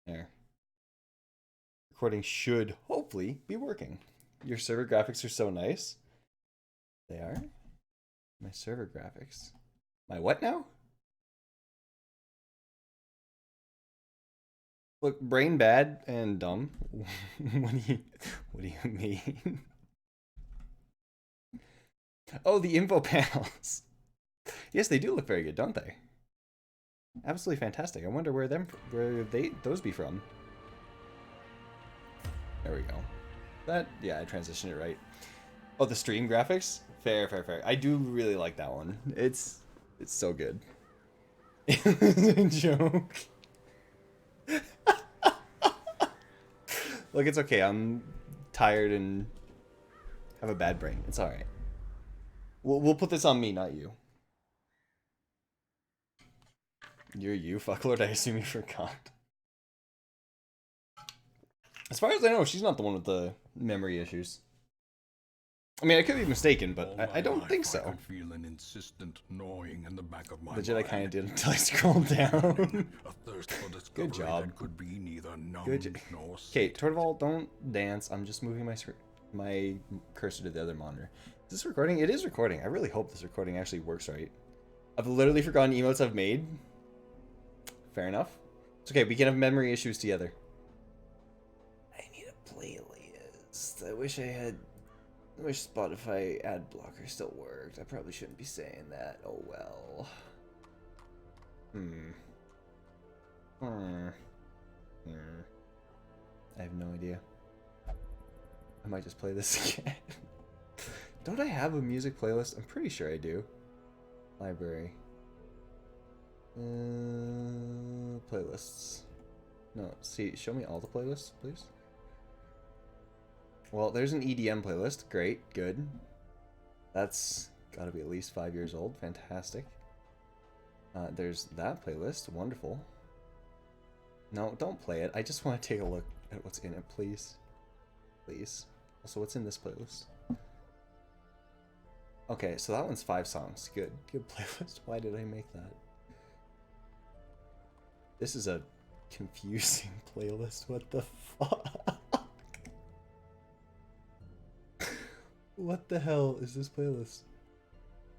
There. Recording should hopefully be working. Your server graphics are so nice. They are? My server graphics. My what now? Look, brain bad and dumb. What do you mean? Oh, the info panels. Yes, they do look very good, don't they? Absolutely fantastic. I wonder where those be from. There we go. Yeah, I transitioned it right. Oh, the stream graphics? Fair, fair, fair. I do really like that one. It's so good. It was a joke. Look, it's okay. I'm tired and have a bad brain. It's alright. We'll put this on me, not you. You're you, fucklord. I assume you forgot. As far as I know, she's not the one with the memory issues. I mean, I could be mistaken, but I don't think so. I feel an insistent gnawing in the back of my Legit, I kind of mind. did until I scrolled down. A thirst for discovery Good job. that could be neither numb nor Okay, Torval, don't dance. I'm just moving my cursor to the other monitor. Is this recording? It is recording. I really hope this recording actually works right. I've literally forgotten emotes I've made. Fair enough. It's okay. We can have memory issues together. I need a playlist. I wish Spotify ad blocker still worked. I probably shouldn't be saying that. Oh well. I have no idea. I might just play this again. Don't I have a music playlist? I'm pretty sure I do. Library. Playlists. No, see, show me all the playlists, please. Well, there's an EDM playlist. Great, good. That's gotta be at least 5 years old. Fantastic. There's that playlist. Wonderful. No, don't play it. I just want to take a look at what's in it, please. Please. Also, what's in this playlist? Okay, so that one's 5 songs. Good. Good playlist. Why did I make that? This is a confusing playlist. What the fuck? What the hell is this playlist?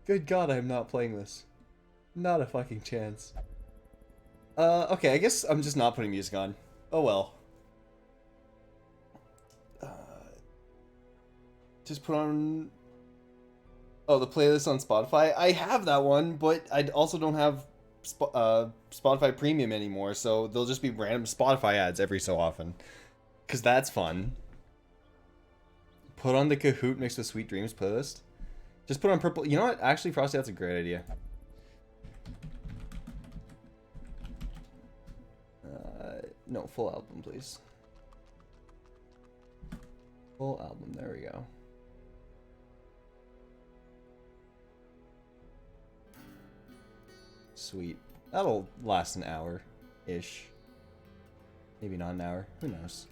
Good God, I'm not playing this. Not a fucking chance. Okay, I guess I'm just not putting music on. Oh well. Just put on... Oh, the playlist on Spotify? I have that one, but I also don't have Spotify Premium anymore, so there'll just be random Spotify ads every so often. Because that's fun. Put on the Kahoot mixed with Sweet Dreams playlist. Just put on purple... You know what? Actually, Frosty, that's a great idea. No, full album, please. Full album, there we go. Sweet. That'll last an hour-ish. Maybe not an hour. Who knows?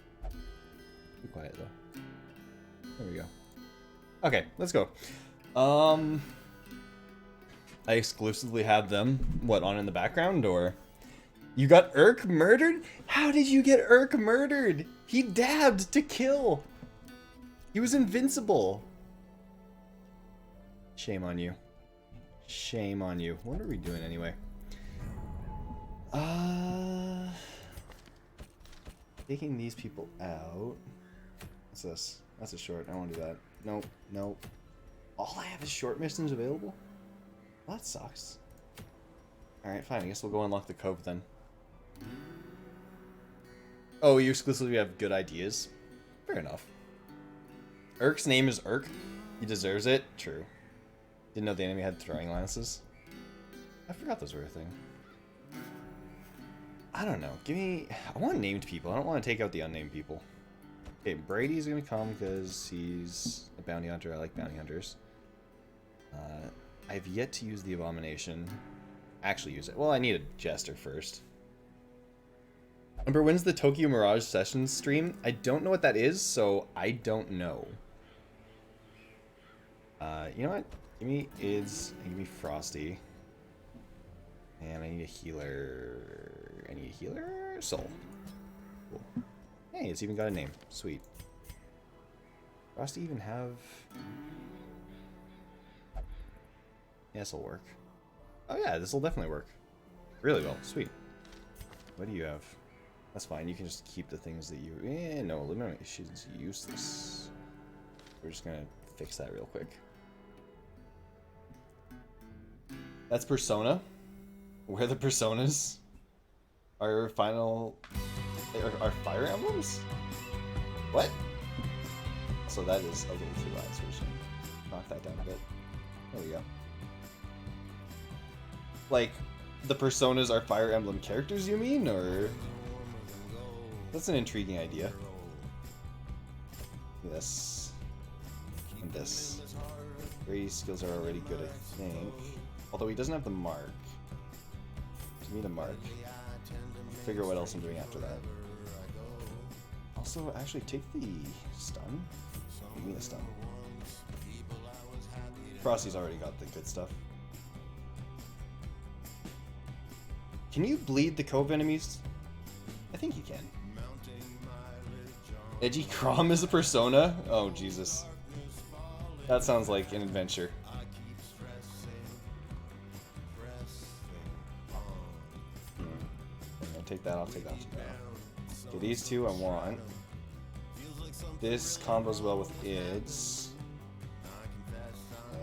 Be quiet, though. There we go. Okay, let's go. I exclusively have them, what, on in the background, or... You got Urk murdered? How did you get Urk murdered? He dabbed to kill. He was invincible. Shame on you. Shame on you. What are we doing anyway? Taking these people out. What's this? That's a short. I don't want to do that. Nope. Nope. All I have is short missions available? Well, that sucks. Alright, fine. I guess we'll go unlock the cove then. Oh, you exclusively have good ideas? Fair enough. Urk's name is Urk. He deserves it. True. Didn't know the enemy had throwing lances. I forgot those were a thing. I don't know. Give me... I want named people. I don't want to take out the unnamed people. Okay, Brady's gonna come because he's a bounty hunter. I like bounty hunters. I've yet to use the abomination. Actually use it. Well, I need a jester first. Remember, when's the Tokyo Mirage Sessions stream? I don't know what that is, so I don't know. You know what? Give me Ids, give me Frosty. And I need a healer. I need a healer? Soul. Cool. Hey, it's even got a name. Sweet. Frosty even have... Yeah, this'll work. Oh yeah, this'll definitely work. Really well. Sweet. What do you have? That's fine. You can just keep the things that you... no, elimination's useless. We're just gonna fix that real quick. That's Persona. Where the Personas are final... Are Fire Emblems? What? So that is a little too loud, so we should knock that down a bit. There we go. Like, the Personas are Fire Emblem characters, you mean? Or... That's an intriguing idea. This. And this. Grady's skills are already good, I think. Although he doesn't have the mark. Give me the mark. Figure out what else I'm doing after that. Also, actually, take the stun. Give me the stun. Frosty's already got the good stuff. Can you bleed the cove enemies? I think you can. Edgy Crom is a persona? Oh, Jesus. That sounds like an adventure. I'll take that, I'll take that. Okay, these two I want. This combos well with IDs.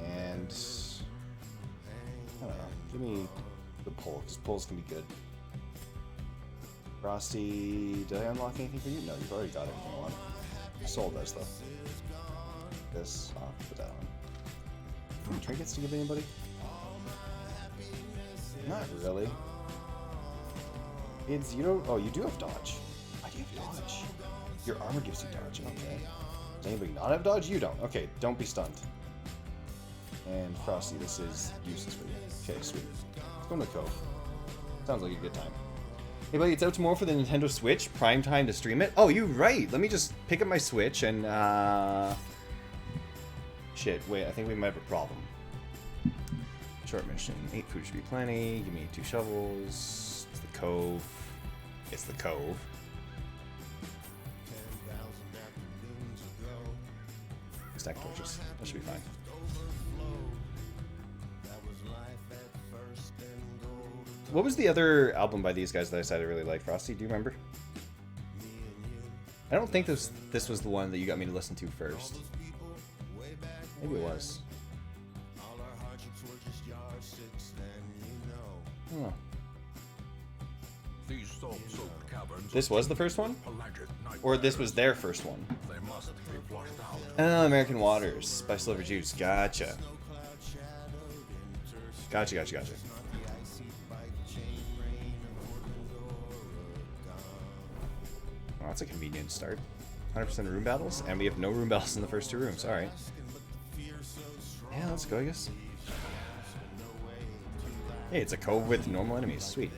And... I don't know. Give me the pull, because pulls can be good. Frosty, did I unlock anything for you? No, you've already got everything I want. Soul does, though. This, I'll put that on. Any trinkets to give anybody? Not really. It's, you don't, oh, you do have dodge. Why do you have dodge? Your armor gives you dodge, okay. Does anybody not have dodge? You don't. Okay, don't be stunned. And Frosty, this is useless for you. Okay, sweet. Let's go in the cove. Sounds like a good time. Hey buddy, it's out tomorrow for the Nintendo Switch. Prime time to stream it. Oh, you're right. Let me just pick up my Switch and, shit, wait, I think we might have a problem. Short mission. 8 food should be plenty. Give me 2 shovels. It's the cove. It's the cove. Stack torches. That should be fine. What was the other album by these guys that I said I really liked, Frosty? Do you remember? I don't think this was the one that you got me to listen to first. Maybe it was. Huh. This was the first one? Or this was their first one? Oh, American Waters by Sliver Juice. Gotcha. Gotcha. Oh, that's a convenient start. 100% room battles, and we have no room battles in the first 2 rooms. Alright. Yeah, let's go, I guess. Hey, it's a cove with normal enemies. Sweet.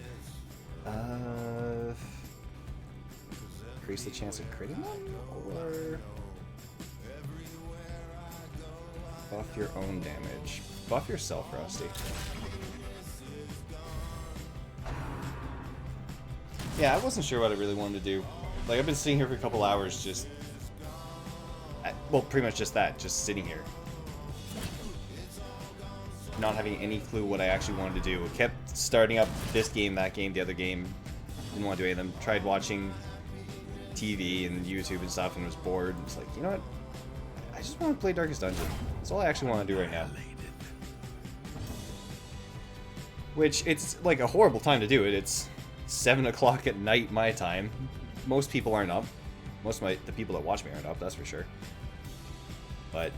Increase the chance of critting them? Or... buff your own damage. Buff yourself, Rusty. Yeah, I wasn't sure what I really wanted to do. Like, I've been sitting here for a couple hours just... well, pretty much just that. Just sitting here. Not having any clue what I actually wanted to do. I kept starting up this game, that game, the other game. Didn't want to do any of them. Tried watching TV and YouTube and stuff and was bored. And it's like, you know what? I just want to play Darkest Dungeon. That's all I actually want to do right now. Which, it's like a horrible time to do it. It's 7 o'clock at night my time. Most people aren't up. Most of the people that watch me aren't up, that's for sure. But,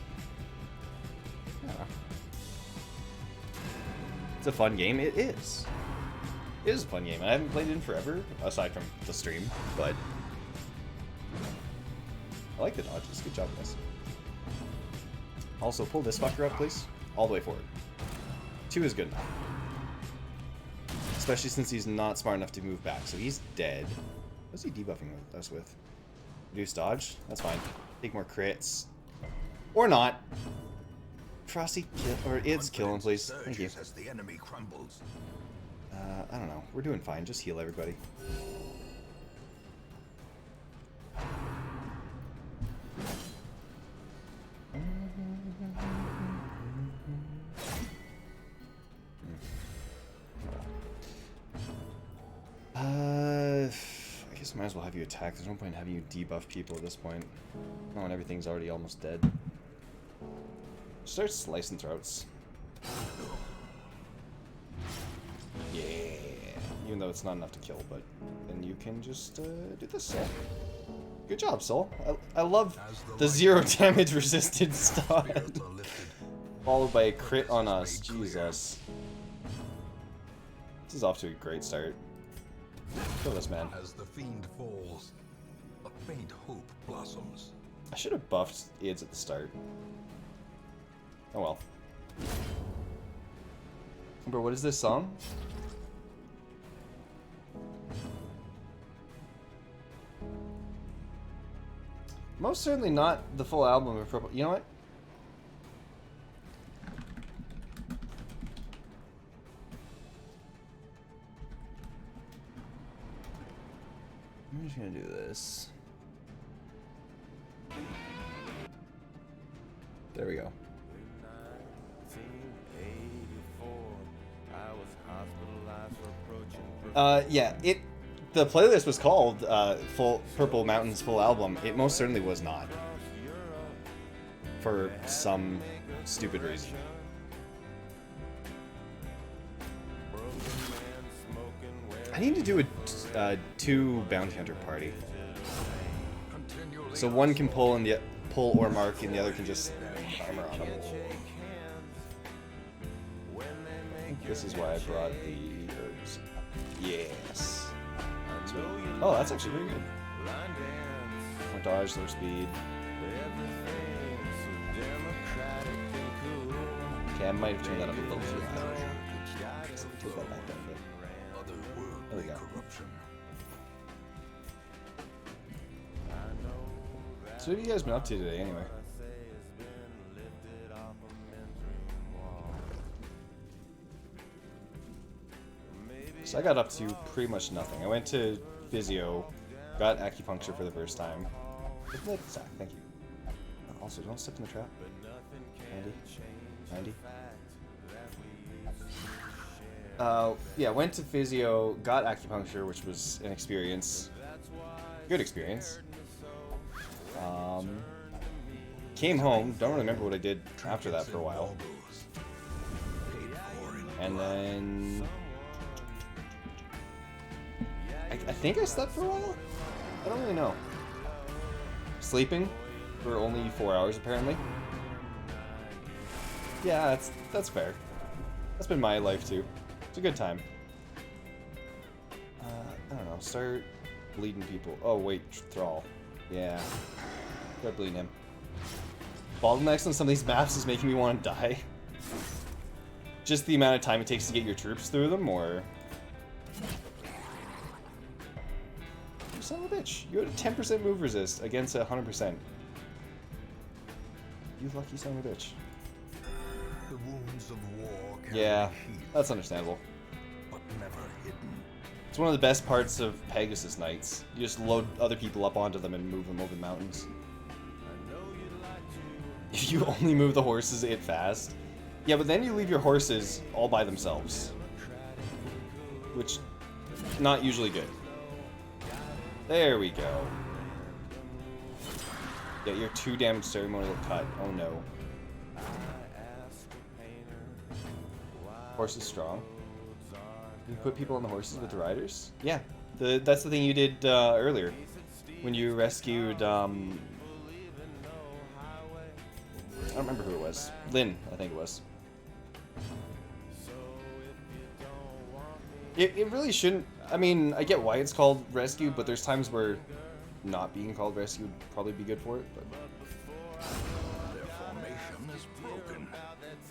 yeah. It's a fun game. It is. It is a fun game. I haven't played it in forever, aside from the stream, but I like the dodges. Good job, guys. Also, pull this fucker up, please. All the way forward. 2 is good enough. Especially since he's not smart enough to move back, so he's dead. What's he debuffing us with? Reduce dodge? That's fine. Take more crits. Or not. Frosty, kill, or Ids, kill him, please. Thank you. As the enemy crumbles. I don't know. We're doing fine. Just heal everybody. guess I might as well have you attack. There's no point in having you debuff people at this point. Oh, and everything's already almost dead. Start slicing throats. Yeah. Even though it's not enough to kill, but then you can just do this, Soul. Good job, Soul. I love the 0 damage resisted stun. Followed by a crit on us. Jesus. This is off to a great start. Kill this man. As the fiend falls, a faint hope blossoms. I should have buffed Ids at the start. Oh well. Bro, what is this song? Most certainly not the full album of Purple. You know what? I'm just gonna do this. There we go. Yeah, the playlist was called Full Purple Mountain's full album. It most certainly was not. For some stupid reason. I need to do a 2 bounty hunter party. So one can pull and the pull or mark, and the other can just hammer on them. I think this is why I brought the herbs. Yes. Oh, that's actually pretty good. More dodge, lower speed. Okay, I might have turned that up a little too high. Take that back down a bit. There we go. So what have you guys been up to today, anyway? So I got up to pretty much nothing. I went to physio, got acupuncture for the first time. Zach, thank you. Also, don't step in the trap. 90. Yeah, went to physio, got acupuncture, which was an experience. Good experience. Came home, don't really remember what I did after that for a while. And then I think I slept for a while? I don't really know. Sleeping for only 4 hours, apparently. Yeah, that's fair. That's been my life, too. It's a good time. I don't know, start bleeding people. Oh, wait, Thrall. Yeah. Start bleeding him. Bottlenecks on some of these maps is making me want to die. Just the amount of time it takes to get your troops through them, or... You son of a bitch. You had a 10% move resist against a 100%. You lucky son of a bitch. The wounds of war can Yeah, be healed, that's understandable. but never hidden. It's one of the best parts of Pegasus Knights. You just load other people up onto them and move them over the mountains. If you only move the horses it fast. Yeah, but then you leave your horses all by themselves. Which, not usually good. There we go. Yeah, your 2 damage ceremonial cut. Oh no. Horse is strong. You put people on the horses with the riders? Yeah, that's the thing you did earlier. When you rescued, I don't remember who it was. Lynn, I think it was. It really shouldn't... I mean, I get why it's called rescue, but there's times where not being called rescue would probably be good for it, but... Their formation is broken.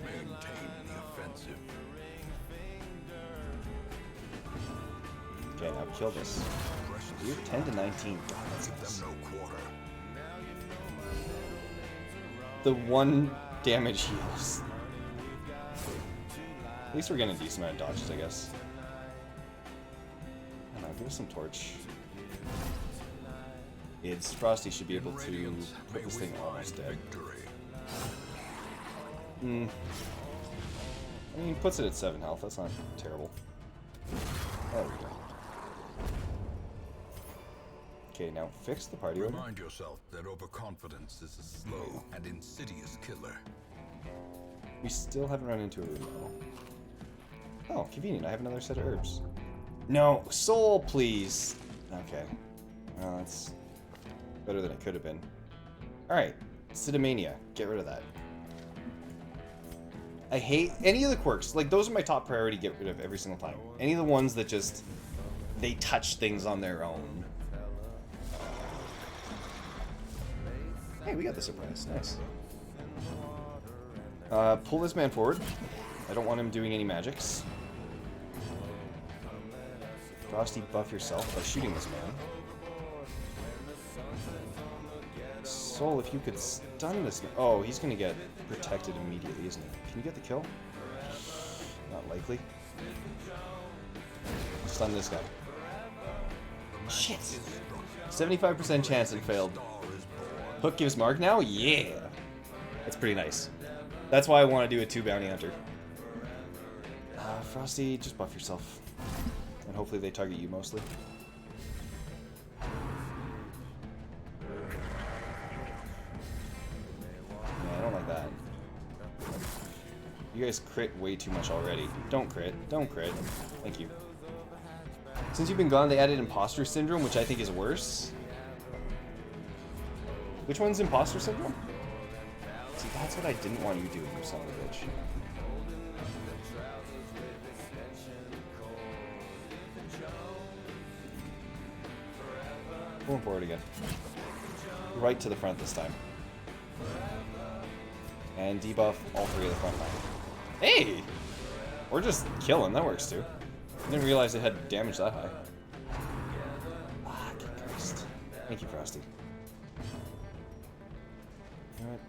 Maintain the offensive. Okay, now kill this. You're 10 to 19. God, that's Give nice. them no quarter. The 1 damage heals. At least we're getting a decent amount of dodges, I guess. I don't know, give us some torch. It's Frosty should be able to put this thing almost dead. I mean, he puts it at 7 health, that's not terrible. There we go. Okay, now fix the party order. Remind yourself that overconfidence is a slow and insidious killer. We still haven't run into a room model. Oh, convenient. I have another set of herbs. No, soul, please. Okay. Well, that's better than it could have been. Alright, Cinemania. Get rid of that. I hate any of the quirks. Like, those are my top priority to get rid of every single time. Any of the ones that just, they touch things on their own. Hey, we got the surprise. Nice. Pull this man forward. I don't want him doing any magics. Frosty, buff yourself by shooting this man. Soul, if you could stun this man. Oh, he's gonna get protected immediately, isn't he? Can you get the kill? Not likely. Stun this guy. Shit! 75% chance and failed. Hook gives mark now? Yeah! That's pretty nice. That's why I want to do a 2 bounty hunter. Frosty, just buff yourself. And hopefully they target you mostly. Yeah, I don't like that. You guys crit way too much already. Don't crit. Don't crit. Thank you. Since you've been gone, they added Imposter Syndrome, which I think is worse. Which one's Imposter Syndrome? See, that's what I didn't want you doing, you son of a bitch. Pulling forward again. Right to the front this time. And debuff all 3 of the front line. Hey! Or just kill him, that works too. I didn't realize it had damage that high. Ah, good Christ. Thank you, Frosty. Alright.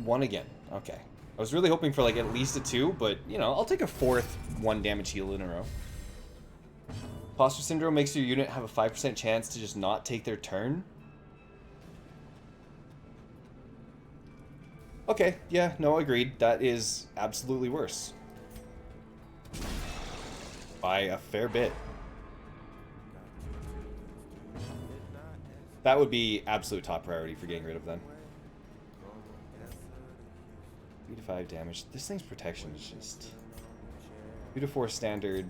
1 again. Okay. I was really hoping for like at least a 2, but you know, I'll take a 4th 1 damage heal in a row. Imposter Syndrome makes your unit have a 5% chance to just not take their turn. Okay, yeah, no, agreed. That is absolutely worse. By a fair bit. That would be absolute top priority for getting rid of them. 3 to 5 damage. This thing's protection is just 2 to 4 standard,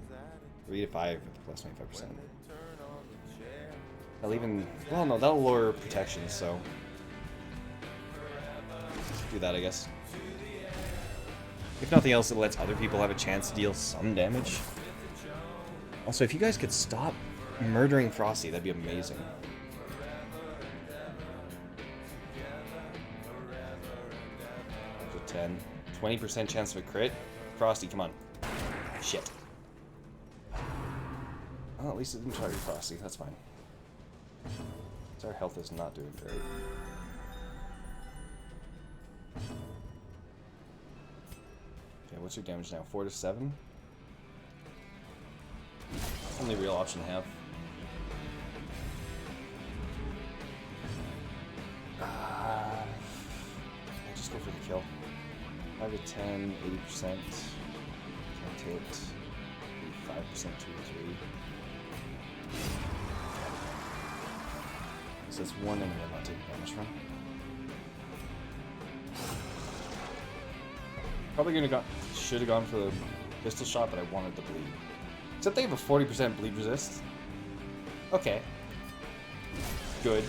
3 to 5 with plus 25%. That'll even, well, no, that'll lower protection, so do that, I guess. If nothing else, it lets other people have a chance to deal some damage. Also, if you guys could stop murdering Frosty, that'd be amazing. 10. 20% chance of a crit. Frosty, come on. Shit. Well, at least it didn't target Frosty. That's fine. So our health is not doing great. Okay, what's your damage now? 4 to 7? Only real option to have. I just go for the kill. 5 to 10, 80%. Can't hit. 85%, 2 to 3. So it's 1 enemy I'm not taking damage from. Probably should have gone for the pistol shot, but I wanted the bleed. Except they have a 40% bleed resist. Okay. Good.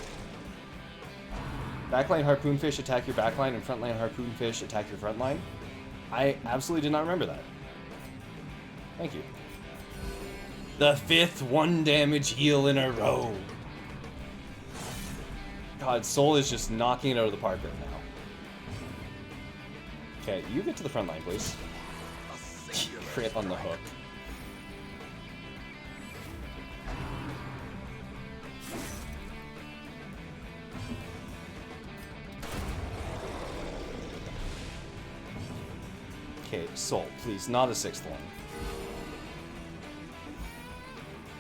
Backline Harpoonfish attack your backline, and frontline Harpoonfish attack your frontline. I absolutely did not remember that. Thank you. The 5th 1 damage heal in a row. God, Soul is just knocking it out of the park right now. Okay, you get to the front line, please. Crit on the hook. Okay, Soul, please, not a 6th one.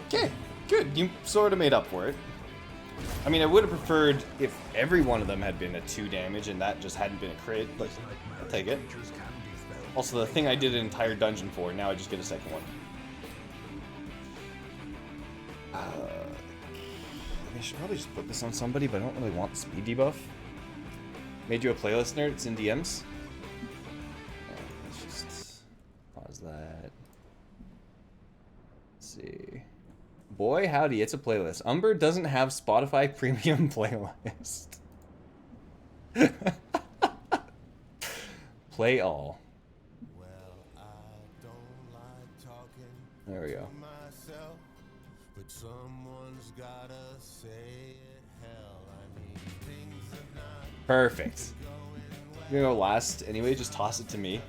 Okay, good. You sort of made up for it. I mean, I would have preferred if every one of them had been a 2 damage and that just hadn't been a crit, but I'll take it. Also, the thing I did an entire dungeon for, now I just get a 2nd one. I should probably just put this on somebody, but I don't really want the speed debuff. Made you a playlist nerd, it's in DMs. Let's just pause that. Let's see. Boy, howdy, it's a playlist. Umber doesn't have Spotify premium playlist. Play all. There we go. Perfect. You're gonna go last anyway, just toss it to me.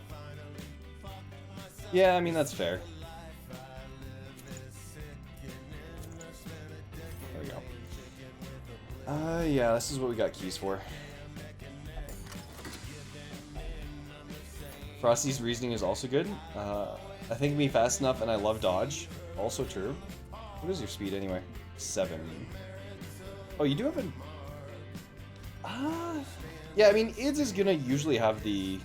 Yeah, I mean, that's fair. There we go. Yeah, this is what we got keys for. Frosty's reasoning is also good. I think me fast enough and I love dodge. Also true. What is your speed anyway? 7. Oh, you do have a... yeah, I mean, IDS is gonna usually have the...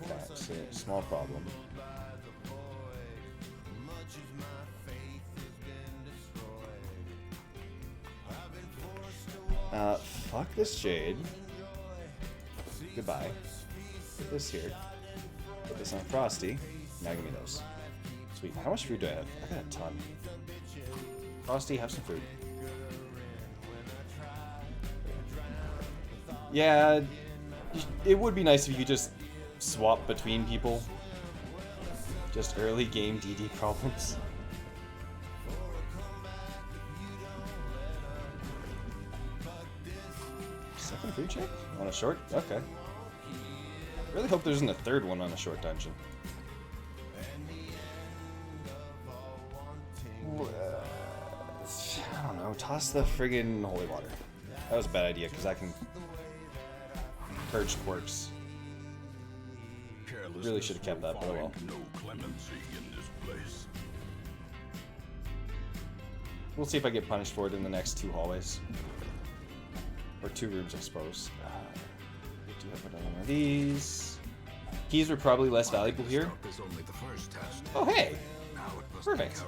Okay, so small problem. Fuck this Jade. Goodbye. Put this here. Put this on Frosty. Now give me those. Sweet. How much food do I have? I got a ton. Frosty, have some food. Yeah, it would be nice if you could just swap between people. Just early game DD problems. Second food check? On a short? Okay. I really hope there isn't a third one on a short dungeon. I don't know. Toss the friggin' holy water. That was a bad idea because I can purge quirks. Really should have kept that, but oh well. No clemency in this place. We'll see if I get punished for it in the next 2 hallways. Or 2 rooms, I suppose. We do have another one of these. Keys were probably less valuable here. Oh, hey! Perfect.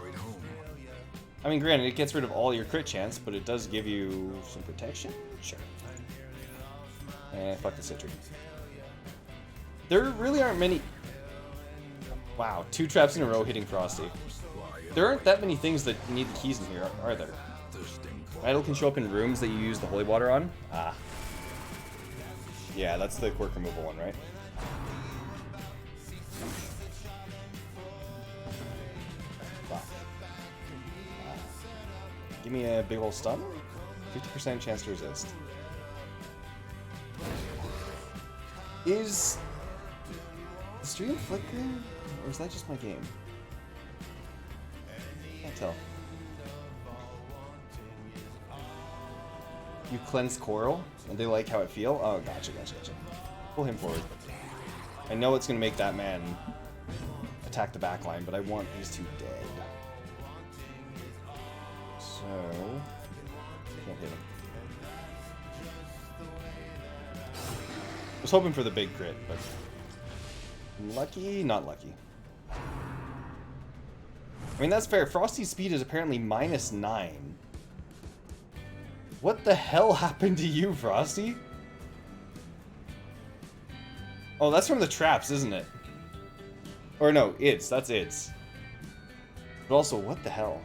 I mean, granted, it gets rid of all your crit chance, but it does give you some protection? Sure. And fuck the Citrine. There really aren't many... Wow, 2 traps in a row hitting Frosty. There aren't that many things that need the keys in here, are there? Idol can show up in rooms that you use the holy water on. Ah. Yeah, that's the quirk removal one, right? Fuck. Give me a big ol' stun. 50% chance to resist. Is the stream flickering? Or is that just my game? Can't tell. You cleanse Coral, and they like how it feel? Oh, gotcha. Pull him forward. I know it's going to make that man attack the back line, but I want these 2 dead. So... can't hit him. I was hoping for the big crit, but... lucky? Not lucky. I mean, that's fair. Frosty's speed is apparently -9. What the hell happened to you, Frosty? Oh, that's from the traps, isn't it? Or no, that's IDS. But also, what the hell?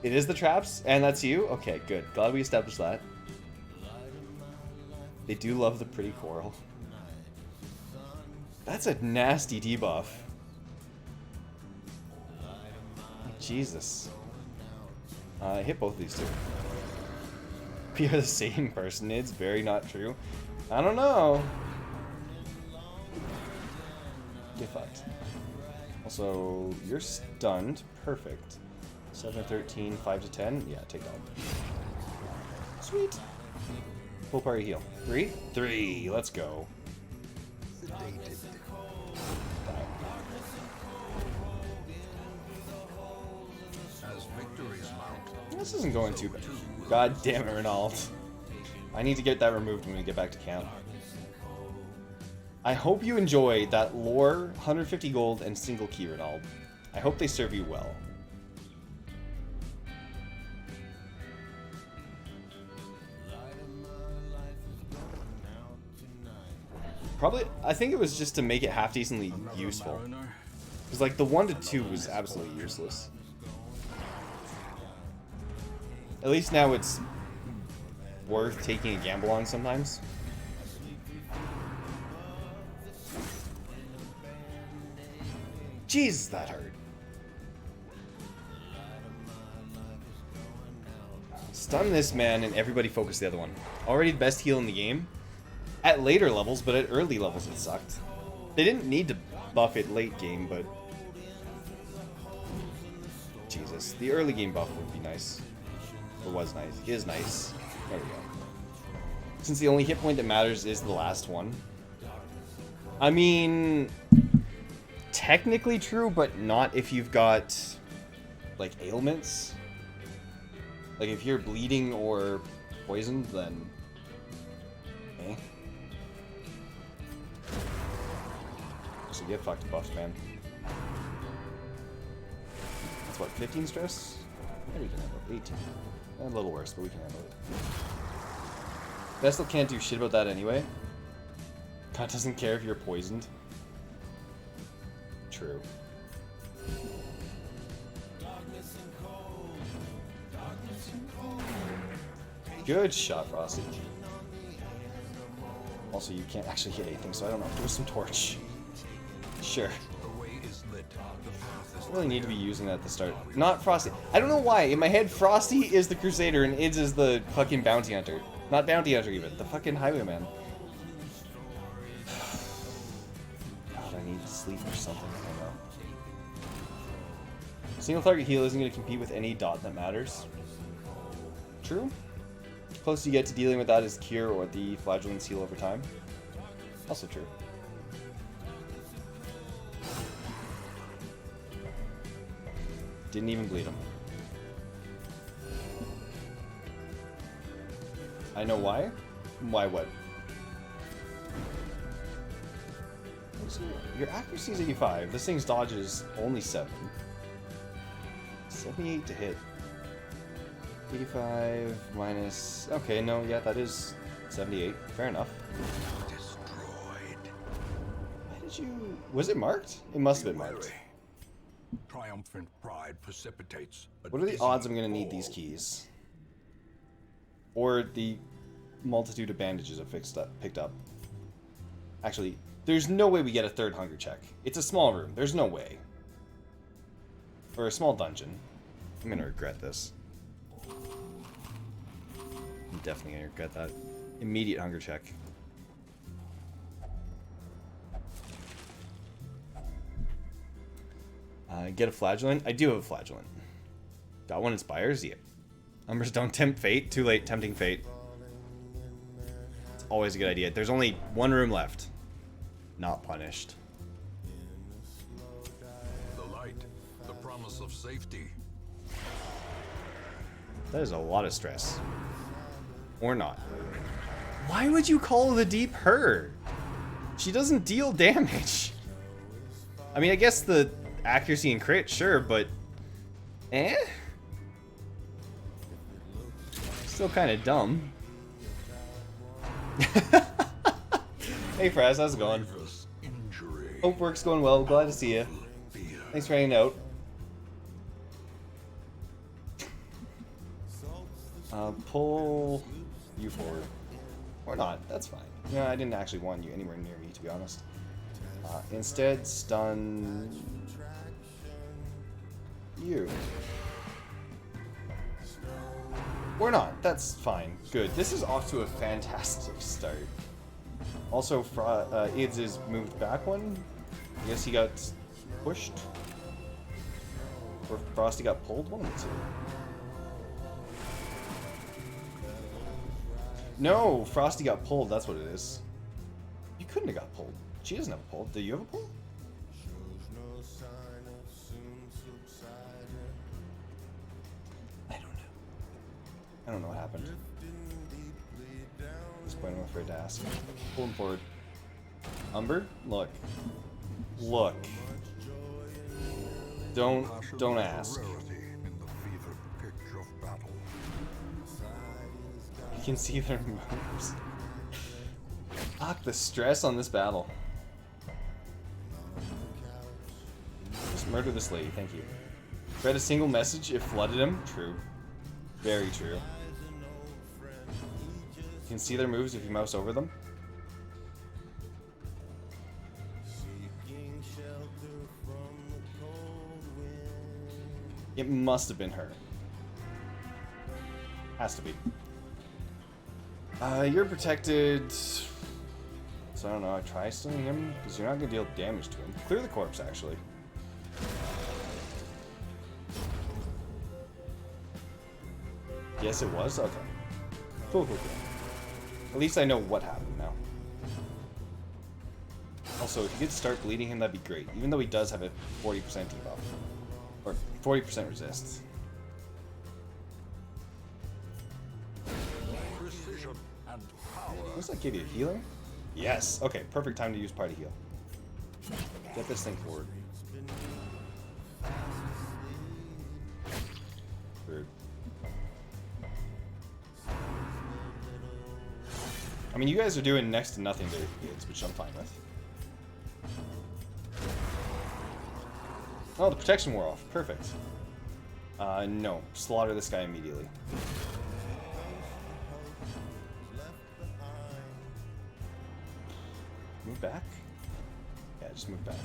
It is the traps, and that's you? Okay, good. Glad we established that. They do love the pretty Coral. That's a nasty debuff. Jesus. I hit both of these 2. We are the same person. It's very not true. I don't know. Get fucked. Also, you're stunned. Perfect. 7 to 13, 5 to 10. Yeah, take that. Sweet. Full party heal. 3? 3. Let's go. This isn't going too bad. God damn it, Renault. I need to get that removed when we get back to camp. I hope you enjoy that lore, 150 gold, and single key, Renault. I hope they serve you well. Probably, I think it was just to make it half decently useful. Because like the 1 to 2 was absolutely useless. At least now it's worth taking a gamble on sometimes. Jesus, that hurt. Stun this man and everybody focus the other one. Already the best heal in the game. At later levels, but at early levels it sucked. They didn't need to buff it late game, but... Jesus, the early game buff would be nice. Or was nice. Is nice. There we go. Since the only hit point that matters is the last one. I mean... Technically true, but not if you've got... like, ailments. Like, if you're bleeding or poisoned, then... eh. So get fucked buffed, man. That's what, 15 stress? Yeah, we can handle it. 18. A little worse, but we can handle it. Vestal can't do shit about that anyway. God doesn't care if you're poisoned. True. Good shot, Frosty. Also, you can't actually hit anything, so I don't know. Do some torch. Sure. I really need to be using that at the start. Not Frosty. I don't know why. In my head, Frosty is the Crusader and Ids is the fucking Bounty Hunter. Not Bounty Hunter even. The fucking Highwayman. God, I need to sleep or something. I don't know. Single target heal isn't going to compete with any dot that matters. True. The closer you get to dealing with that is Cure or the Flagellant's heal over time. Also true. Didn't even bleed him. I know why. Why what? Your accuracy is 85. This thing's dodge is only 7. 78 to hit. 85 minus... Okay, no, yeah, that is 78. Fair enough. Destroyed. Why did you... Was it marked? It must have been marked. Triumphant pride precipitates. What are the odds I'm going to need these keys? Or the multitude of bandages I've picked up? Actually, there's no way we get a third hunger check. It's a small room. There's no way. For a small dungeon. I'm going to regret this. I'm definitely going to regret that. Immediate hunger check. Get a flagellant? I do have a flagellant. Got one inspires? Yep. Numbers don't tempt fate. Too late, tempting fate. It's always a good idea. There's only one room left. Not punished. The light, the promise of safety. That is a lot of stress. Or not. Why would you call the deep her? She doesn't deal damage. I mean, I guess the accuracy and crit, sure, but... eh? Still kind of dumb. Hey, Fraz, how's it going? Hope work's going well. Glad to see you. Thanks for hanging out. Pull you forward. Or not. That's fine. No, I didn't actually want you anywhere near me, to be honest. Instead, stun... you. Or not. That's fine. Good. This is off to a fantastic start. Also, Ids is moved back one. I guess he got pushed. Or Frosty got pulled. One of the two. No! Frosty got pulled. That's what it is. You couldn't have got pulled. She doesn't have a pull. Do you have a pull? I don't know what happened. At this point, I'm afraid to ask. Pull him forward. Umber? Look. Look. Don't ask. You can see their moves. Fuck the stress on this battle. Just murder this lady, thank you. Read a single message, it flooded him. True. Very true. You can see their moves if you mouse over them. It must have been her. Has to be. You're protected. So I don't know, I try stunning him, because you're not going to deal damage to him. Clear the corpse, actually. Yes, it was? Okay. Cool, cool, cool. At least I know what happened now. Also, if you could start bleeding him, that'd be great. Even though he does have a 40% debuff. Or 40% resist. Precision and power. Does that give you a healer? Yes. Okay, perfect time to use party heal. Get this thing forward. Rude. I mean, you guys are doing next to nothing to kids, which I'm fine with. Oh, the protection wore off. Perfect. No. Slaughter this guy immediately. Move back? Yeah, just move back.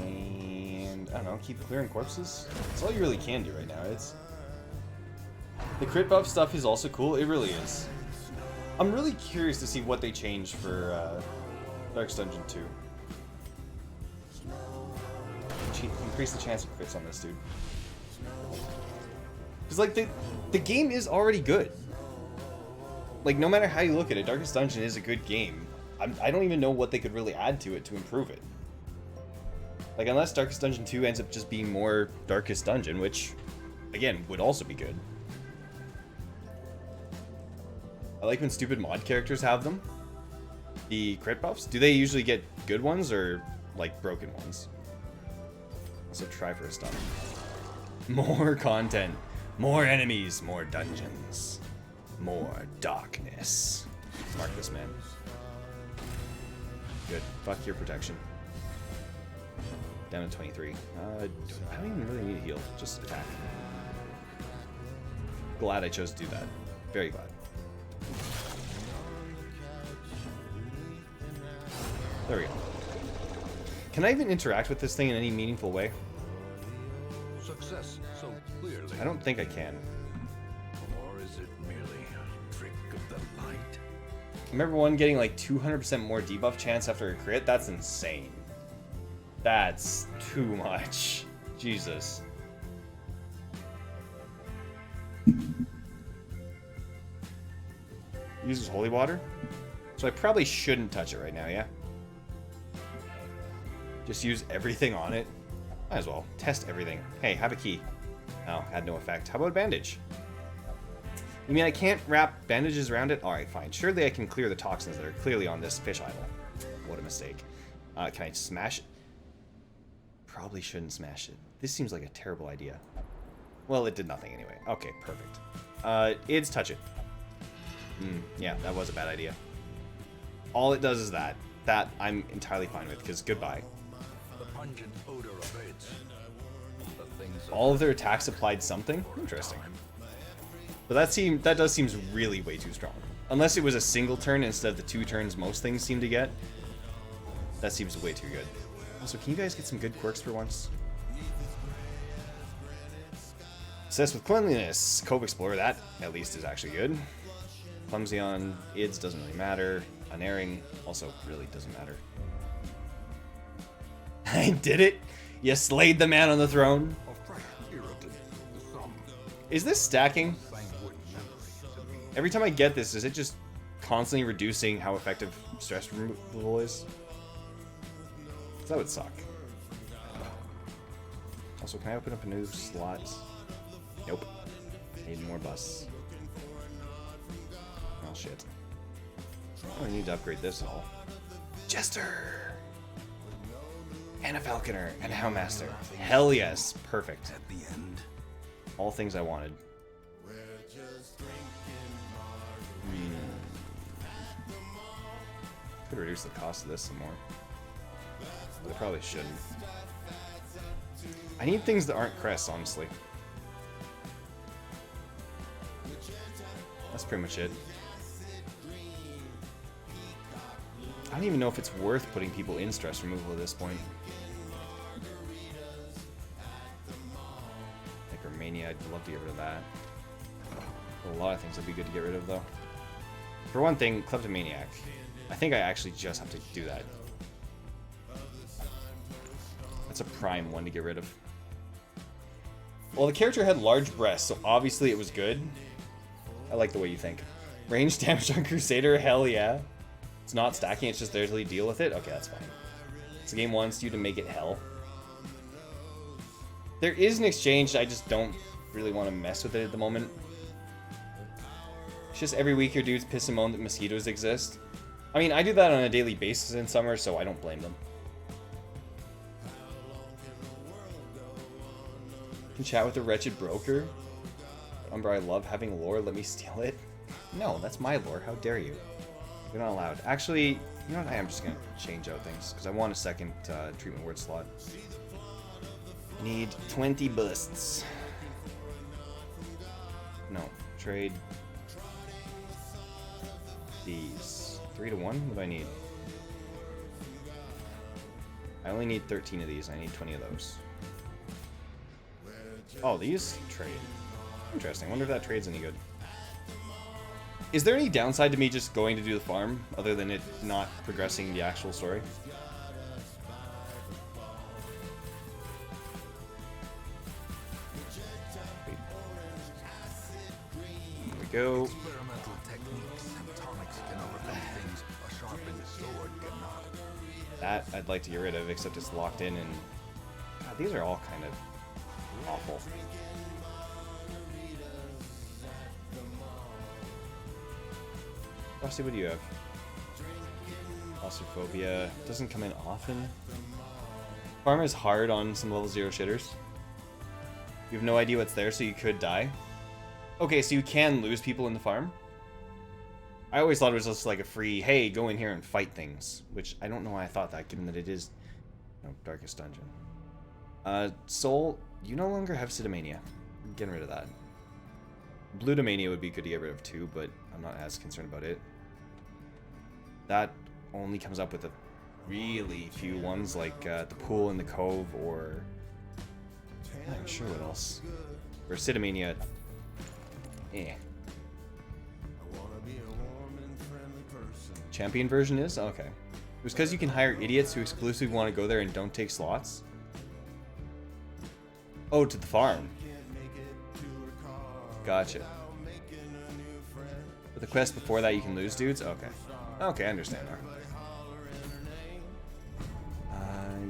And I don't know, keep clearing corpses. That's all you really can do right now. It's the crit buff stuff is also cool. It really is. I'm really curious to see what they changed for Darkest Dungeon 2. Increase the chance of crits on this dude. Because like the game is already good. Like no matter how you look at it, Darkest Dungeon is a good game. I don't even know what they could really add to it to improve it. Like unless Darkest Dungeon 2 ends up just being more Darkest Dungeon, which again would also be good. I like when stupid mod characters have them. The crit buffs. Do they usually get good ones or like broken ones? Also try for a stun. More content. More enemies. More dungeons. More darkness. Mark this man. Good. Fuck your protection. Down to 23. I don't even really need a heal. Just attack. Glad I chose to do that. Very glad. There we go. Can I even interact with this thing in any meaningful way? Success so clearly. I don't think I can. Or is it merely a trick of the light? Remember one getting like 200% more debuff chance after a crit? That's insane. That's too much. Jesus. Uses holy water? So I probably shouldn't touch it right now, yeah? Just use everything on it? Might as well. Test everything. Hey, have a key. Oh, had no effect. How about a bandage? You mean I can't wrap bandages around it? Alright, fine. Surely I can clear the toxins that are clearly on this fish idol. What a mistake. Can I smash it? Probably shouldn't smash it. This seems like a terrible idea. Well, it did nothing anyway. Okay, perfect. Ids, touch it. Yeah, that was a bad idea. All it does is that. That I'm entirely fine with, because goodbye. The pungent odor abates. The things All of their attacks applied something? Interesting. But that does seem really way too strong. Unless it was a single turn instead of the 2 turns most things seem to get. That seems way too good. Also, can you guys get some good quirks for once? Obsessed with cleanliness. Cove Explorer, that at least is actually good. Clumsy on Ids doesn't really matter. Unerring also really doesn't matter. I did it! You slayed the man on the throne! a fresh irritant. Some Is this stacking? languid memory to me. Every time I get this, is it just constantly reducing how effective stress removal is? 'Cause that would suck. Also, can I open up a new slot? Nope. Need more busts. Oh shit. I don't need to upgrade this at all. Jester! And a Falconer, and a Houndmaster. Hell yes, perfect. At the end, All things I wanted. Could reduce the cost of this some more. But I probably shouldn't. I need things that aren't crests, honestly. That's pretty much it. I don't even know if it's worth putting people in stress removal at this point. Like Romania, I'd love to get rid of that. A lot of things would be good to get rid of, though. For one thing, Kleptomaniac. I think I actually just have to do that. That's a prime one to get rid of. Well, the character had large breasts, so obviously it was good. I like the way you think. Range damage on Crusader? Hell yeah. It's not stacking, it's just there to deal with it? Okay, that's fine. So game wants you to make it hell. There is an exchange, I just don't really want to mess with it at the moment. It's just every week your dudes piss and moan that mosquitoes exist. I mean, I do that on a daily basis in summer, so I don't blame them. Can chat with a wretched broker? Umbra, I love having lore, let me steal it? No, that's my lore, how dare you? You're not allowed. Actually, you know what, I am just gonna change out things, because I want a second treatment word slot. Need 20 busts. No, trade these. 3 to 1? What do I need? I only need 13 of these, I need 20 of those. Oh, these trade. Interesting. I wonder if that trade's any good. Is there any downside to me just going to do the farm, other than it not progressing the actual story? There we go. Experimental techniques and tonics can overcome things a sharpened sword cannot. That I'd like to get rid of, except it's locked in, and God, these are all kind of awful. Rusty, what do you have? Claustrophobia. Doesn't come in often. Farm is hard on some level 0 shitters. You have no idea what's there, so you could die. Okay, so you can lose people in the farm? I always thought it was just like a free, hey, go in here and fight things. Which, I don't know why I thought that, given that it is... No, Darkest Dungeon. Soul, you no longer have Sidomania. I'm getting rid of that. Blutomania would be good to get rid of too, but I'm not as concerned about it. That only comes up with a really few ones, like the Pool in the Cove, or... I'm not sure what else. Or Sidomania... Eh. Champion version is? Okay. It was because you can hire idiots who exclusively want to go there and don't take slots? Oh, to the farm. Gotcha. But the quest before that you can lose dudes? Okay. Okay, I understand now.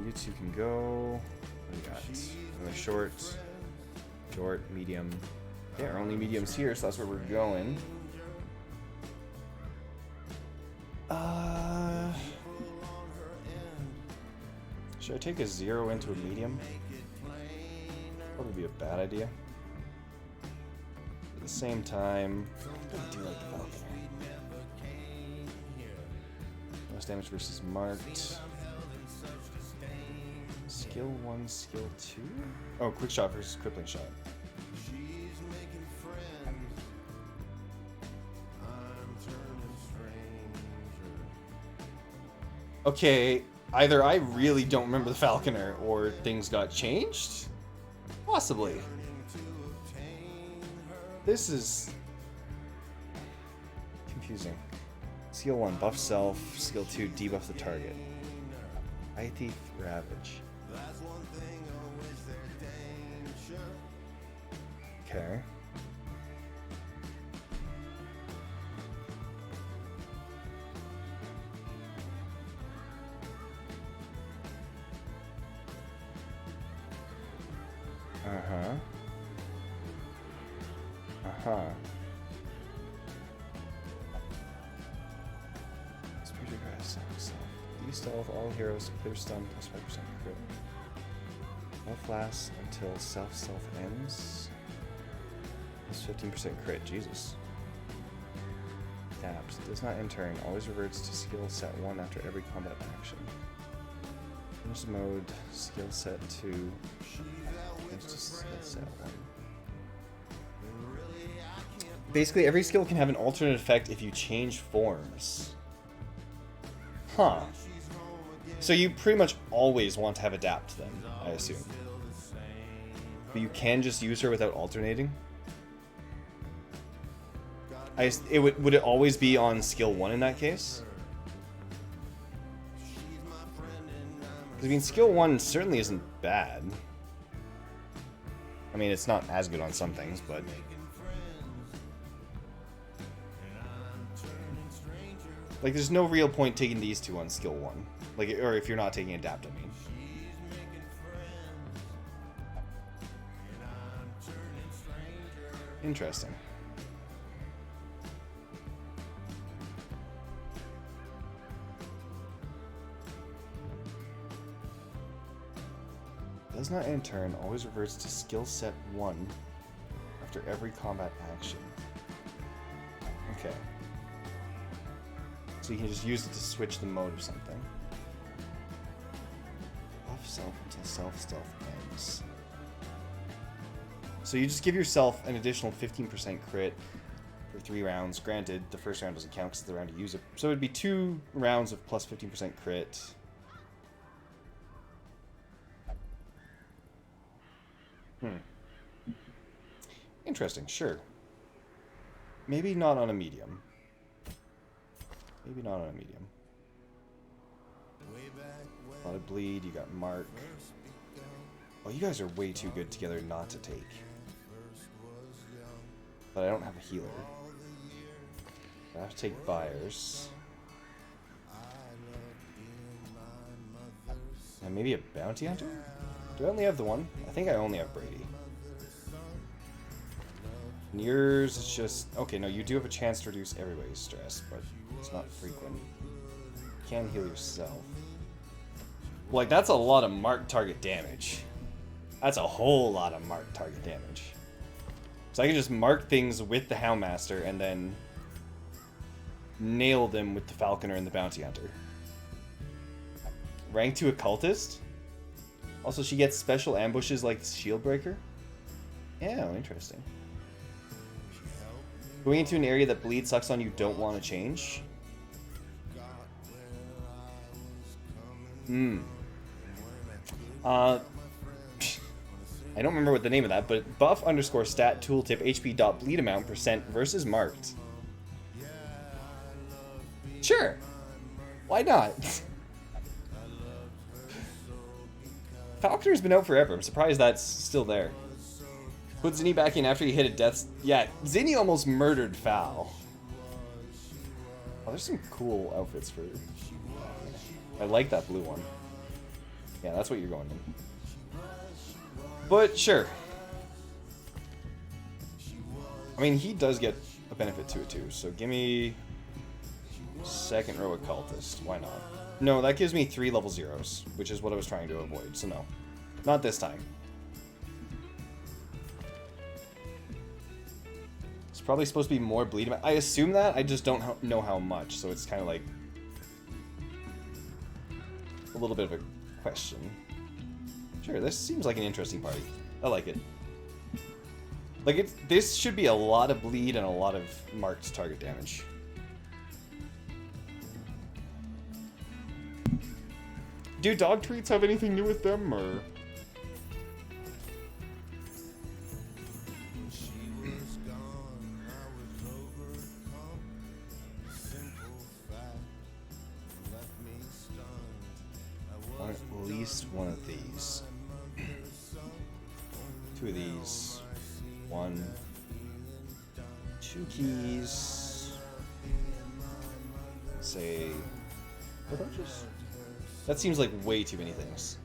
You two can go... What do we got? Another short. Short, medium. Yeah, our only medium's here, so that's where we're going. Should I take a 0 into a medium? Probably be a bad idea. At the same time, I do like the Falconer. Most damage versus marked. Skill 1, skill 2? Oh, quick shot versus crippling shot. Okay, either I really don't remember the Falconer, or things got changed? Possibly. This is... confusing. Skill 1, buff self. Skill 2, debuff the target. Eye Thief, Ravage. Okay. Uh-huh. Uh-huh. Spiritual grass, self. De-stealth, all heroes, clear stun, plus 5% crit. Health lasts until self-stealth ends. Plus 15% crit, Jesus. Adapt. Does not end turn. Always reverts to skill set 1 after every combat action. Finish mode. Skill set 2. Finish to skill set 1. Basically, every skill can have an alternate effect if you change forms. Huh. So you pretty much always want to have Adapt then, I assume. But you can just use her without alternating? Would it always be on skill 1 in that case? Because, I mean, skill 1 certainly isn't bad. I mean, it's not as good on some things, but... Like, there's no real point taking these two on skill 1. Like, or if you're not taking Adapt, I mean. Interesting. Does not end turn, always reverts to skill set 1 after every combat action. Okay. So you can just use it to switch the mode of something. Off self until self-stealth ends. So you just give yourself an additional 15% crit for 3 rounds. Granted, the first round doesn't count because it's the round you use it. So it'd be 2 rounds of plus 15% crit. Interesting, sure. Maybe not on a medium. Maybe not on a medium. A lot of bleed, you got Mark. Oh, you guys are way too good together not to take. But I don't have a healer. I have to take Buyers. And maybe a Bounty Hunter? Do I only have the one? I think I only have Brady. And yours is just... Okay, no, you do have a chance to reduce everybody's stress, but it's not frequent. You can heal yourself. Like, that's a lot of marked target damage. That's a whole lot of marked target damage. So I can just mark things with the Houndmaster and then nail them with the Falconer and the Bounty Hunter. Rank 2 Occultist? Also, she gets special ambushes like the Shield Breaker? Yeah, interesting. Going into an area that bleed sucks on you don't want to change? I don't remember what the name of that, but buff underscore stat tooltip HP dot bleed amount percent versus marked. Sure. Why not? Falconer's been out forever. I'm surprised that's still there. Put Zinni back in after he hit a death... Yeah, Zinni almost murdered Fal. Oh, there's some cool outfits for... I like that blue one. Yeah, that's what you're going in. But, sure. I mean, he does get a benefit to it, too. So, give me... second row Occultist. Why not? No, that gives me 3 level 0s, which is what I was trying to avoid. So, no. Not this time. It's probably supposed to be more bleed. I assume that. I just don't know how much. So, it's kind of like... a little bit of a question. Sure, this seems like an interesting party. I like it. Like, this should be a lot of bleed and a lot of marked target damage. Do dog treats have anything to do with them, or...? At least one of these. 2 of these. 1. 2 keys. Say... That seems like way too many things.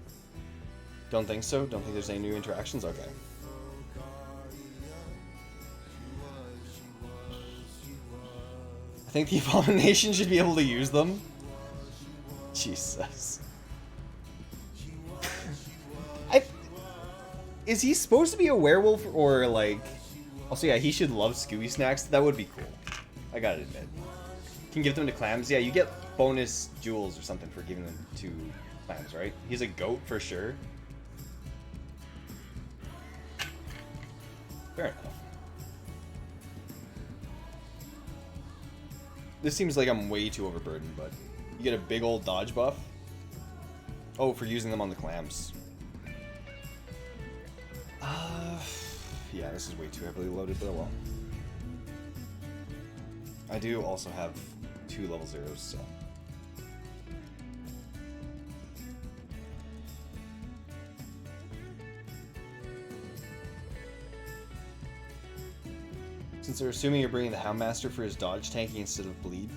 Don't think so? Don't think there's any new interactions? Okay. I think the Abomination should be able to use them. Jesus. Is he supposed to be a werewolf, or like... Also, yeah, he should love Scooby Snacks. That would be cool. I gotta admit. can give them to clams. Yeah, you get bonus jewels or something for giving them to clams, right? He's a goat for sure. Fair enough. This seems like I'm way too overburdened, but you get a big old dodge buff. Oh, for using them on the clams. Yeah, this is way too heavily loaded, but well. I do also have 2 level 0s, so. Since they're assuming you're bringing the Houndmaster for his dodge tanking instead of bleed.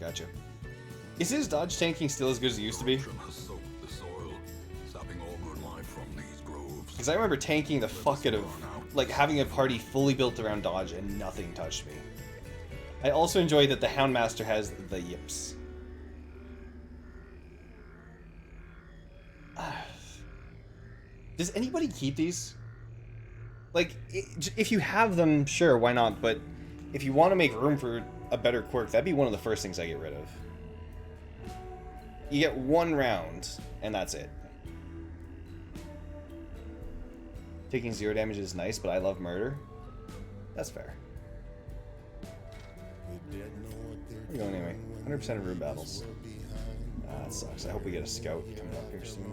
Gotcha. Is his dodge tanking still as good as it used to be? Because I remember tanking the fuck out of, like, having a party fully built around dodge and nothing touched me. I also enjoy that the Houndmaster has the yips. Does anybody keep these? Like, if you have them, sure, why not? But if you want to make room for a better quirk, that'd be one of the first things I get rid of. You get 1 round, and that's it. Taking 0 damage is nice, but I love murder. That's fair. Where are you going anyway? 100% of room battles. That sucks. I hope we get a scout coming up here soon.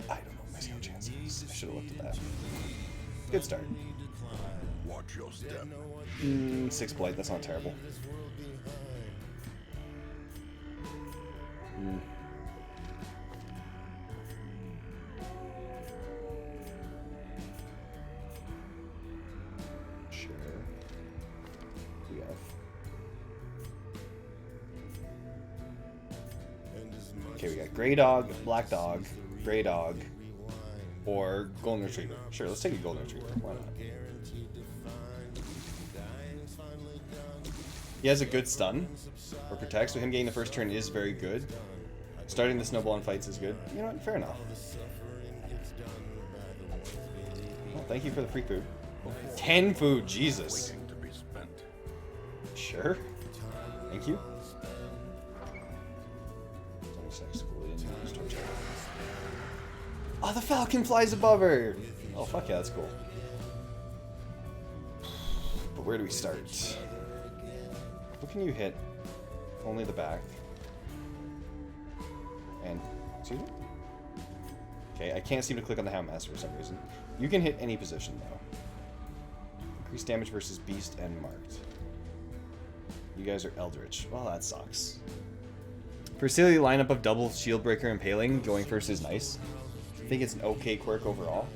I don't know what my scout chances. I should have looked at that. Good start. Watch your step. 6 blight, that's not terrible. Sure. We have. Okay, we got Grey Dog, Black Dog, Grey Dog, or Golden Retriever. Sure, let's take a Golden Retriever. Why not? He has a good stun, or protect, so him getting the first turn is very good. Starting the snowball in fights is good. You know what? Fair enough. Well, thank you for the free food. 10 food, Jesus. Sure. Thank you. Oh, the falcon flies above her! Oh, fuck yeah, that's cool. But where do we start? What can you hit? Only the back. And, excuse me? Okay, I can't seem to click on the Houndmaster for some reason. You can hit any position, though. Increased damage versus Beast and Marked. You guys are Eldritch. Well, that sucks. For a silly lineup of double Shieldbreaker and Impaling, going first is nice. I think it's an okay quirk overall.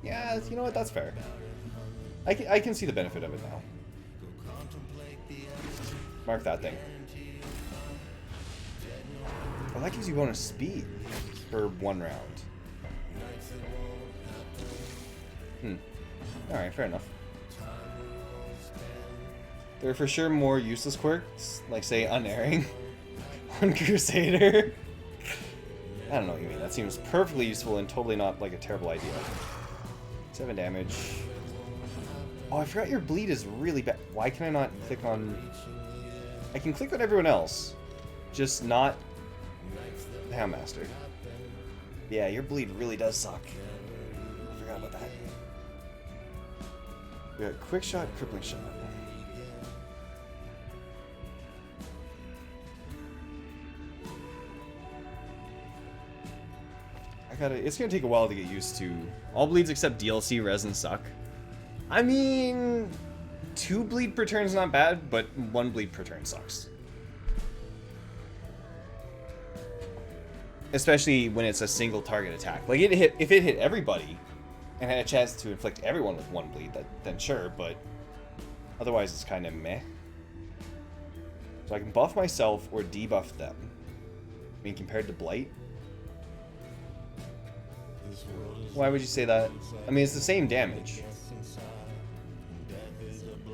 Yeah, you know what? That's fair. I can see the benefit of it now. Mark that thing. Oh, that gives you bonus speed for 1 round. Alright, fair enough. There are for sure more useless quirks, like say Unerring on Crusader. I don't know what you mean. That seems perfectly useful and totally not like a terrible idea. 7 damage. Oh, I forgot your bleed is really bad. Why can I not click on... I can click on everyone else, just not the Houndmaster. Yeah, your bleed really does suck. I forgot about that. We got Quick Shot, Crippling Shot. It's gonna take a while to get used to. All bleeds except DLC resin suck. I mean, 2 bleed per turn is not bad, but 1 bleed per turn sucks. Especially when it's a single target attack. Like if it hit everybody and had a chance to inflict everyone with 1 bleed, then sure, but otherwise it's kind of meh. So I can buff myself or debuff them. I mean, compared to Blight. Why would you say that? I mean, it's the same damage.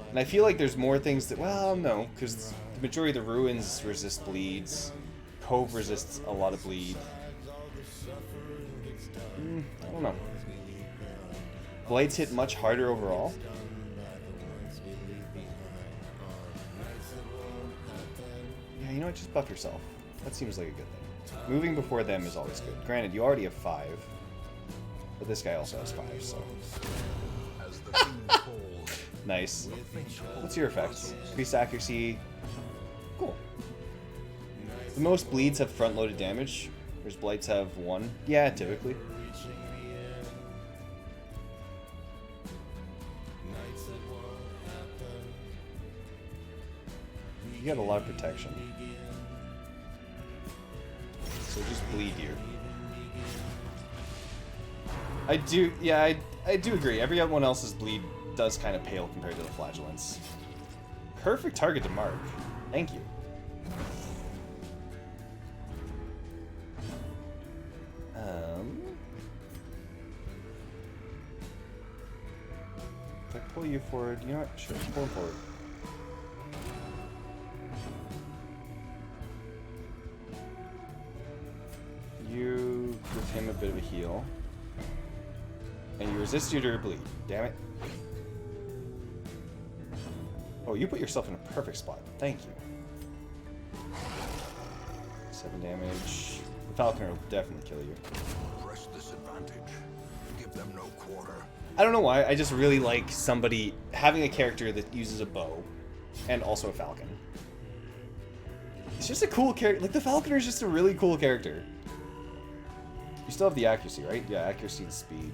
And I feel like there's more things that... Well, no, because the majority of the ruins resist bleeds. Cove resists a lot of bleed. I don't know. Blades hit much harder overall. you know what? Just buff yourself. That seems like a good thing. Moving before them is always good. Granted, you already have 5. But this guy also has 5, so... As the fiend falls, Nice. What's your effects? Increased accuracy. Cool. The most bleeds have front-loaded damage, whereas blights have 1. Yeah, typically. You got a lot of protection. So just bleed you. I do, yeah, I do agree. Everyone else's bleed does kind of pale compared to the flagellants. Perfect target to mark. Thank you. If I pull you forward, you know what? Sure, pull him forward. You give him a bit of a heal. And you resist your bleed. Damn it. Oh, you put yourself in a perfect spot. Thank you. 7 damage. The Falconer will definitely kill you. press this advantage. Give them no quarter. I don't know why. I just really like somebody having a character that uses a bow and also a falcon. It's just a cool character. Like, the Falconer is just a really cool character. You still have the accuracy, right? Yeah, accuracy and speed.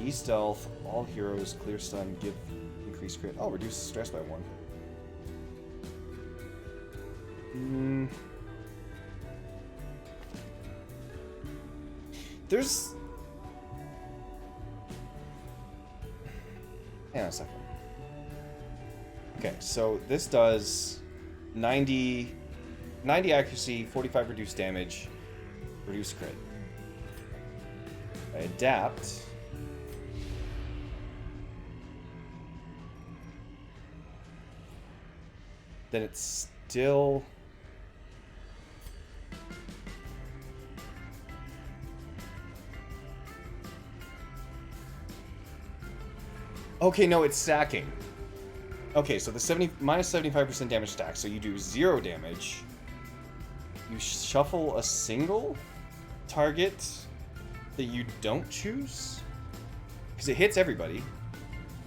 E-stealth, all heroes, clear stun, give increased crit. Oh, reduce stress by 1. There's... Hang on a second. Okay, so this does 90 accuracy, 45 reduced damage, reduced crit. I adapt. Then it's still... Okay, no, it's stacking. Okay, so the minus 75% damage stack, so you do 0 damage. You shuffle a single target that you don't choose? Because it hits everybody.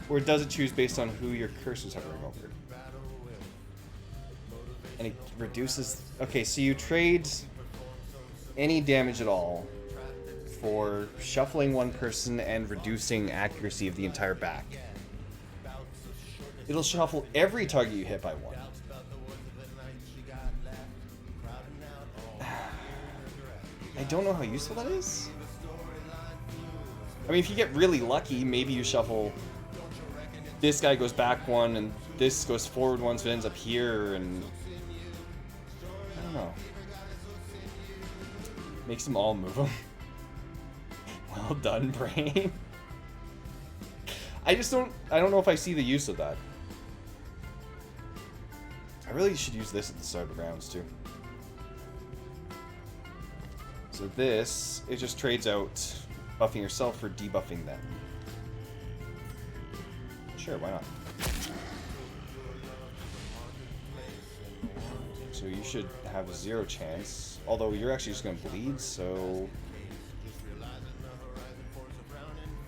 Or does it choose based on who your curse is hovering over? And it reduces... Okay, so you trade any damage at all for shuffling one person and reducing accuracy of the entire back. It'll shuffle every target you hit by 1. I don't know how useful that is. I mean, if you get really lucky, maybe you shuffle... This guy goes back 1, and this goes forward 1, so it ends up here, and... I don't know. Makes them all move them. Well done, brain. I don't know if I see the use of that. I really should use this at the start of rounds, too. So this, it just trades out buffing yourself for debuffing them. Sure, why not? So you should have 0 chance. Although you're actually just going to bleed, so...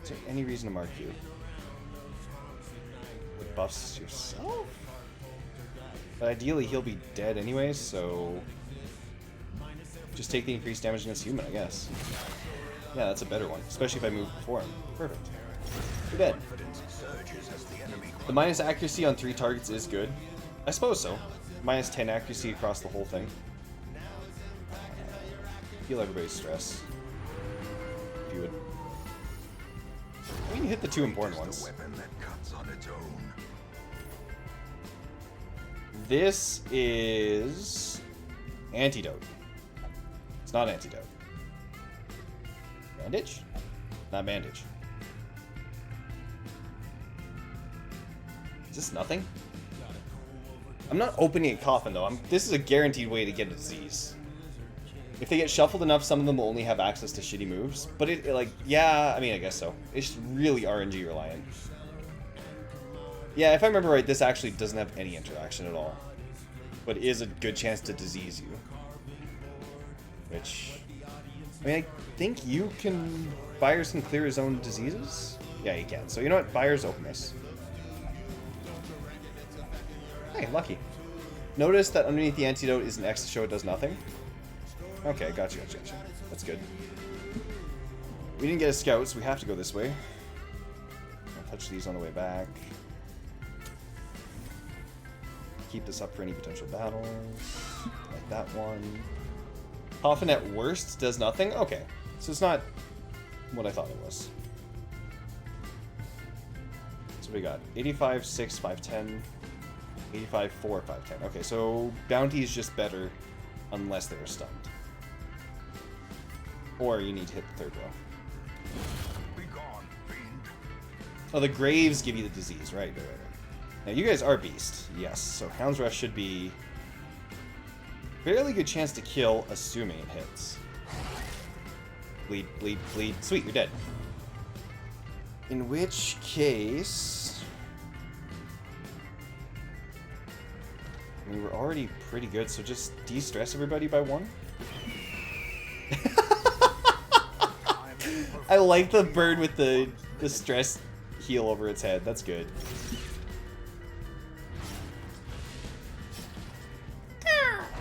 Is there any reason to mark you? It buffs yourself? But ideally he'll be dead anyways, so... Just take the increased damage against human, I guess. Yeah, that's a better one. Especially if I move before him. Perfect. You're dead. The minus accuracy on 3 targets is good. I suppose so. Minus 10 accuracy across the whole thing. Heal everybody's stress. If you would. I mean, you hit the 2 important ones. This is... Antidote. It's not antidote. Bandage? Not bandage. Is this nothing? I'm not opening a coffin though. This is a guaranteed way to get a disease. If they get shuffled enough, some of them will only have access to shitty moves. But it like, yeah, I mean, I guess so. It's really RNG reliant. Yeah, if I remember right, this actually doesn't have any interaction at all. but is a good chance to disease you. Which, I mean, I think you can... Buyers can clear his own diseases? Yeah, he can. So you know what? Buyers, open this. Hey, lucky. Notice that underneath the antidote is an X to show it does nothing. Okay, gotcha. That's good. We didn't get a scout, so we have to go this way. I'll touch these on the way back. Keep this up for any potential battles. Like that one. Coffin at worst does nothing? Okay. So it's not what I thought it was. So we got 85, 6, 5, 10. 85, 4, 5, 10. Okay, so bounty is just better unless they're stunned. Or you need to hit the third row. Be gone, fiend. Oh, the graves give you the disease, right. Now you guys are beast, yes. So Hound's Rush should be fairly good chance to kill, assuming it hits. Bleed, bleed, bleed. Sweet, you're dead. In which case, I mean, we're already pretty good, so just de-stress everybody by 1. I like the bird with the stress heal over its head. That's good.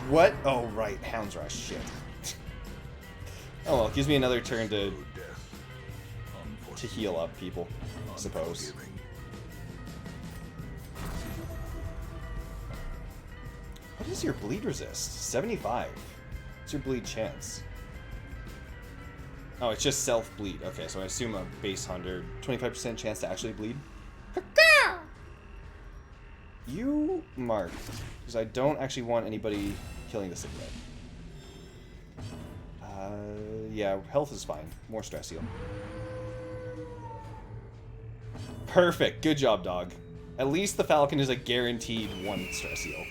What? Oh, right. Hound's Rush. Shit. Oh, well, it gives me another turn to heal up people, I suppose. What is your bleed resist? 75. What's your bleed chance? Oh, it's just self-bleed. Okay, so I assume a base 100. 25% chance to actually bleed. You mark. Because I don't actually want anybody killing the cigarette. Yeah, health is fine. More stress heal. Perfect. Good job, dog. At least the Falcon is a guaranteed 1 stress heal.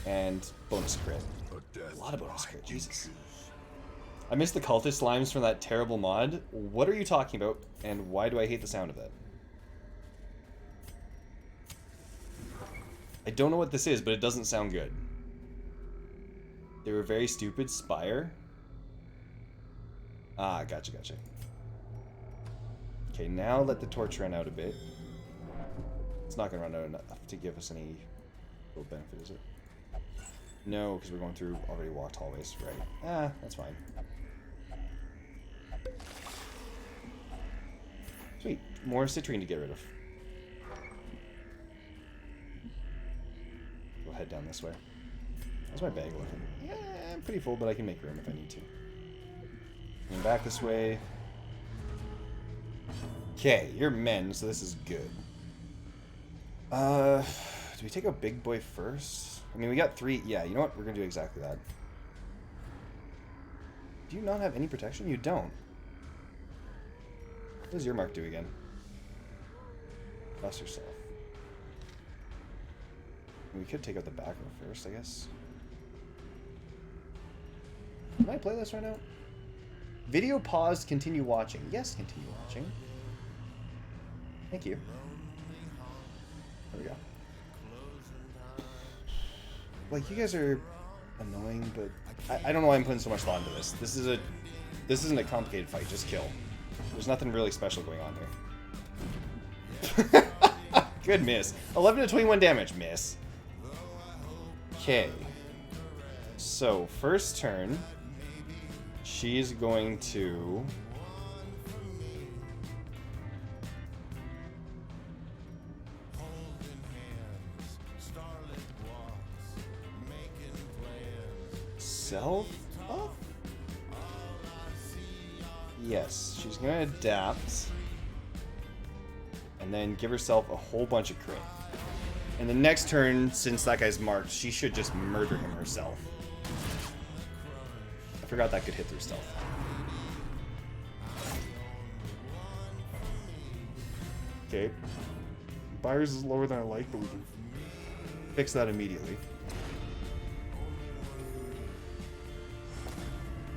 And bonus crit. A lot of bonus crit. Jesus. I missed the cultist slimes from that terrible mod. What are you talking about, and why do I hate the sound of that? I don't know what this is, but it doesn't sound good. They were very stupid. Spire? Ah, gotcha. Okay, now let the torch run out a bit. It's not going to run out enough to give us any real benefit, is it? No, because we're going through already walked hallways. Right. Ah, that's fine. Sweet. More citrine to get rid of. We'll head down this way. How's my bag looking? Yeah, I'm pretty full, but I can make room if I need to. Going back this way. Okay, you're men, so this is good. Do we take a big boy first? I mean, we got 3. Yeah, you know what? We're going to do exactly that. Do you not have any protection? You don't. What does your mark do again? Bust yourself. We could take out the back row first, I guess. Can I play this right now? Video paused, continue watching. Yes, continue watching. Thank you. There we go. Like, you guys are annoying, but I don't know why I'm putting so much thought into this. This isn't a complicated fight, just kill. There's nothing really special going on there. Good miss. 11 to 21 damage, miss. Okay. So, first turn, she's going to... self up? Yes, she's going to adapt. And then give herself a whole bunch of crit. And the next turn, since that guy's marked, she should just murder him herself. I forgot that could hit through stealth. Okay. Buyers is lower than I like, but we can fix that immediately.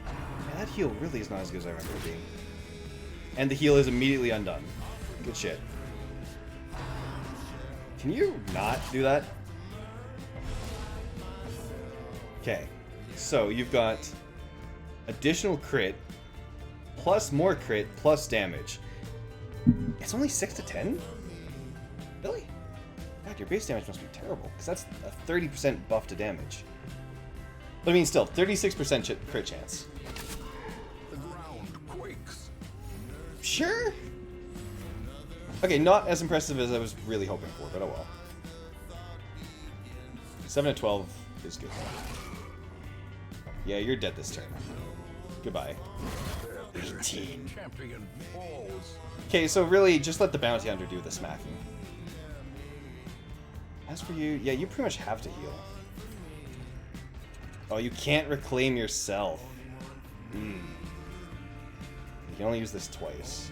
Man, that heal really is not as good as I remember it being. And the heal is immediately undone. Good shit. Can you not do that? Okay, so you've got additional crit, plus more crit, plus damage. It's only 6 to 10? Really? God, your base damage must be terrible, because that's a 30% buff to damage. But I mean, still, 36% crit chance. The ground quakes. Sure? Okay, not as impressive as I was really hoping for, but oh well. 7 to 12 is good. Yeah, you're dead this turn. Goodbye. 18. Champion falls. Okay, so really, just let the bounty hunter do the smacking. As for you, yeah, you pretty much have to heal. Oh, you can't reclaim yourself. You can only use this twice.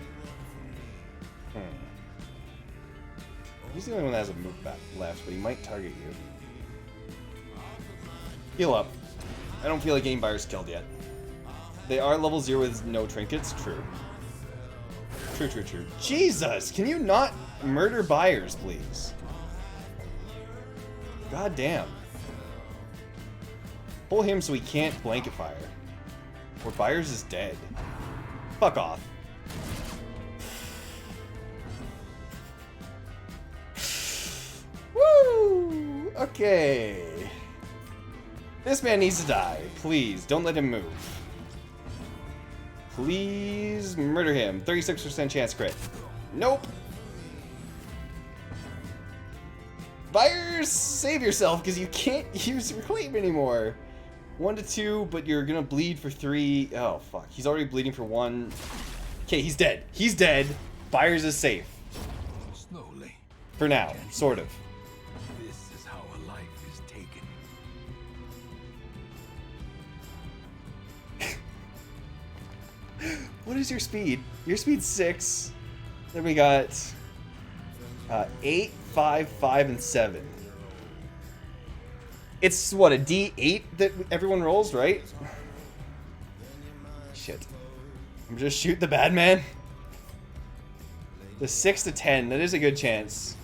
He's the only one that has a move back left, but he might target you. Heal up. I don't feel like getting buyers killed yet. They are level 0 with no trinkets. True. True. Jesus! Can you not murder buyers, please? God damn. Pull him so he can't blanket fire. Or buyers is dead. Fuck off. Woo! Okay. This man needs to die. Please, don't let him move. Please murder him. 36% chance crit. Nope. Buyers, save yourself, because you can't use Reclaim anymore. 1 to 2, but you're gonna bleed for 3. Oh, fuck. He's already bleeding for 1. Okay, he's dead. He's dead. Buyers is safe. Slowly. For now, sort of. This is how a life is taken. What is your speed? Your speed's 6. Then we got 8, 5, 5, and 7. It's what, a D8 that everyone rolls, right? Shit. I'm just shoot the bad man. The 6 to 10, that is a good chance.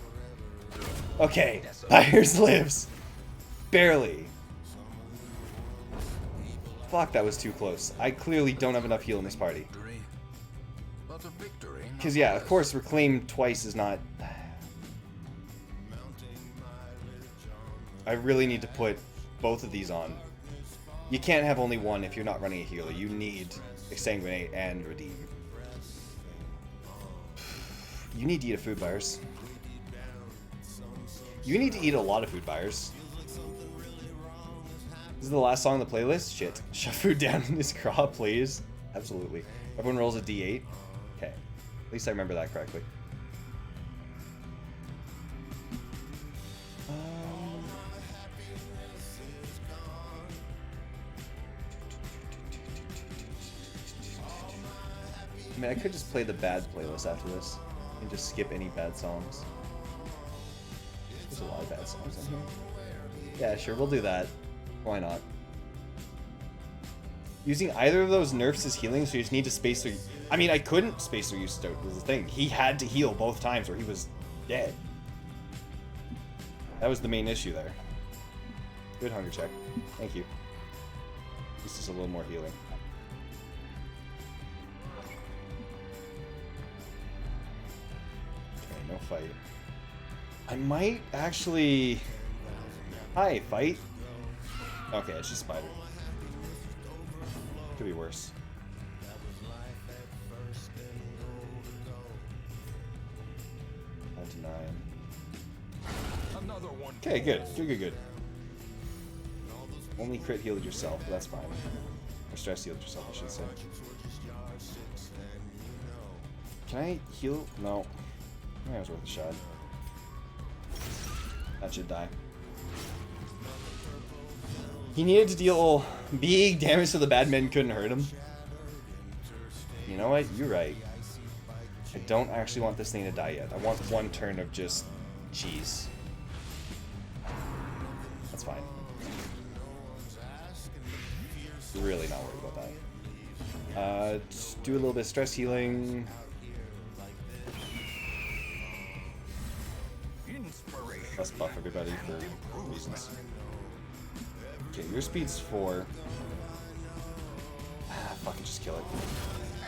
Okay, Byers lives. Barely. Fuck, that was too close. I clearly don't have enough heal in this party. But a victory. Because yeah, of course, Reclaim twice is not... I really need to put both of these on. You can't have only one if you're not running a healer. You need Exsanguinate and Redeem. You need to eat a food, Buyers. You need to eat a lot of food, Buyers. This is the last song on the playlist? Shit. Shove food down in his craw, please. Absolutely. Everyone rolls a D8. Okay. At least I remember that correctly. I mean, I could just play the bad playlist after this and just skip any bad songs. There's a lot of bad songs on here. Yeah, sure, we'll do that. Why not? Using either of those nerfs as healing, so you just need to space through... I mean, I couldn't space through Stoke, was the thing. He had to heal both times or he was dead. That was the main issue there. Good hunger check. Thank you. This is a little more healing. Okay, no fight. I might actually... Hi, fight. Okay, it's just spider. Could be worse. Down to 9. Another one. Okay, good. Good. Only crit healed yourself, but that's fine. Or stress healed yourself, I should say. Can I heal? No. That was worth a shot. That should die. He needed to deal big damage so the bad men couldn't hurt him. You know what? You're right. I don't actually want this thing to die yet. I want one turn of just cheese. That's fine. Really not worried about that. Just do a little bit of stress healing. Let's buff everybody for reasons. Okay, your speed's 4. Ah, fuck it, just kill it.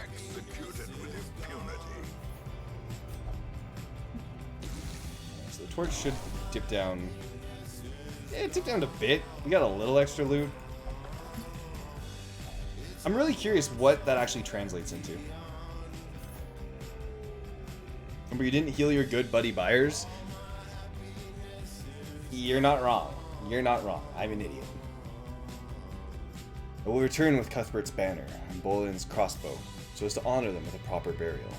Executed with impunity. So the torch should dip down. Yeah, it dipped down a bit. We got a little extra loot. I'm really curious what that actually translates into. Remember, you didn't heal your good buddy buyers? You're not wrong. You're not wrong. I'm an idiot. I will return with Cuthbert's banner and Bolin's crossbow, so as to honor them with a proper burial.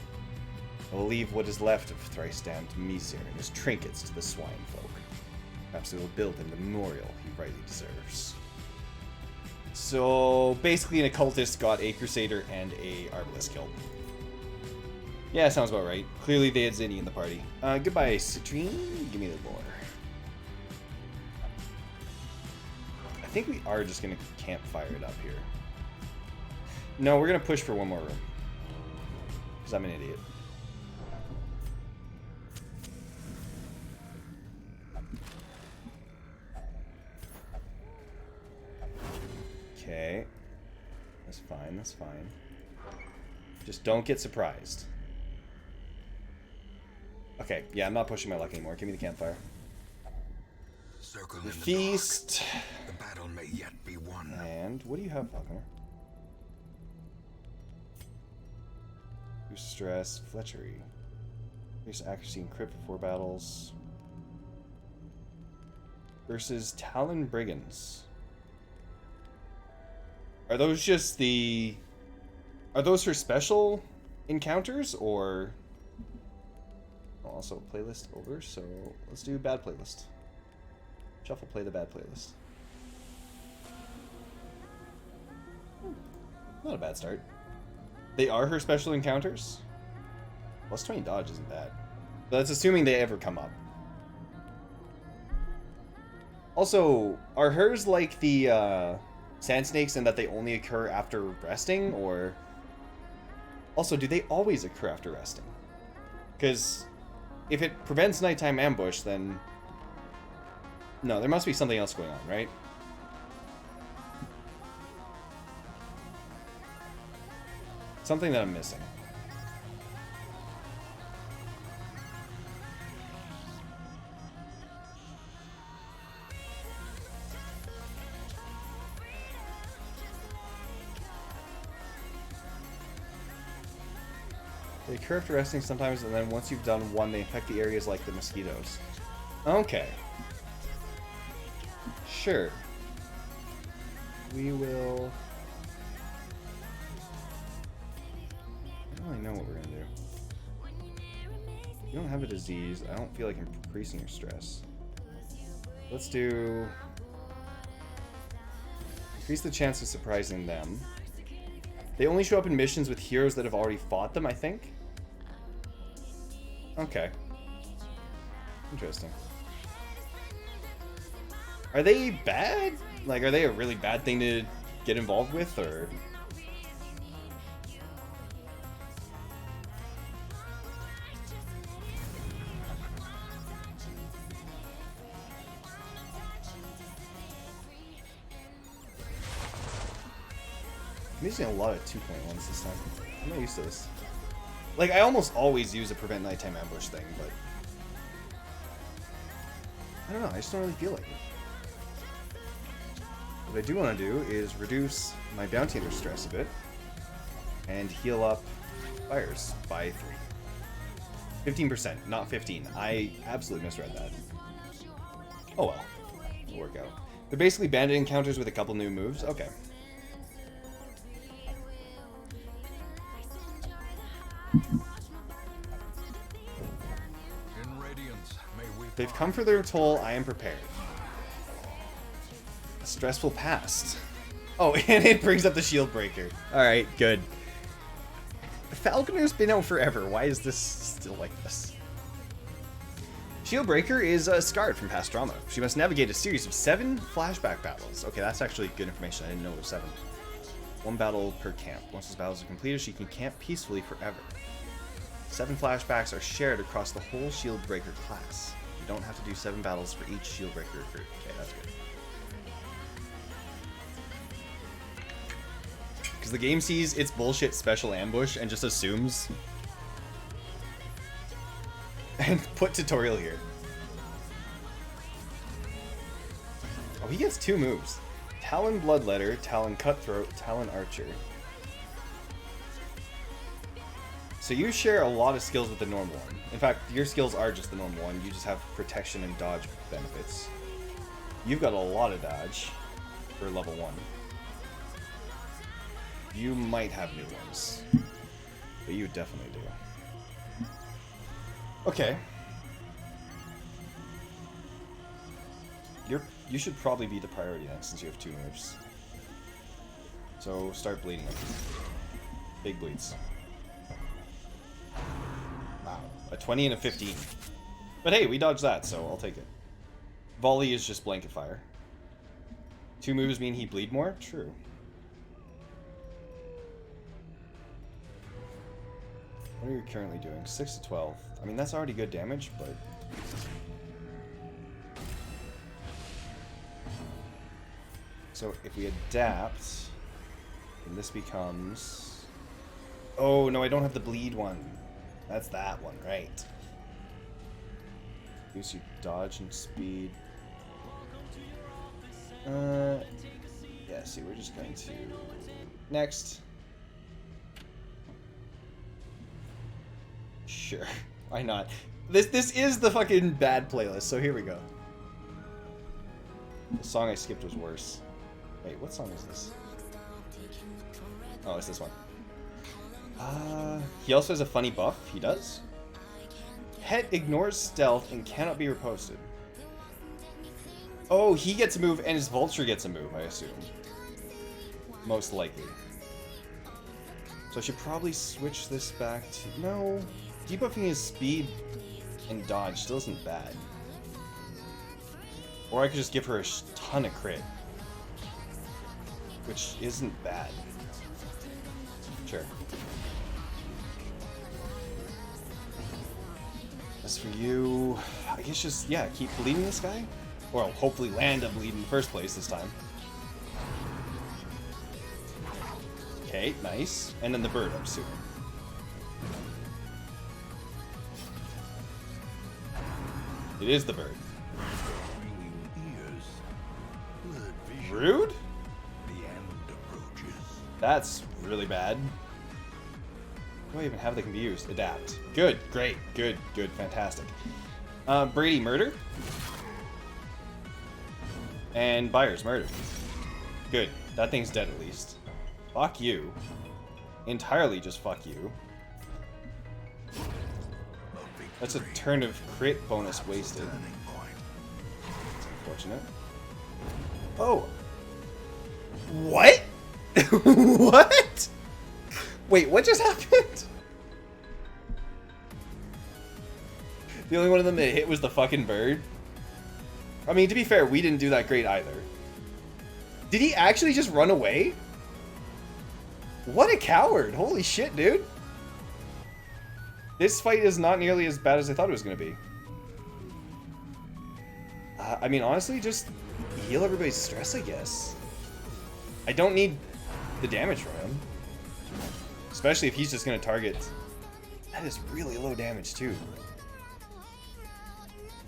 I will leave what is left of thrice-damned Misir and his trinkets to the swine folk. Perhaps they will build him the memorial he rightly deserves. So, basically an occultist got a crusader and a arbalist killed. Yeah, sounds about right. Clearly they had Zinni in the party. Goodbye, Citrine. Give me the lore. I think we are just going to campfire it up here. No, we're going to push for one more room. Because I'm an idiot. Okay. That's fine, that's fine. Just don't get surprised. Okay, yeah, I'm not pushing my luck anymore. Give me the campfire. Circle The in the feast. dark. The battle may yet be won. And what do you have, Falconer? Reduce stress, Fletchery. Increase accuracy and crit before battles. Versus Talon Brigands. Are those just the... Are those her special encounters, or... Also, playlist over, so let's do bad playlist. Shuffle play the bad playlist. Not a bad start. They are her special encounters? Plus 20 dodge isn't bad. But that's assuming they ever come up. Also, are hers like the sand snakes in that they only occur after resting, or... Also, do they always occur after resting? Because if it prevents nighttime ambush, then... No, there must be something else going on, right? Something that I'm missing. They occur after resting sometimes, and then once you've done one, they infect the areas like the mosquitoes. Okay. Sure. We will... I don't really know what we're gonna do. You don't have a disease. I don't feel like increasing your stress. Let's do... Increase the chance of surprising them. They only show up in missions with heroes that have already fought them, I think? Okay. Interesting. Are they bad? Like, are they a really bad thing to get involved with, or... I'm using a lot of 2.1s this time. I'm not used to this. Like, I almost always use a prevent nighttime ambush thing, but... I don't know, I just don't really feel like it. What I do want to do is reduce my bounty hunter stress a bit, and heal up fires by 3. 15%, not 15. I absolutely misread that. Oh well. It'll work out. They're basically bandit encounters with a couple new moves. Okay. In radiance, may we They've come for their toll. I am prepared. A stressful past. Oh, and it brings up the shield breaker. Alright, good. Falconer's been out forever. Why is this still like this? Shieldbreaker is scarred from past drama. She must navigate a series of 7 flashback battles. Okay, that's actually good information. I didn't know it was 7. 1 battle per camp. Once those battles are completed, she can camp peacefully forever. 7 flashbacks are shared across the whole Shieldbreaker class. You don't have to do 7 battles for each Shieldbreaker recruit. Okay, that's good. because the game sees its bullshit special ambush and just assumes. And put tutorial here. Oh, he gets 2 moves. Talon Bloodletter, Talon Cutthroat, Talon Archer. So you share a lot of skills with the normal one. In fact, your skills are just the normal one. You just have protection and dodge benefits. You've got a lot of dodge for level 1. You might have new ones. But you definitely do. Okay. You should probably be the priority next since you have 2 moves. So start bleeding him. Big bleeds. Wow. A 20 and a 15. But hey, we dodged that, so I'll take it. Volley is just blanket fire. 2 moves mean he bleed more? True. What are you currently doing? 6 to 12. I mean, that's already good damage, but... So if we adapt, then this becomes... Oh, no, I don't have the bleed one. That's that one, right. Use your dodge and speed. Yeah, see, we're just going to... Next. Sure, why not? This is the fucking bad playlist, so here we go. The song I skipped was worse. Wait, what song is this? Oh, it's this one. He also has a funny buff. He does? Het ignores stealth and cannot be reposted. Oh, he gets a move and his vulture gets a move, I assume. Most likely. So I should probably switch this back to... No. Debuffing his speed and dodge still isn't bad. Or I could just give her a ton of crit. Which isn't bad. Sure. As for you, I guess just, yeah, keep bleeding this guy? Or I'll hopefully land a bleed in the first place this time. Okay, nice. And then the bird, I'm assuming. It is the bird. Rude? That's really bad. What do I even have that can be used? Adapt. Good, great, good, fantastic. Brady, murder. And Byers, murder. Good. That thing's dead at least. Fuck you. Entirely just fuck you. That's a turn of crit bonus wasted. That's unfortunate. Oh! What? What? Wait, what just happened? The only one of them that hit was the fucking bird? I mean, to be fair, we didn't do that great either. Did he actually just run away? What a coward. Holy shit, dude. This fight is not nearly as bad as I thought it was going to be. I mean, honestly, just heal everybody's stress, I guess. I don't need the damage from him. Especially if he's just going to target... That is really low damage, too.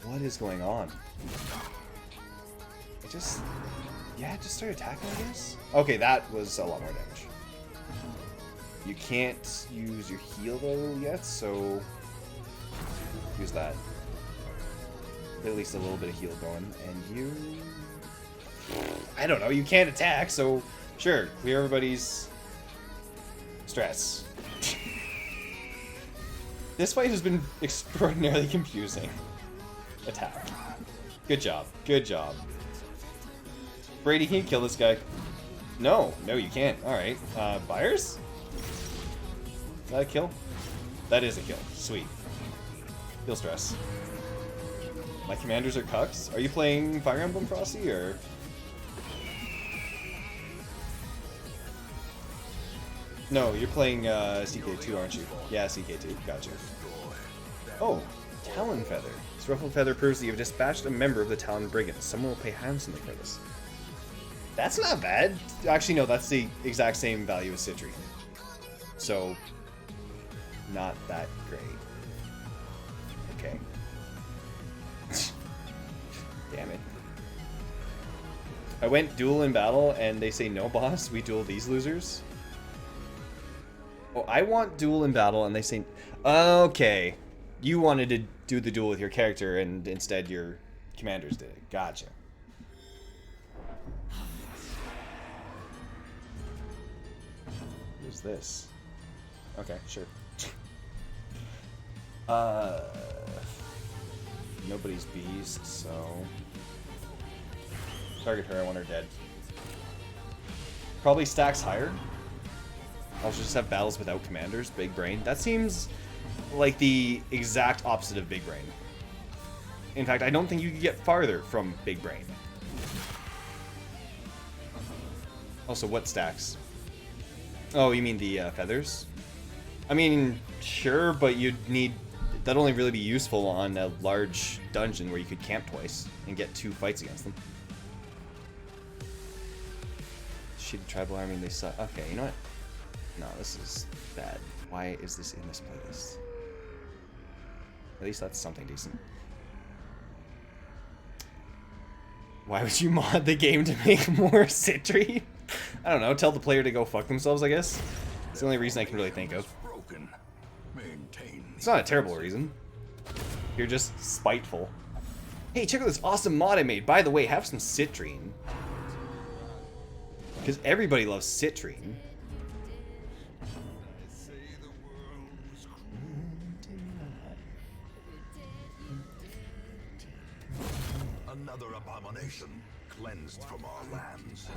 What is going on? I just... Yeah, just start attacking, I guess? Okay, that was a lot more damage. You can't use your heal, though, yet, so... Use that. Get at least a little bit of heal going. And you... I don't know, you can't attack, so... Sure, clear everybody's... stress. This fight has been extraordinarily confusing. Attack. Good job. Good job. Brady, can you kill this guy? No. No, you can't. Alright. Byers? Is that a kill? That is a kill. Sweet. Feel stress. My commanders are cucks? Are you playing Fire Emblem Frosty, or...? No, you're playing CK2, aren't you? Yeah, CK2. Gotcha. Oh, Talon Feather. This ruffled feather proves that you've dispatched a member of the Talon Brigands. Someone will pay handsomely for this. That's not bad. Actually, no, that's the exact same value as citrine. So, not that great. Okay. Damn it. I went duel in battle, and they say no, boss. We duel these losers. Oh, I want duel in battle, and they say... Okay. You wanted to do the duel with your character, and instead your commanders did it. Gotcha. Who's this? Okay, sure. Nobody's beast, so... Target her, I want her dead. Probably stacks higher. I'll just have battles without commanders, big brain. That seems like the exact opposite of big brain. In fact, I don't think you could get farther from big brain. Also, what stacks? Oh, you mean the feathers? I mean, sure, but you'd need... That'd only really be useful on a large dungeon where you could camp twice and get 2 fights against them. Shitty tribal army, they suck. Okay, you know what? No, this is bad. Why is this in this playlist? At least that's something decent. Why would you mod the game to make more citrine? I don't know, tell the player to go fuck themselves, I guess. It's the only reason I can really think of. It's not a terrible reason. You're just spiteful. Hey, check out this awesome mod I made. By the way, have some citrine. Because everybody loves citrine. Another abomination cleansed from our lands.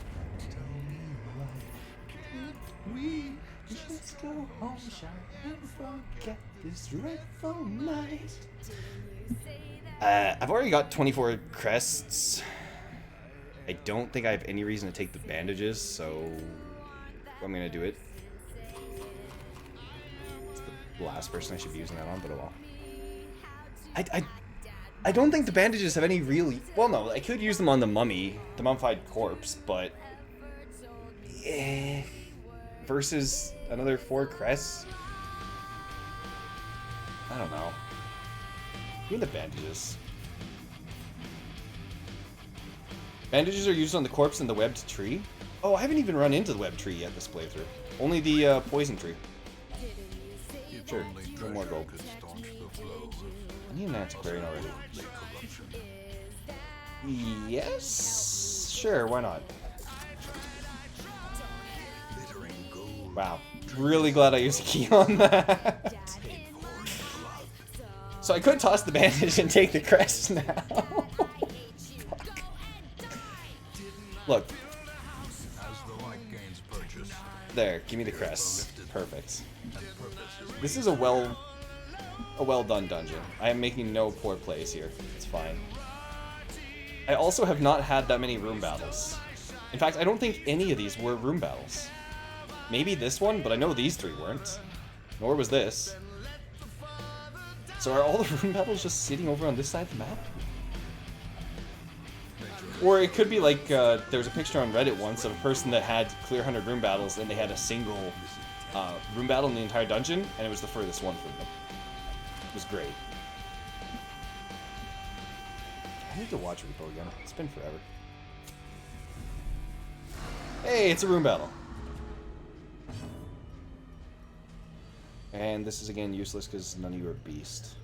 We just go home, shall never forget this dreadful night. I've already got 24 crests. I don't think I have any reason to take the bandages, so I'm gonna do it. It's the last person I should be using that on, but oh well. I don't think the bandages have any really... Well, no, I could use them on the mummy, the mummified corpse, but... Versus another 4 crests? I don't know. Give me the bandages. Bandages are used on the corpse in the webbed tree. Oh, I haven't even run into the webbed tree yet this playthrough. Only the poison tree. Sure, no more gold. I need an antiquarian already. Yes? Sure, why not? Wow. Really glad I used a key on that. So I could toss the bandage and take the crest now. Fuck. Look. There, give me the crest. Perfect. This is a well done dungeon. I am making no poor plays here. It's fine. I also have not had that many room battles. In fact, I don't think any of these were room battles. Maybe this one, but I know these 3 weren't. Nor was this. So are all the room battles just sitting over on this side of the map? Or it could be like, there was a picture on Reddit once of a person that had clear 100 room battles and they had a single room battle in the entire dungeon, and it was the furthest one from them. It was great. I need to watch Repo again. It's been forever. Hey, it's a room battle. And this is again useless because none of you are beast.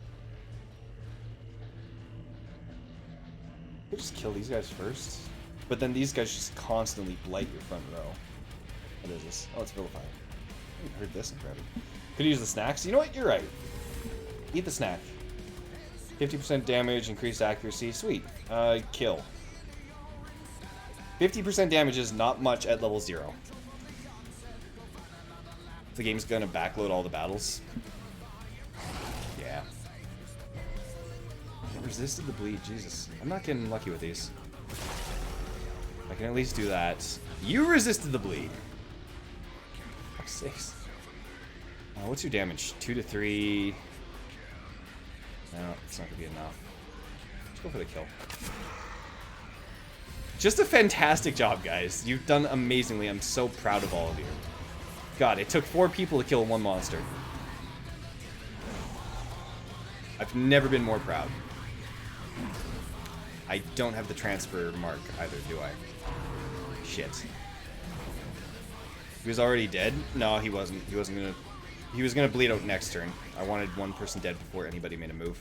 You just kill these guys first. But then these guys just constantly blight your front row. What is this? Oh, it's Vilify. I haven't heard this in forever. Could use the snacks. You know what? You're right. Eat the snack. 50% damage, increased accuracy. Sweet. Kill. 50% damage is not much at level 0. The game's gonna backload all the battles. Yeah. It resisted the bleed, Jesus. I'm not getting lucky with these. I can at least do that. You resisted the bleed. Fuck's sakes. What's your damage? 2 to 3. No, it's not gonna be enough. Let's go for the kill. Just a fantastic job, guys. You've done amazingly. I'm so proud of all of you. God, it took 4 people to kill 1 monster. I've never been more proud. I don't have the transfer mark either, do I? Shit. He was already dead? No, he wasn't. He wasn't gonna... He was gonna bleed out next turn. I wanted 1 person dead before anybody made a move.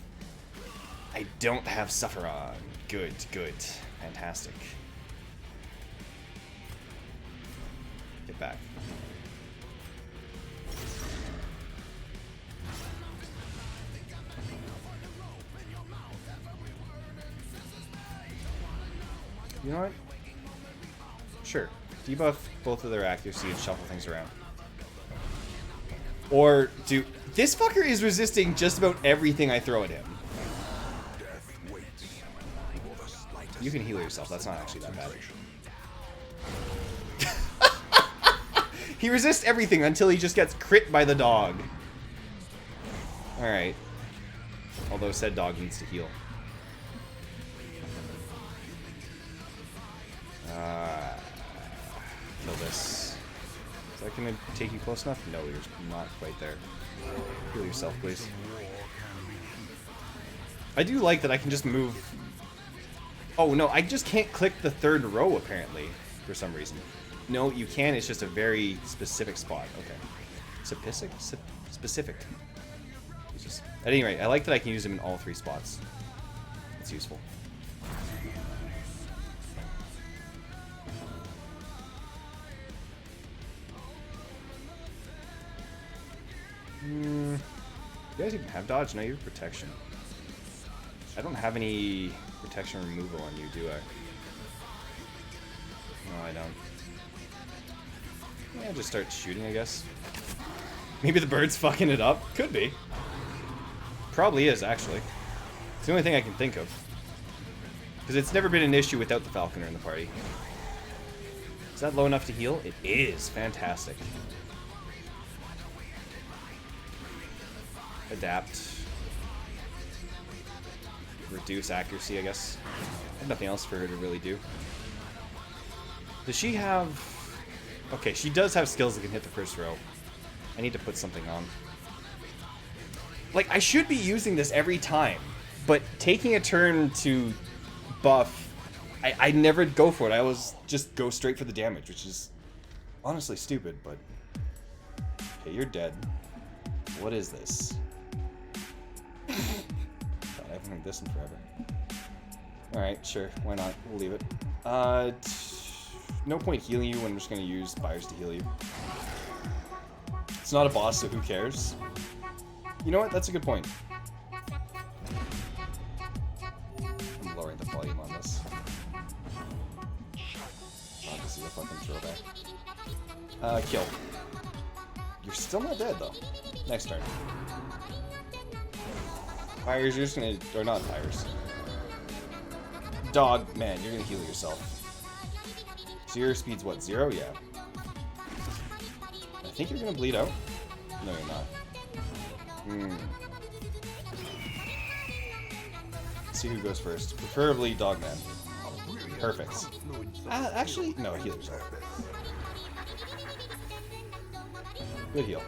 I don't have Suffer on. Good, good. Fantastic. Get back. You know what? Sure. Debuff both of their accuracy and shuffle things around. Or do... This fucker is resisting just about everything I throw at him. You can heal yourself. That's not actually that bad. He resists everything until he just gets crit by the dog. Alright. Although said dog needs to heal. Kill this. Is that gonna take you close enough? No, you're not quite there. Heal yourself, please. I do like that I can just move... Oh, no, I just can't click the 3rd row, apparently, for some reason. No, you can, it's just a very specific spot. Okay. Specific. Jesus. At any rate, I like that I can use him in all 3 spots. It's useful. You guys even have dodge? No, you have protection. I don't have any protection removal on you, do I? No, I don't. Yeah, just start shooting, I guess. Maybe the bird's fucking it up? Could be. Probably is, actually. It's the only thing I can think of. Because it's never been an issue without the falconer in the party. Is that low enough to heal? It is. Fantastic. Adapt. Reduce accuracy, I guess. I have nothing else for her to really do. Does she have... Okay, she does have skills that can hit the 1st row. I need to put something on. Like, I should be using this every time, but taking a turn to buff, I never go for it. I always just go straight for the damage, which is honestly stupid, but... Okay, you're dead. What is this? God, I haven't heard this in forever. Alright, sure. Why not? We'll leave it. No point healing you when we're just going to use Spires to heal you. It's not a boss, so who cares? You know what? That's a good point. I'm lowering the volume on this. Oh, this is a fucking throwback. Kill. You're still not dead, though. Next turn. Fires, you're just gonna... Or not fires. Dog, man, you're gonna heal yourself. So your speed's what, 0? Yeah. I think you're gonna bleed out. No, you're not. Let's see who goes first. Preferably Dogman. Perfect. Actually, no, heal yourself. Good heal.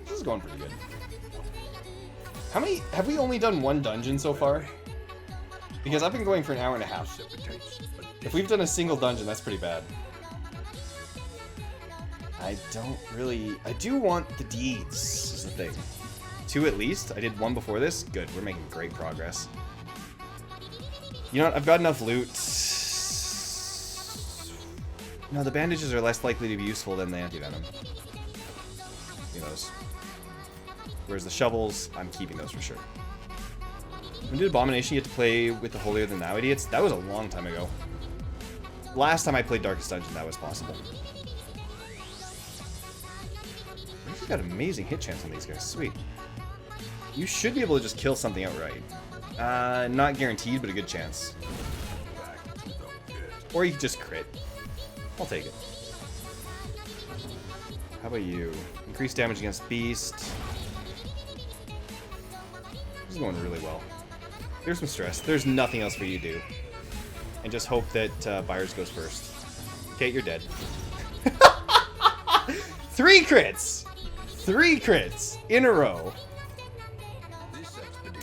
This is going pretty good. How many... Have we only done 1 dungeon so far? Because I've been going for an hour and a half. If we've done a single dungeon, that's pretty bad. I don't really... I do want the deeds, is the thing. 2 at least. I did 1 before this. Good, we're making great progress. You know what? I've got enough loot. No, the bandages are less likely to be useful than the anti-venom. Give me those. Whereas the shovels, I'm keeping those for sure. When did Abomination get to play with the Holier Than Thou idiots? That was a long time ago. Last time I played Darkest Dungeon, that was possible. We've got amazing hit chance on these guys. Sweet. You should be able to just kill something outright. Not guaranteed, but a good chance. Or you can just crit. I'll take it. How about you? Increased damage against Beast. This is going really well. There's some stress. There's nothing else for you to do. And just hope that Byers goes first. Okay, you're dead. 3 crits! 3 crits in a row.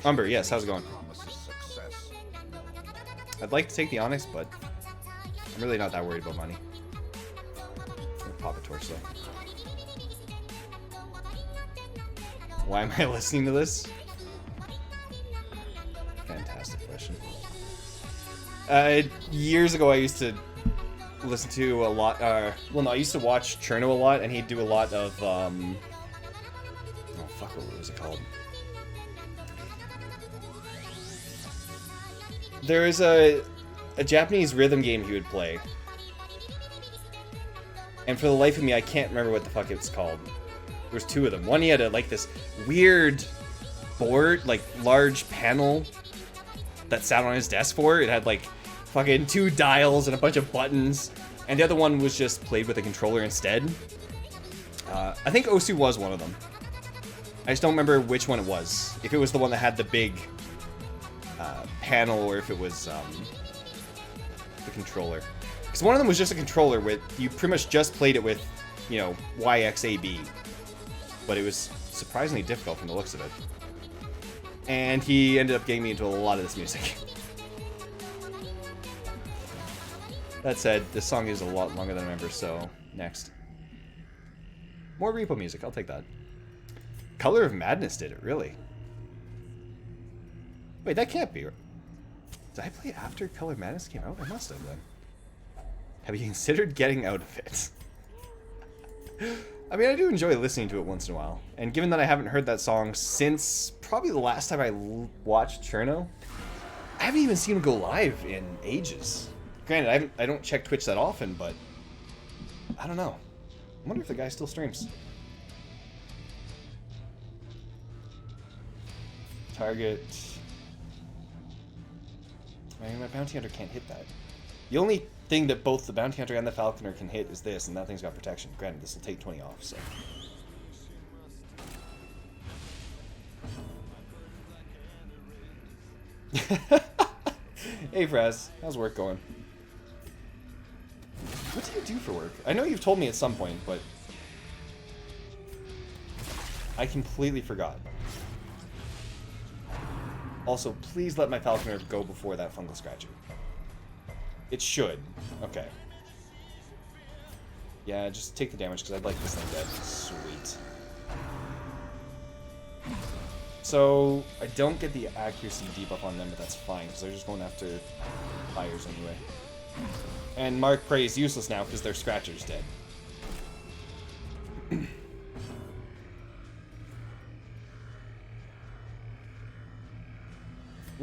Umber, yes, how's it going? I'd like to take the Onyx, but I'm really not that worried about money. Pop a torch, though. Why am I listening to this? Fantastic question. Years ago, I used to listen to a lot. Well, no, I used to watch Cherno a lot, and he'd do a lot of. Oh fuck! What was it called? There is a Japanese rhythm game he would play, and for the life of me, I can't remember what the fuck it's called. There's 2 of them. One, he had like this weird board, like large panel that sat on his desk for. It had like fucking 2 dials and a bunch of buttons, and the other one was just played with a controller instead. I think Osu was one of them. I just don't remember which one it was. If it was the one that had the big panel, or if it was the controller. Because one of them was just a controller with, you pretty much just played it with, you know, YXAB. But it was surprisingly difficult from the looks of it. And he ended up getting me into a lot of this music. That said, this song is a lot longer than I remember, so next. More repo music, I'll take that. Color of Madness did it, really? Wait, that can't be. Did I play it after Color of Madness came out? I must have then. Have you considered getting out of it? I mean, I do enjoy listening to it once in a while. And given that I haven't heard that song since probably the last time I watched Cherno, I haven't even seen him go live in ages. Granted, I don't check Twitch that often, but I don't know. I wonder if the guy still streams. Target. I mean, my bounty hunter can't hit that. The only thing that both the bounty hunter and the falconer can hit is this, and that thing's got protection. Granted, this will take 20 off, so. Hey, Fraz. How's work going? What do you do for work? I know you've told me at some point, but I completely forgot. Also, please let my falconer go before that fungal scratcher. It should. Okay. Yeah, just take the damage, because I'd like this thing dead. Sweet. So, I don't get the accuracy debuff on them, but that's fine, because they're just going after fires anyway. And Mark Prey is useless now, because their scratcher's dead. You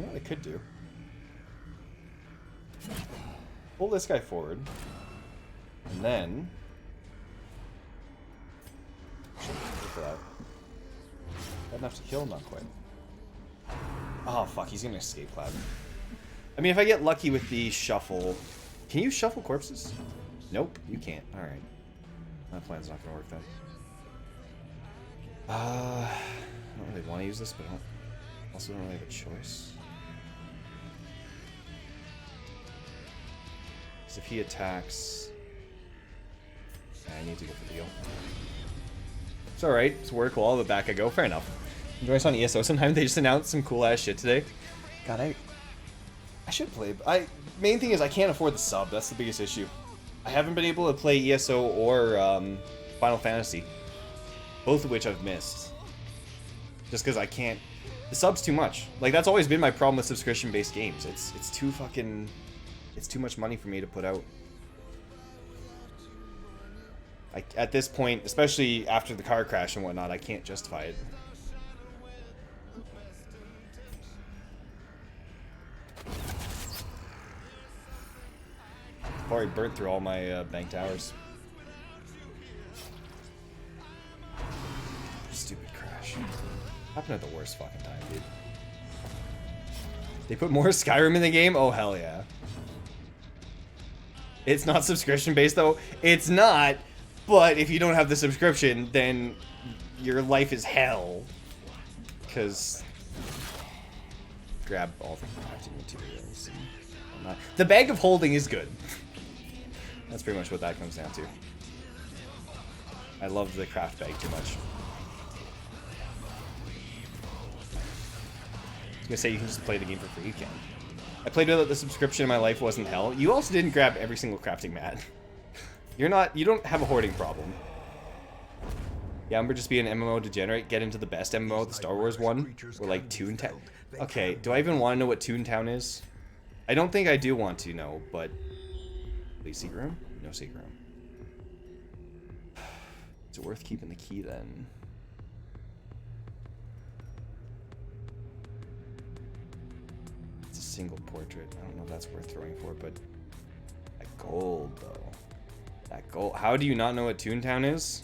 know what I could do? Pull this guy forward. And then... Look for that. Got enough to kill? Not quite. Oh, fuck. He's gonna escape cloud. I mean, if I get lucky with the shuffle... Can you shuffle corpses? Nope, you can't. Alright. That plan's not gonna work then. I don't really want to use this, but I also don't really have a choice. If he attacks, I need to go for the heal. It's alright, it's work while the back I go. Fair enough. Join us on ESO. Sometimes they just announced some cool ass shit today. God, I should play. Main thing is I can't afford the sub. That's the biggest issue. I haven't been able to play ESO or Final Fantasy, both of which I've missed. Just because I can't. The sub's too much. Like, that's always been my problem with subscription-based games. It's too fucking. It's too much money for me to put out. At this point, especially after the car crash and whatnot, I can't justify it. I've already burnt through all my banked hours. Stupid crash. Happened at the worst fucking time, dude. They put more Skyrim in the game? Oh, hell yeah. It's not subscription based though. It's not, but if you don't have the subscription, then your life is hell. Because grab all the crafting materials. The bag of holding is good. That's pretty much what that comes down to. I love the craft bag too much. I was gonna say you can just play the game for free. You can. I played without the subscription and my life wasn't hell. You also didn't grab every single crafting mat. You don't have a hoarding problem. Yeah, I'm just be an MMO degenerate, get into the best MMO, the Star Wars one, or like Toontown. Okay, do I even want to know what Toontown is? I don't think I do want to know, but... Please, secret room? No secret room. Is it worth keeping the key then? It's a single portrait. I don't know if that's worth throwing for, but... That gold, though. That gold. How do you not know what Toontown is?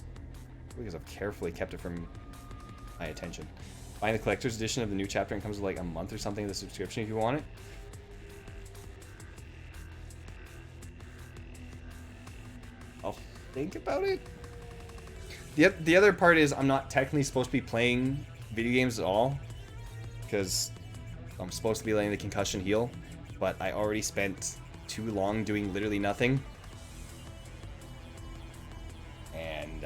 Because I've carefully kept it from my attention. Buying the collector's edition of the new chapter and comes with like a month or something of the subscription if you want it. I'll think about it. The other part is I'm not technically supposed to be playing video games at all because I'm supposed to be letting the concussion heal, but I already spent too long doing literally nothing. And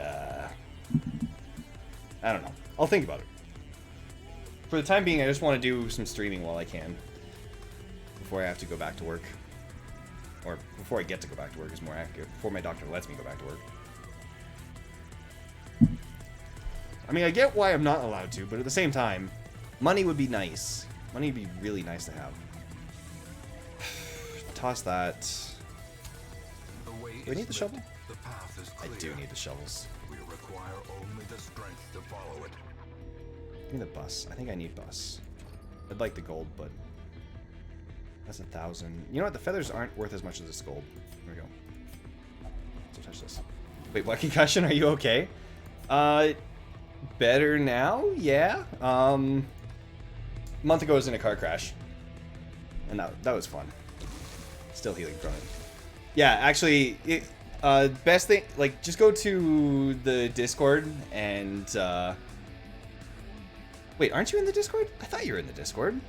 I don't know. I'll think about it. For the time being, I just want to do some streaming while I can before I have to go back to work. Or before I get to go back to work is more accurate. Before my doctor lets me go back to work. I mean, I get why I'm not allowed to, but at the same time, money would be nice. Money would be really nice to have. Toss that. Do I need the shovel? I do need the shovels. We require only the strength to follow it. Give me the bus. I think I need bus. I'd like the gold, but that's 1,000. You know what? The feathers aren't worth as much as this gold. There we go. So touch this. Wait, what concussion? Are you okay? Better now? Yeah. A month ago I was in a car crash. And that was fun. Still healing from it. Yeah, actually, best thing, like, just go to the Discord and, wait, aren't you in the Discord? I thought you were in the Discord.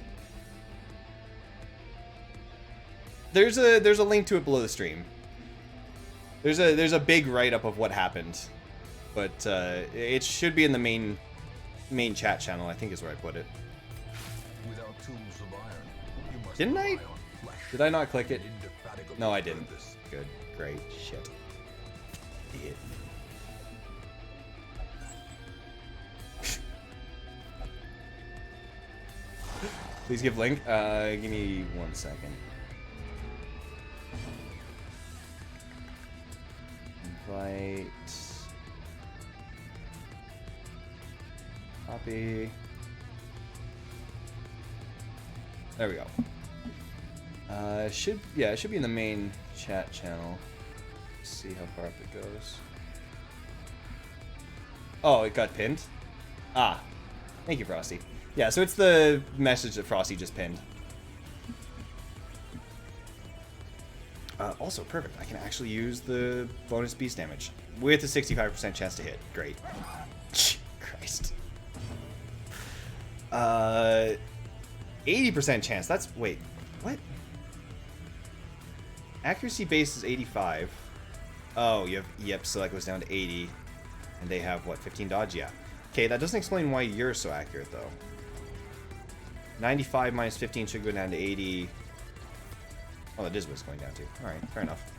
There's a link to it below the stream. There's a big write-up of what happened. But, it should be in the main chat channel, I think is where I put it. Without tools of iron, you must Didn't I? rely on flesh. Did I not click it? Indefatigable No, I didn't. purpose. Good. Great. Shit. Idiot. Please give link. Give me 1 second. Invite. Copy. There we go. It should be in the main chat channel. Let's see how far up it goes. Oh, it got pinned? Ah. Thank you, Frosty. Yeah, so it's the message that Frosty just pinned. Also, perfect. I can actually use the bonus beast damage with a 65% chance to hit. Great. Christ. 80% chance. That's... Wait. What? Accuracy base is 85. Oh, you have... Yep, so that goes down to 80. And they have, what, 15 dodge? Yeah. Okay, that doesn't explain why you're so accurate, though. 95 minus 15 should go down to 80. Oh, that is what it's going down to. Alright, fair enough.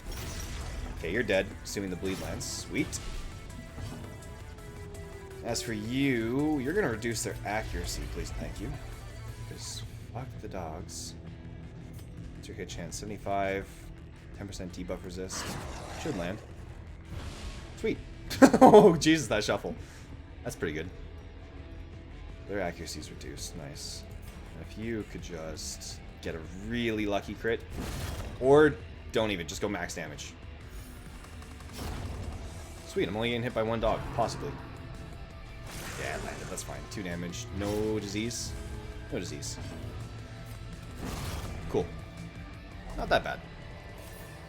Okay, you're dead, assuming the bleed lands. Sweet. As for you, you're going to reduce their accuracy, please. Thank you. Because fuck the dogs. What's your hit chance? 75. 10% debuff resist. Should land. Sweet. Oh, Jesus, that shuffle. That's pretty good. Their accuracy is reduced. Nice. And if you could just get a really lucky crit. Or don't even. Just go max damage. Sweet. I'm only getting hit by one dog. Possibly. Yeah, it landed. That's fine. 2 damage. No disease. No disease. Cool. Not that bad.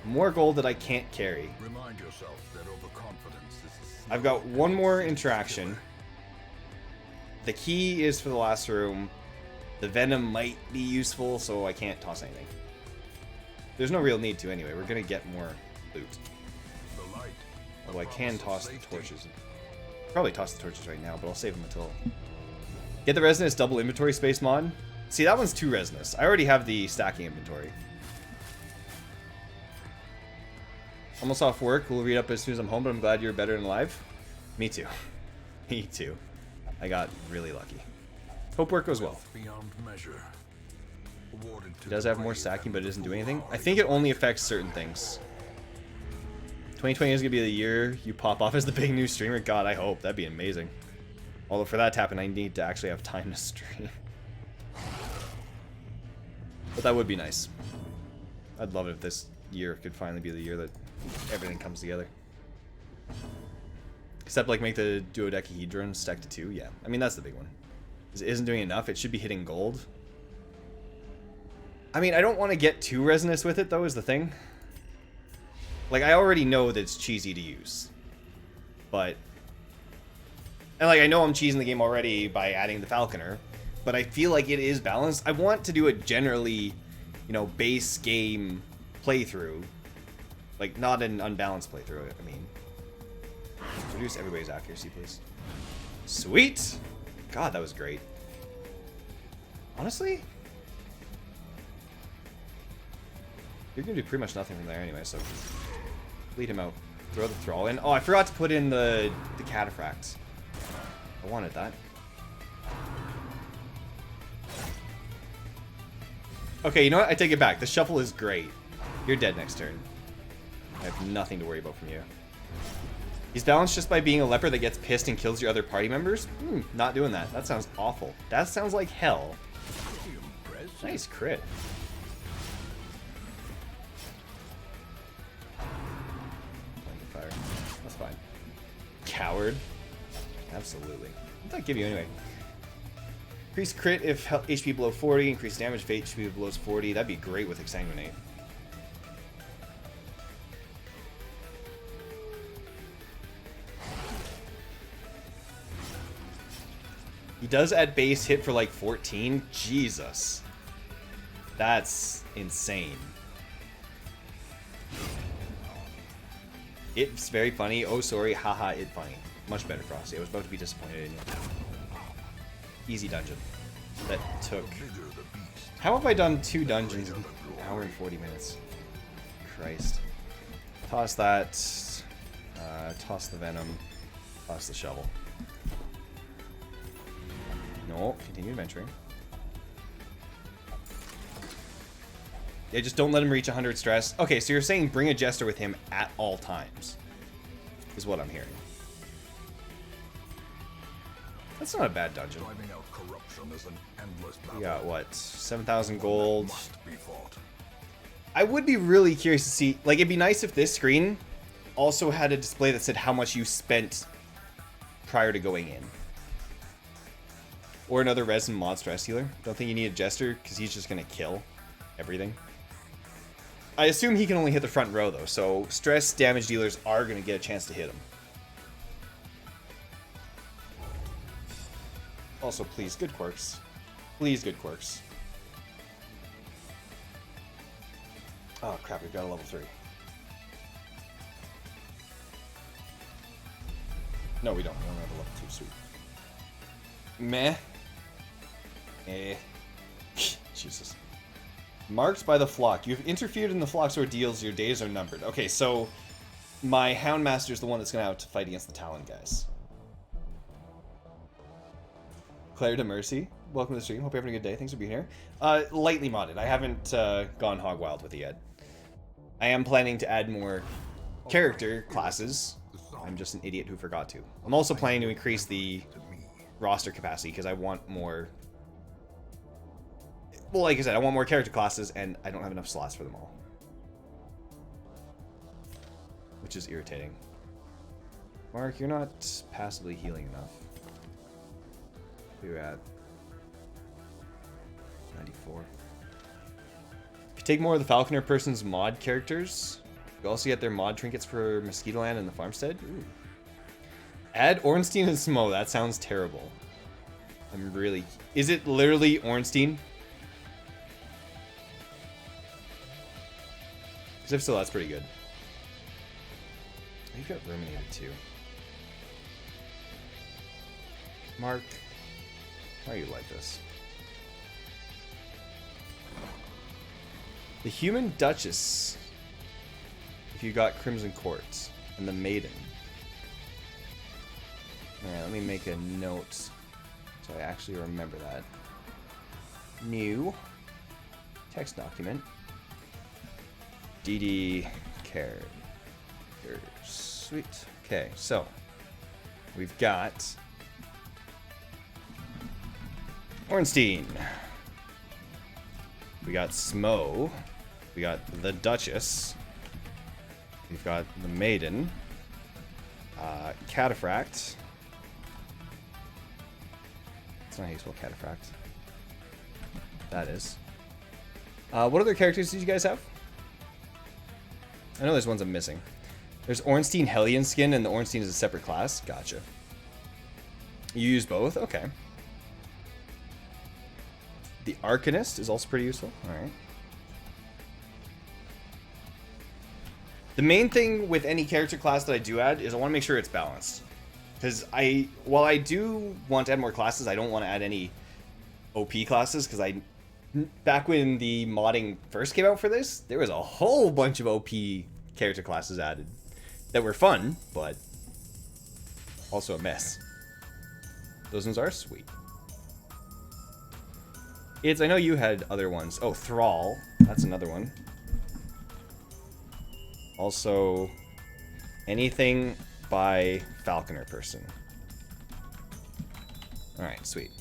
More gold that I can't carry. Remind yourself that overconfidence is... I've got one more interaction. The key is for the last room. The Venom might be useful, so I can't toss anything. There's no real need to anyway. We're going to get more loot. The light. Although I can toss the torches. Probably toss the torches right now, but I'll save them until... Get the Resinous double inventory space mod. See, that one's 2 Resinous. I already have the stacking inventory. Almost off work. We'll read up as soon as I'm home, but I'm glad you're better and alive. Me too. Me too. I got really lucky. Hope work goes well. Beyond measure. Awarded to It does have more stacking, but it doesn't do anything. I think it only affects certain things. 2020 is going to be the year you pop off as the big new streamer. God, I hope. That'd be amazing. Although for that to happen, I need to actually have time to stream. But that would be nice. I'd love it if this year could finally be the year that everything comes together. Except, like, make the dodecahedron stack to 2. Yeah, I mean, that's the big one. It isn't doing enough. It should be hitting gold. I mean, I don't want to get too resinous with it, though, is the thing. Like, I already know that it's cheesy to use. But... And, like, I know I'm cheesing the game already by adding the Falconer. But I feel like it is balanced. I want to do a generally, you know, base game playthrough. Like, not an unbalanced playthrough, I mean. Reduce everybody's accuracy, please. Sweet! God, that was great. Honestly? You're gonna do pretty much nothing from there anyway, so... Lead him out. Throw the Thrall in. Oh, I forgot to put in the Cataphracts. I wanted that. Okay, you know what? I take it back. The Shuffle is great. You're dead next turn. I have nothing to worry about from you. He's balanced just by being a leper that gets pissed and kills your other party members? Not doing that. That sounds awful. That sounds like hell. Nice crit. Fire. That's fine. Coward. Absolutely. What did that give you anyway? Increase crit if HP below 40. Increase damage if HP below 40. That'd be great with Exsanguinate. He does add base hit for like 14. Jesus. That's insane. It's very funny. Oh, sorry. Haha, it funny. Much better, Frosty. I was about to be disappointed in you. Easy dungeon. That took... How have I done 2 dungeons in an hour and 40 minutes? Christ. Toss that. Toss the Venom. Toss the Shovel. No, continue adventuring. Yeah, just don't let him reach 100 stress. Okay, so you're saying bring a Jester with him at all times. Is what I'm hearing. That's not a bad dungeon. Driving out corruption is an endless battle. We got, what, 7,000 gold. Must be fought. I would be really curious to see... Like, it'd be nice if this screen also had a display that said how much you spent prior to going in. Or another resin mod stress healer. Don't think you need a Jester, because he's just going to kill everything. I assume he can only hit the front row, though, so stress damage dealers are going to get a chance to hit him. Also, please, good quirks. Please, good quirks. Oh, crap, we've got a level 3. No, we don't. We only have a level 2. Sweet. Meh. Eh. Jesus. Marked by the flock. You've interfered in the flock's ordeals. Your days are numbered. Okay, so my Houndmaster is the one that's going to have to fight against the Talon guys. Claire de Mercy, welcome to the stream. Hope you're having a good day. Thanks for being here. Lightly modded. I haven't gone hog wild with it yet. I am planning to add more character classes. I'm just an idiot who forgot to. I'm also planning to increase the roster capacity because I want more... Well, like I said, I want more character classes and I don't have enough slots for them all. Which is irritating. Mark, you're not passively healing enough. We're at 94. If you take more of the Falconer person's mod characters, you also get their mod trinkets for Mosquitoland and the Farmstead. Ooh. Add Ornstein and Smo. That sounds terrible. I'm really... Is it literally Ornstein? Because if so, that's pretty good. You've got Ruminated too. Mark, why are you like this? The Human Duchess. If you got Crimson Court. And the Maiden. Alright, let me make a note so I actually remember that. New text document. DD characters. Sweet. Okay, so we've got Ornstein. We got Smo. We got the Duchess. We've got the Maiden. Cataphract. That's not how you spell Cataphract. That is. What other characters did you guys have? I know there's ones I'm missing. There's Ornstein Hellion skin, and the Ornstein is a separate class. Gotcha. You use both? Okay. The Arcanist is also pretty useful. Alright. The main thing with any character class that I do add is I want to make sure it's balanced. Because while I do want to add more classes, I don't want to add any OP classes, because back when the modding first came out for this, there was a whole bunch of OP character classes added that were fun, but also a mess. Those ones are sweet. I know you had other ones. Oh, Thrall. That's another one. Also, anything by Falconer person. Alright, sweet.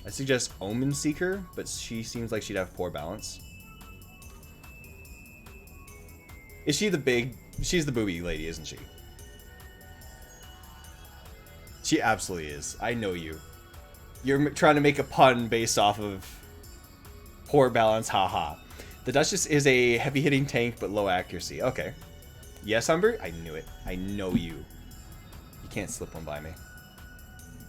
I suggest Omen Seeker, but she seems like she'd have poor balance. Is she the big... She's the booby lady, isn't she? She absolutely is. I know you. You're trying to make a pun based off of poor balance, haha. The Duchess is a heavy-hitting tank, but low accuracy. Okay. Yes, Humber? I knew it. I know you. You can't slip one by me.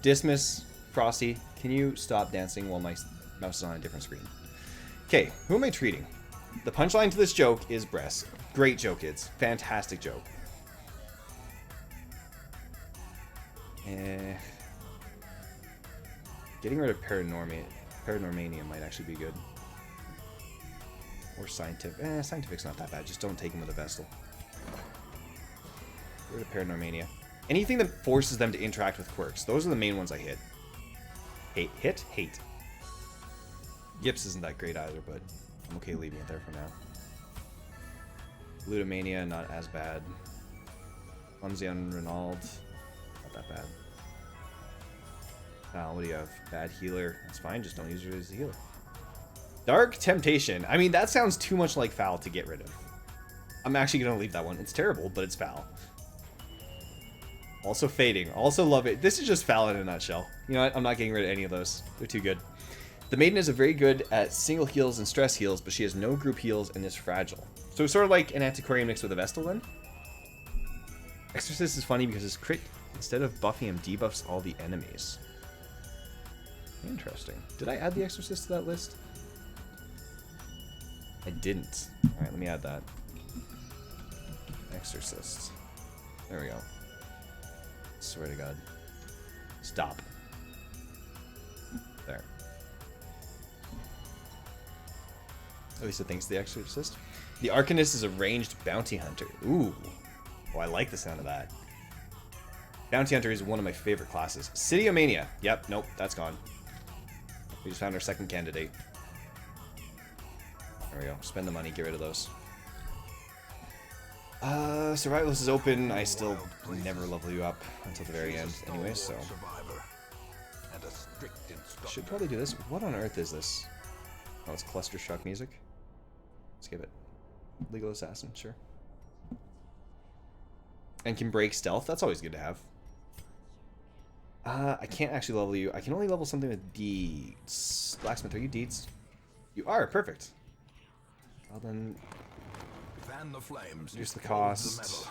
Dismiss, Frosty, can you stop dancing while my mouse is on a different screen? Okay, who am I treating? The punchline to this joke is breasts. Great joke, kids. Fantastic joke. Getting rid of Paranormania might actually be good. Or Scientific. Scientific's not that bad. Just don't take him with a Vestal. Get rid of Paranormania. Anything that forces them to interact with quirks. Those are the main ones I hit. Hate. Gips isn't that great either, but I'm okay leaving it there for now. Ludomania, not as bad. Clumsy on Renauld, not that bad. What do you have? Bad healer. That's fine, just don't use her as a healer. Dark Temptation. I mean, that sounds too much like Foul to get rid of. I'm actually going to leave that one. It's terrible, but it's Foul. Also Fading. Also love it. This is just Foul in a nutshell. You know what? I'm not getting rid of any of those. They're too good. The Maiden is very good at single heals and stress heals, but she has no group heals and is fragile. So it's sort of like an Antiquarian mixed with a Vestal then. Exorcist is funny because his crit, instead of buffing him, debuffs all the enemies. Interesting. Did I add the Exorcist to that list? I didn't. Alright, let me add that. Exorcist. There we go. Swear to God. Stop. There. At least it thinks the Exorcist. The Arcanist is a ranged bounty hunter. Ooh. Oh, I like the sound of that. Bounty hunter is one of my favorite classes. Cityomania. Yep, nope, that's gone. We just found our second candidate. There we go. Spend the money, get rid of those. Survivalist is open. I still never level you up until the very end anyway, so. Should probably do this. What on earth is this? Oh, it's cluster shock music. Skip it. Legal assassin, sure. And can break stealth. That's always good to have. I can't actually level you. I can only level something with deeds. Blacksmith, are you deeds? You are, perfect. Well then, Fan the flames. here's the cost.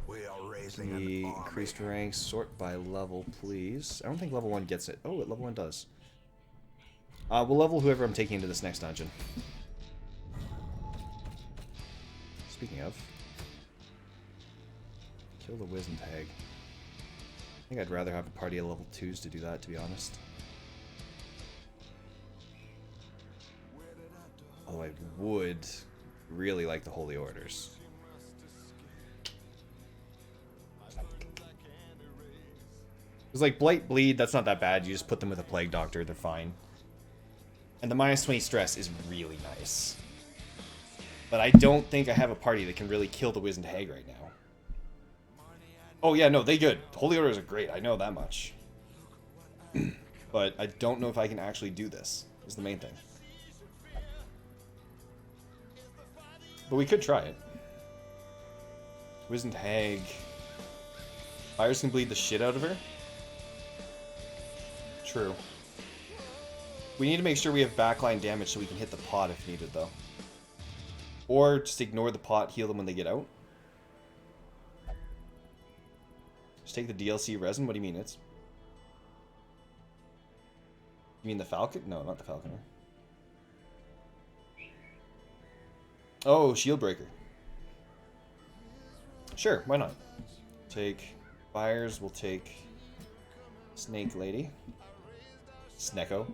We are raising The an army. increased ranks, sort by level, please. I don't think level 1 gets it. Oh, level 1 does. We'll level whoever I'm taking into this next dungeon. Speaking of, kill the Wizened Hag. I think I'd rather have a party of level 2s to do that, to be honest. Although I would really like the Holy Orders. It's like Blight Bleed, that's not that bad. You just put them with a Plague Doctor, they're fine. And the minus 20 stress is really nice. But I don't think I have a party that can really kill the Wizened Hag right now. Oh yeah, no, they good. Holy Orders are great, I know that much. But I don't know if I can actually do this, is the main thing. But we could try it. Wizened Hag. Fires can bleed the shit out of her. True. We need to make sure we have backline damage so we can hit the pot if needed, though. Or just ignore the pot, heal them when they get out. Just take the DLC resin? What do you mean? You mean the Falcon? No, not the Falconer. Oh, Shield Breaker. Sure, why not? Take Fires, we'll take Snake Lady. Snecko.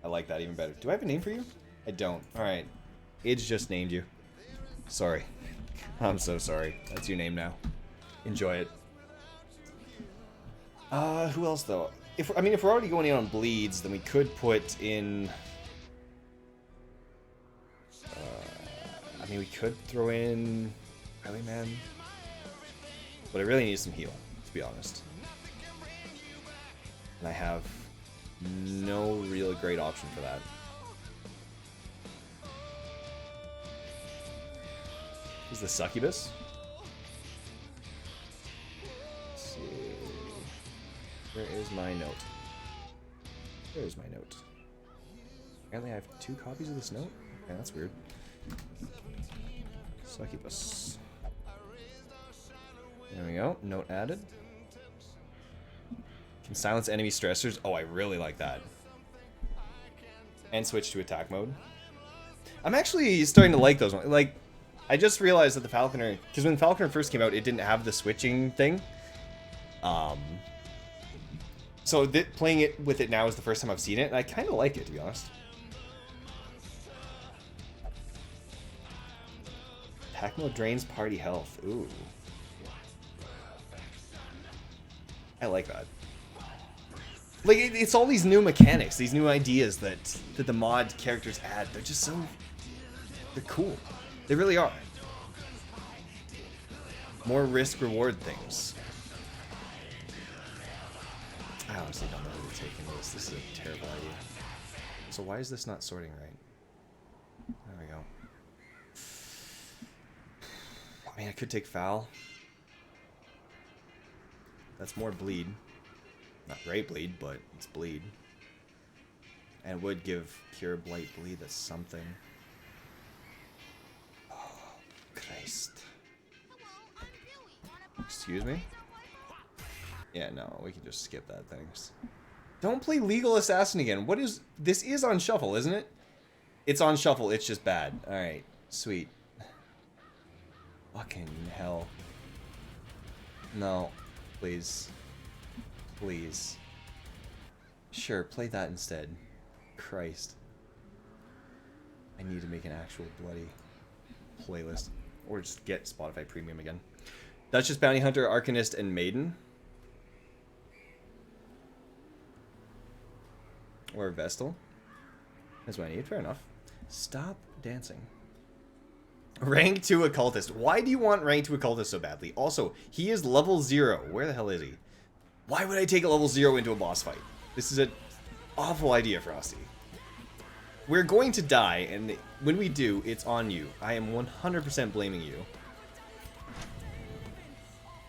I like that even better. Do I have a name for you? I don't. Alright. Age just named you. Sorry. I'm so sorry. That's your name now. Enjoy it. Who else though? If we're already going in on bleeds, then we could put in we could throw in Highwayman. But I really need some heal, to be honest. And I have no real great option for that. Is the Succubus? Let's see. Where is my note? Where is my note? Apparently I have 2 copies of this note? Okay, that's weird. Succubus. There we go. Note added. Can silence enemy stressors. Oh, I really like that. And switch to attack mode. I'm actually starting to like those ones. Like, I just realized that the Falconer, because when Falconer first came out, it didn't have the switching thing. So playing it with it now is the first time I've seen it, and I kind of like it, to be honest. Attack mode drains party health. Ooh. I like that. Like, it's all these new mechanics, these new ideas that the mod characters add. They're just so... They're cool. They really are. More risk-reward things. I honestly don't know who to take in this. This is a terrible idea. So why is this not sorting right? There we go. I mean, I could take Foul. That's more bleed. Not great bleed, but it's bleed. And it would give Cure Blight Bleed. That's something. Oh, Christ. Excuse me? Yeah, no, we can just skip that, thanks. Don't play Legal Assassin again. What is... This is on shuffle, isn't it? It's on shuffle, it's just bad. Alright, sweet. Fucking hell. No. Please. Please. Sure, play that instead. Christ. I need to make an actual bloody playlist. Or just get Spotify Premium again. Duchess, Bounty Hunter, Arcanist, and Maiden. Or Vestal. That's what I need. Fair enough. Stop dancing. Rank 2 Occultist. Why do you want rank 2 Occultist so badly? Also, he is level 0. Where the hell is he? Why would I take a level 0 into a boss fight? This is an awful idea, Frosty. We're going to die, and when we do, it's on you. I am 100% blaming you.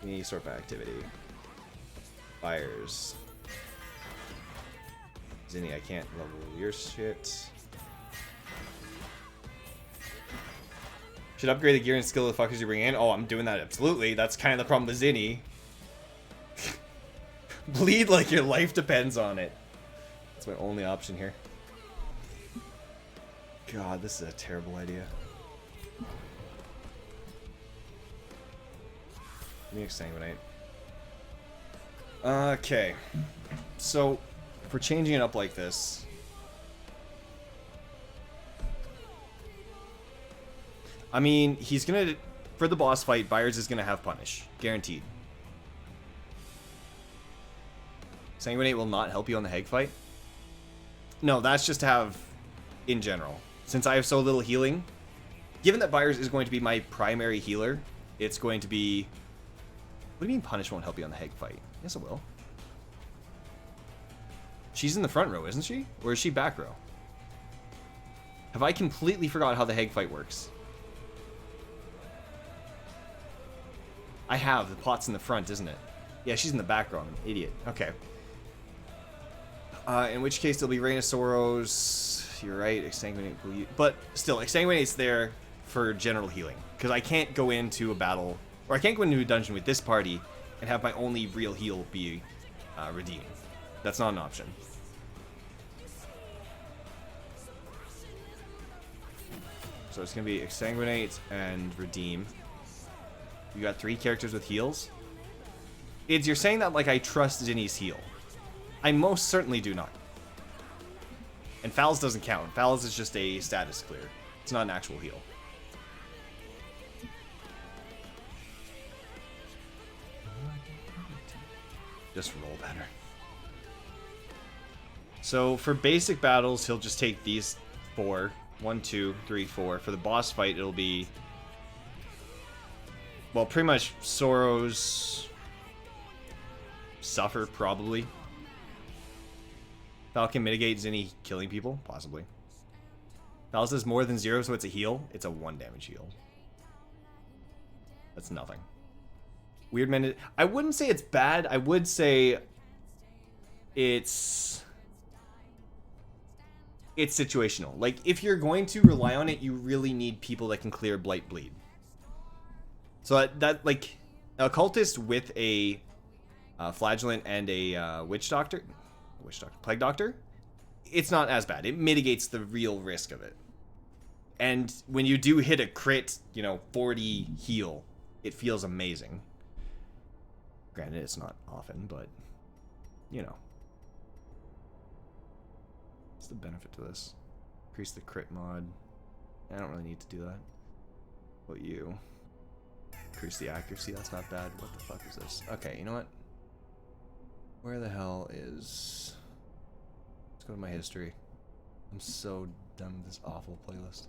Any sort of activity. Fires. Zinni, I can't level your shit. Should upgrade the gear and skill of the fuckers you bring in. Oh, I'm doing that, absolutely. That's kind of the problem with Zinni. Bleed like your life depends on it. That's my only option here. God, this is a terrible idea. Give me Exsanguinate. Okay. So, if we're changing it up like this... I mean, he's gonna... For the boss fight, Byers is gonna have Punish. Guaranteed. Sanguinate will not help you on the Hag fight? No, that's just to have in general. Since I have so little healing, given that Byers is going to be my primary healer, it's going to be... What do you mean Punish won't help you on the Hag fight? Yes, it will. She's in the front row, isn't she? Or is she back row? Have I completely forgot how the Hag fight works? I have. The pot's in the front, isn't it? Yeah, she's in the back row. I'm an idiot. Okay. In which case, there'll be Reign of Sorrows. You're right. Exsanguinate. But still, Exsanguinate's there for general healing. Because I can't go into a battle, or I can't go into a dungeon with this party and have my only real heal be Redeem. That's not an option. So it's going to be Exsanguinate and Redeem. You got 3 characters with heals. You're saying that like I trust Zinni's heal. I most certainly do not. And Fowls doesn't count. Fowls is just a status clear. It's not an actual heal. Just roll better. So for basic battles, he'll just take these 4. 1, 2, 3, 4. For the boss fight, it'll be... Well, pretty much Sorrows... Suffer, probably. Falcon mitigate Zinni killing people? Possibly. Falcon is more than 0, so it's a heal. It's a 1 damage heal. That's nothing. Weird Mended... I wouldn't say it's bad. I would say... It's situational. Like, if you're going to rely on it, you really need people that can clear Blight Bleed. So that like, a cultist with a Flagellant and a Plague Doctor, it's not as bad. It mitigates the real risk of it. And when you do hit a crit, 40 heal, it feels amazing. Granted, it's not often, but, What's the benefit to this? Increase the crit mod. I don't really need to do that. What about you? Increase the accuracy, that's not bad. What the fuck is this? Okay, you know what? Where the hell is... Let's go to my history. I'm so done with this awful playlist.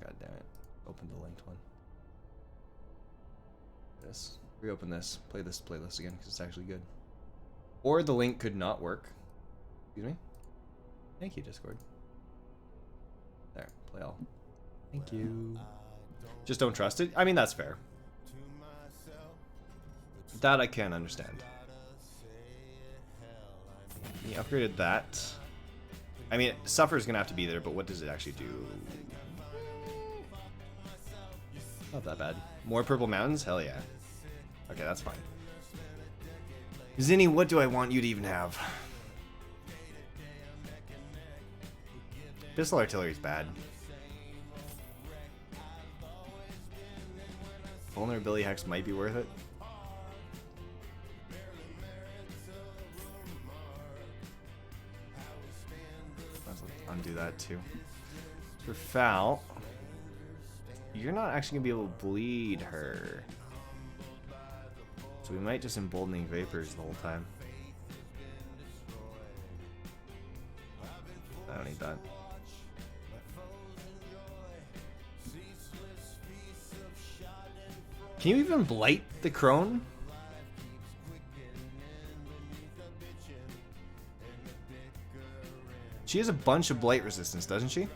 God damn it. Open the linked one. This. Reopen this. Play this playlist again, because it's actually good. Or the link could not work. Excuse me? Thank you, Discord. There. Play all. Thank you. Just don't trust it? I mean, that's fair. That I can understand. You upgraded that. I mean, Suffer's gonna have to be there, but what does it actually do? Not that bad. More Purple Mountains? Hell yeah. Okay, that's fine. Zinni, what do I want you to even have? Pistol Artillery's bad. Vulnerability Hex might be worth it. Let's undo that too. For Foul, you're not actually gonna be able to bleed her. So we might just Emboldening Vapors the whole time. I don't need that. Can you even blight the crone? She has a bunch of blight resistance, doesn't she?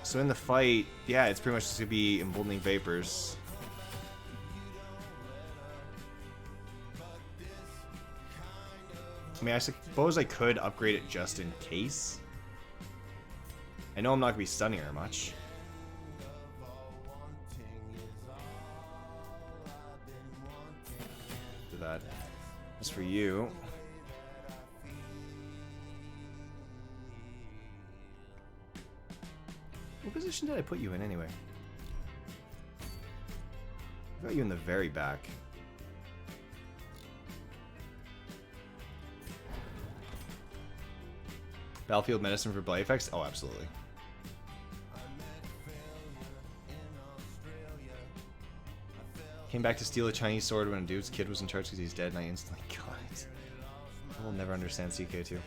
So in the fight, yeah, it's pretty much just gonna be Emboldening Vapors. I mean, I suppose I could upgrade it just in case. I know I'm not going to be stunning her much. Do that. As for you... What position did I put you in anyway? I got you in the very back. Battlefield medicine for blight effects? Oh, absolutely. Came back to steal a Chinese sword when a dude's kid was in charge because he's dead, and I instantly got it. I will never understand CK2.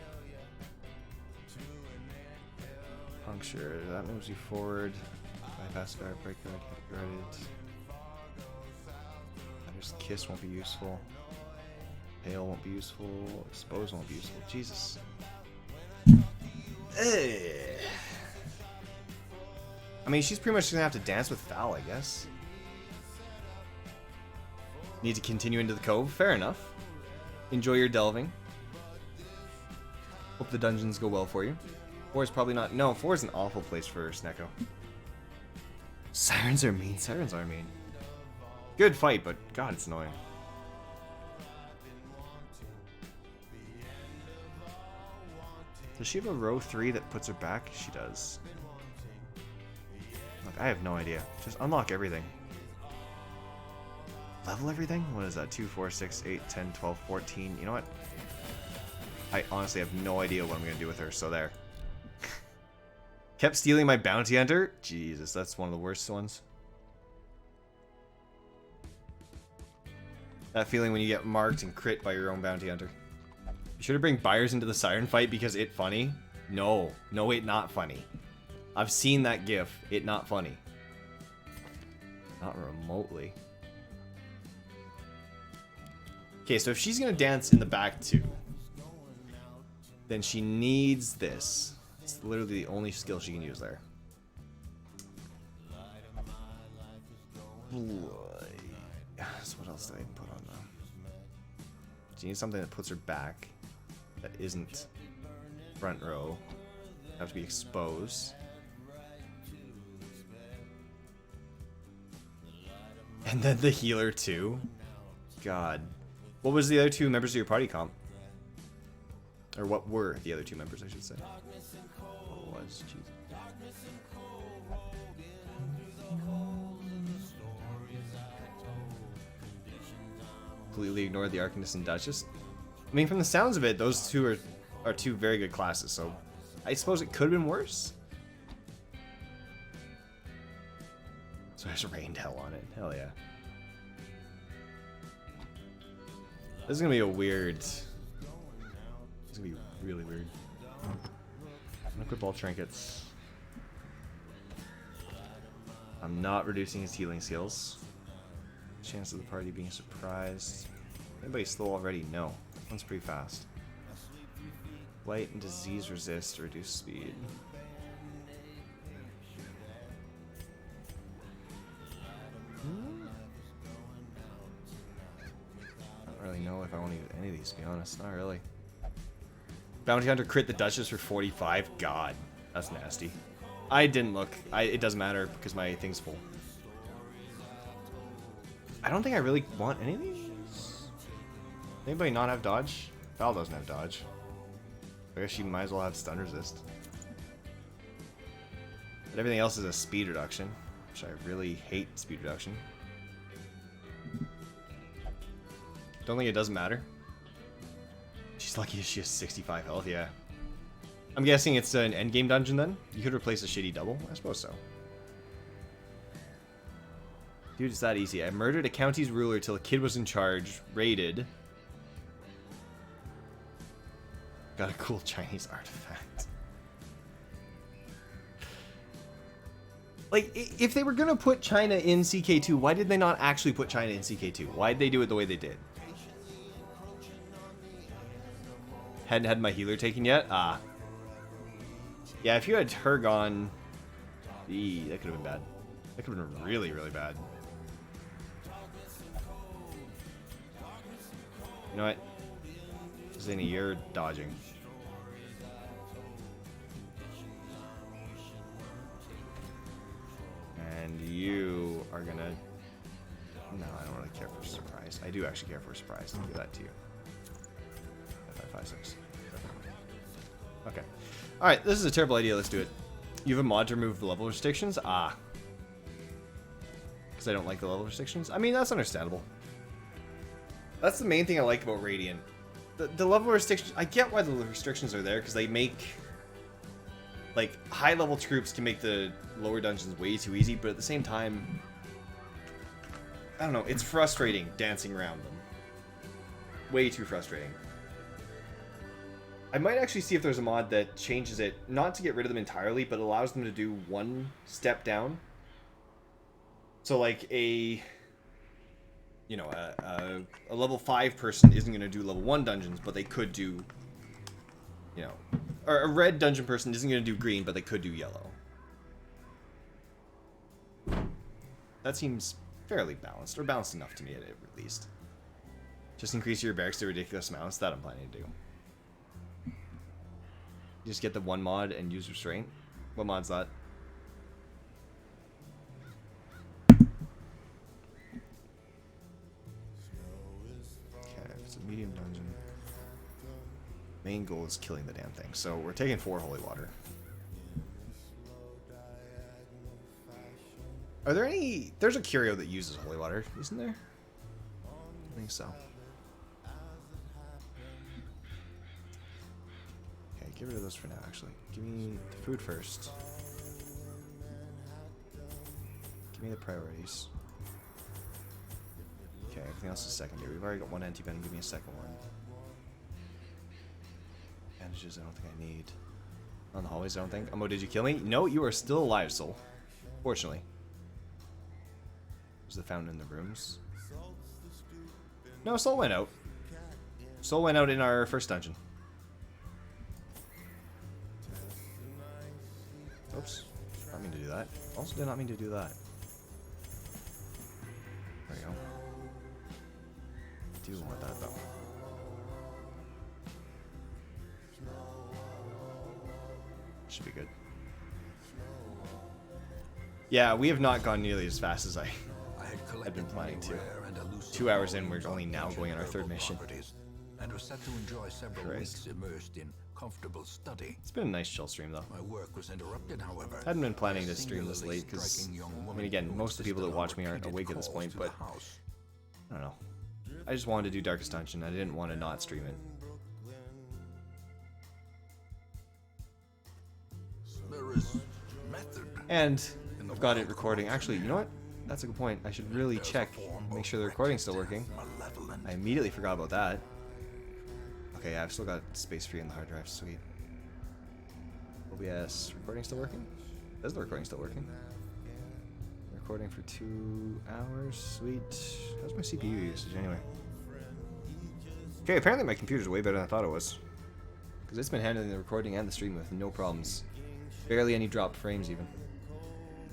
Puncture, that moves you forward. Bypass guard, break guard, hit guarded. Just kiss won't be useful. Hail won't be useful. Expose won't be useful. Jesus. I mean, she's pretty much gonna have to dance with Val, I guess. Need to continue into the cove? Fair enough. Enjoy your delving. Hope the dungeons go well for you. 4 is probably not... No, 4 is an awful place for Snecko. Sirens are mean. Sirens are mean. Good fight, but God, it's annoying. Does she have a row 3 that puts her back? She does. Look, I have no idea. Just unlock everything. Level everything? What is that? 2, 4, 6, 8, 10, 12, 14. You know what? I honestly have no idea what I'm going to do with her, so there. Kept stealing my bounty hunter? Jesus, that's one of the worst ones. That feeling when you get marked and crit by your own bounty hunter. You should have bring buyers into the siren fight because it funny? No. No, it not funny. I've seen that gif. It not funny. Not remotely. Okay, so if she's gonna dance in the back too, then she needs this. It's literally the only skill she can use there. So what else did I put on though? She needs something that puts her back. That isn't front row. Have to be exposed. And then the healer too. God. What was the other 2 members of your party comp? Or what were the other 2 members, I should say. What was? Jesus. Completely ignored the Arcanist and Duchess. I mean, from the sounds of it, those 2 are 2 very good classes, so I suppose it could have been worse. So I just rained hell on it. Hell yeah. This is gonna be a weird... This is gonna be really weird. I'm gonna equip all trinkets. I'm not reducing his healing skills. Chance of the party being surprised. Anybody slow already? No. That one's pretty fast. Blight and disease resist, reduce speed. I don't really know if I want to use any of these, to be honest. Not really. Bounty Hunter crit the Duchess for 45? God, that's nasty. I didn't look. It doesn't matter because my thing's full. I don't think I really want any of these. Anybody not have dodge? Val doesn't have dodge. I guess she might as well have stun resist. But everything else is a speed reduction, which I really hate speed reduction. Don't think it doesn't matter. She's lucky she has 65 health, yeah. I'm guessing it's an endgame dungeon then? You could replace a shitty double? I suppose so. Dude, it's that easy. I murdered a county's ruler till a kid was in charge. Raided. Got a cool Chinese artifact. Like, if they were gonna put China in CK2, why did they not actually put China in CK2? Why'd they do it the way they did? Hadn't had my healer taken yet? Ah. Yeah, if you had her gone... Eee, that could have been bad. That could have been really, really bad. You know what? This Zany, you're dodging. And you are gonna... No, I don't really care for surprise. I do actually care for surprise. I'll do that to you. 5, 5, 6. Okay. Alright, this is a terrible idea. Let's do it. You have a mod to remove the level restrictions? Ah. Because I don't like the level restrictions? I mean, that's understandable. That's the main thing I like about Radiant. The level restrictions... I get why the restrictions are there, because they make... Like, high-level troops can make the lower dungeons way too easy, but at the same time... I don't know, it's frustrating dancing around them. Way too frustrating. I might actually see if there's a mod that changes it, not to get rid of them entirely, but allows them to do one step down. So like a... You know, a level 5 person isn't going to do level 1 dungeons, but they could do... You know... Or a red dungeon person isn't going to do green, but they could do yellow. That seems fairly balanced, or balanced enough to me at least. Just increase your barracks to ridiculous amounts, that I'm planning to do. You just get the one mod and use restraint. What mod's that? Okay, it's a medium dungeon. Main goal is killing the damn thing. So we're taking 4 holy water. Are there any... There's a curio that uses holy water, isn't there? I think so. Okay, get rid of those for now, actually. Give me the food first. Give me the priorities. Okay, everything else is secondary. We've already got 1 anti-venom. Give me a second one. Bandages, I don't think I need. On the hallways, I don't think. Umbo, did you kill me? No, you are still alive, Soul. Fortunately. Was the fountain in the rooms? No, Soul went out. Soul went out in our first dungeon. Oops. Did not mean to do that. Also did not mean to do that. There we go. I do want that though. Should be good. Yeah, we have not gone nearly as fast as I've been planning to. 2 hours in, we're only now going on our 3rd mission. And was set to enjoy several weeks immersed in comfortable study. It's been a nice chill stream though. My work was interrupted, however. I hadn't been planning to stream this late because, I mean, again, most of the people that watch me aren't awake at this point, but I don't know. I just wanted to do Darkest Dungeon. I didn't want to not stream it. There is method. And I've got it recording. Actually, you know what? That's a good point. I should really check, make sure the recording's still working. I immediately forgot about that. Okay, yeah, I've still got space free in the hard drive. Sweet. OBS recording still working? Is the recording still working? Recording for 2 hours. Sweet. How's my CPU usage anyway? Okay, apparently my computer's way better than I thought it was. Because it's been handling the recording and the stream with no problems. Barely any dropped frames even.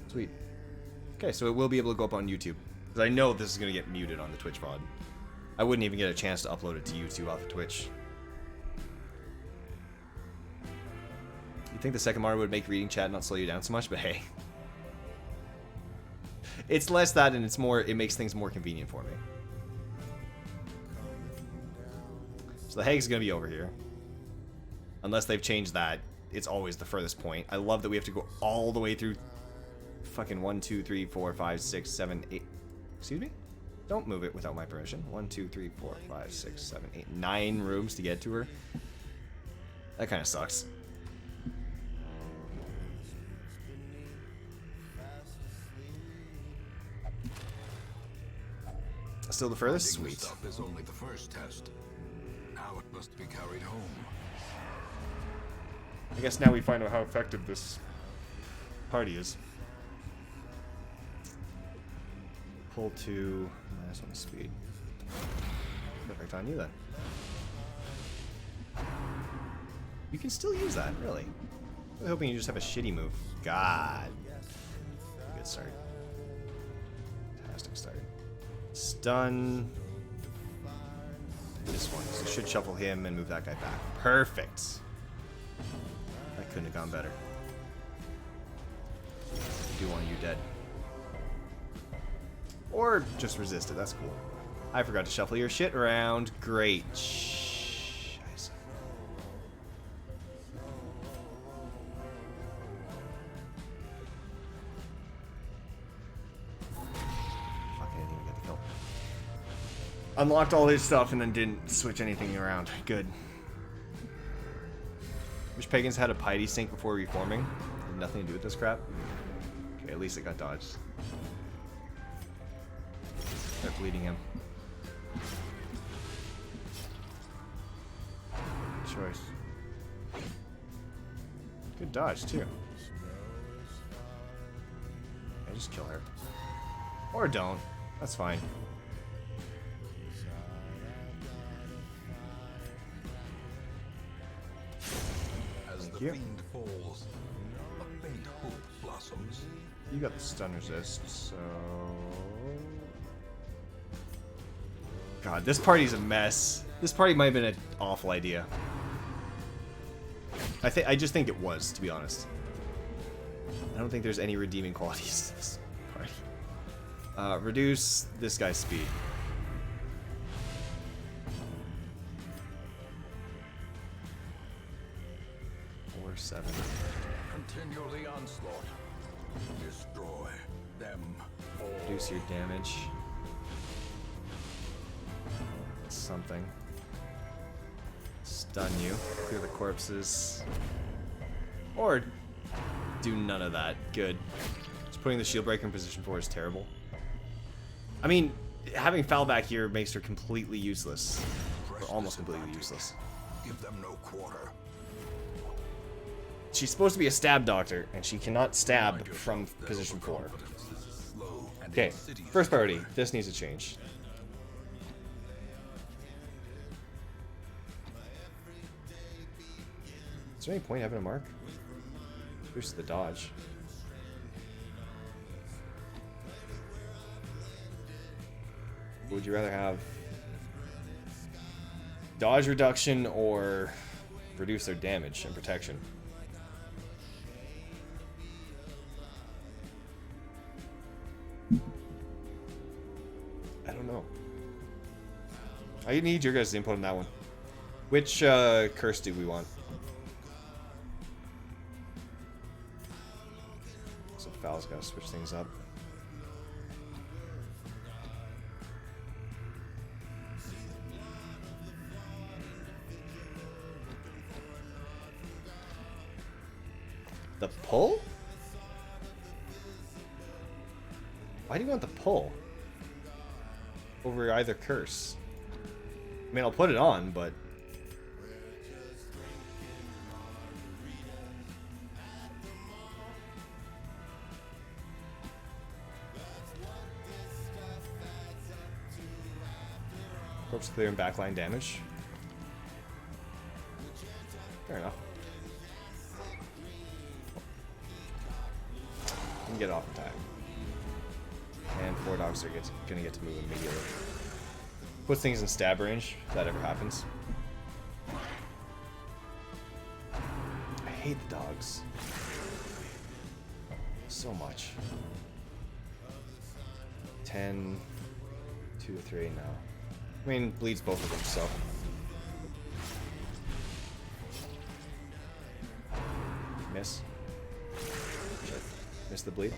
Sweet. Okay, so it will be able to go up on YouTube. Because I know this is going to get muted on the Twitch pod. I wouldn't even get a chance to upload it to YouTube off of Twitch. You'd think the second Mario would make reading chat not slow you down so much, but hey. It's less that and it's more, it makes things more convenient for me. So the Hague's going to be over here. Unless they've changed that, it's always the furthest point. I love that we have to go all the way through fucking 1, 2, 3, 4, 5, 6, 7, 8. Excuse me? Don't move it without my permission. 1, 2, 3, 4, 5, 6, 7, 8, 9 rooms to get to her. That kind of sucks. Still the furthest? Sweet. Stuff is only the first test. Now it must be carried home. I guess now we find out how effective this party is. Pull to -1 speed. Perfect on you then. You can still use that, really. I'm hoping you just have a shitty move. God. Good start. Fantastic start. Stun. this one. So should shuffle him and move that guy back. Perfect. That couldn't have gone better. I do want you dead. Or just resist it. That's cool. I forgot to shuffle your shit around. Great. Scheiße. Fuck, I didn't even get the kill. Unlocked all his stuff and then didn't switch anything around. Good. Wish Pagans had a piety sync before reforming. Had nothing to do with this crap. Okay, at least it got dodged. Start bleeding him. Good choice. Good dodge, too. I just kill her. Or don't. That's fine. As the you. fiend falls, a faint hope blossoms. You got the stun resist, so... God, this party's a mess. This party might have been an awful idea. I just think it was, to be honest. I don't think there's any redeeming qualities to this party. Reduce this guy's speed. Or 7. Continue the onslaught. Destroy them all. Reduce your damage. Something. Stun you. Clear the corpses. Or do none of that. Good. Just putting the shield breaker in position 4 is terrible. I mean, having Foul back here makes her completely useless. Or almost completely useless. Give them no quarter. She's supposed to be a stab doctor, and she cannot stab from position 4. Okay, first priority. This needs to change. Is there any point having a mark? Boost the dodge. Would you rather have dodge reduction or reduce their damage and protection? I don't know. I need your guys' input on that one. Which curse do we want? So Foul's got to switch things up. The pull? Why do you want the pull over either curse? I mean, I'll put it on, but... Corpse clear and backline damage. Fair enough. You can get off in time. And 4 dogs are gonna get to move immediately. Puts things in stab range, if that ever happens. I hate the dogs. So much. 10, 2 to 3 now. I mean, bleeds both of them, so. Miss. Shit. Miss the bleed.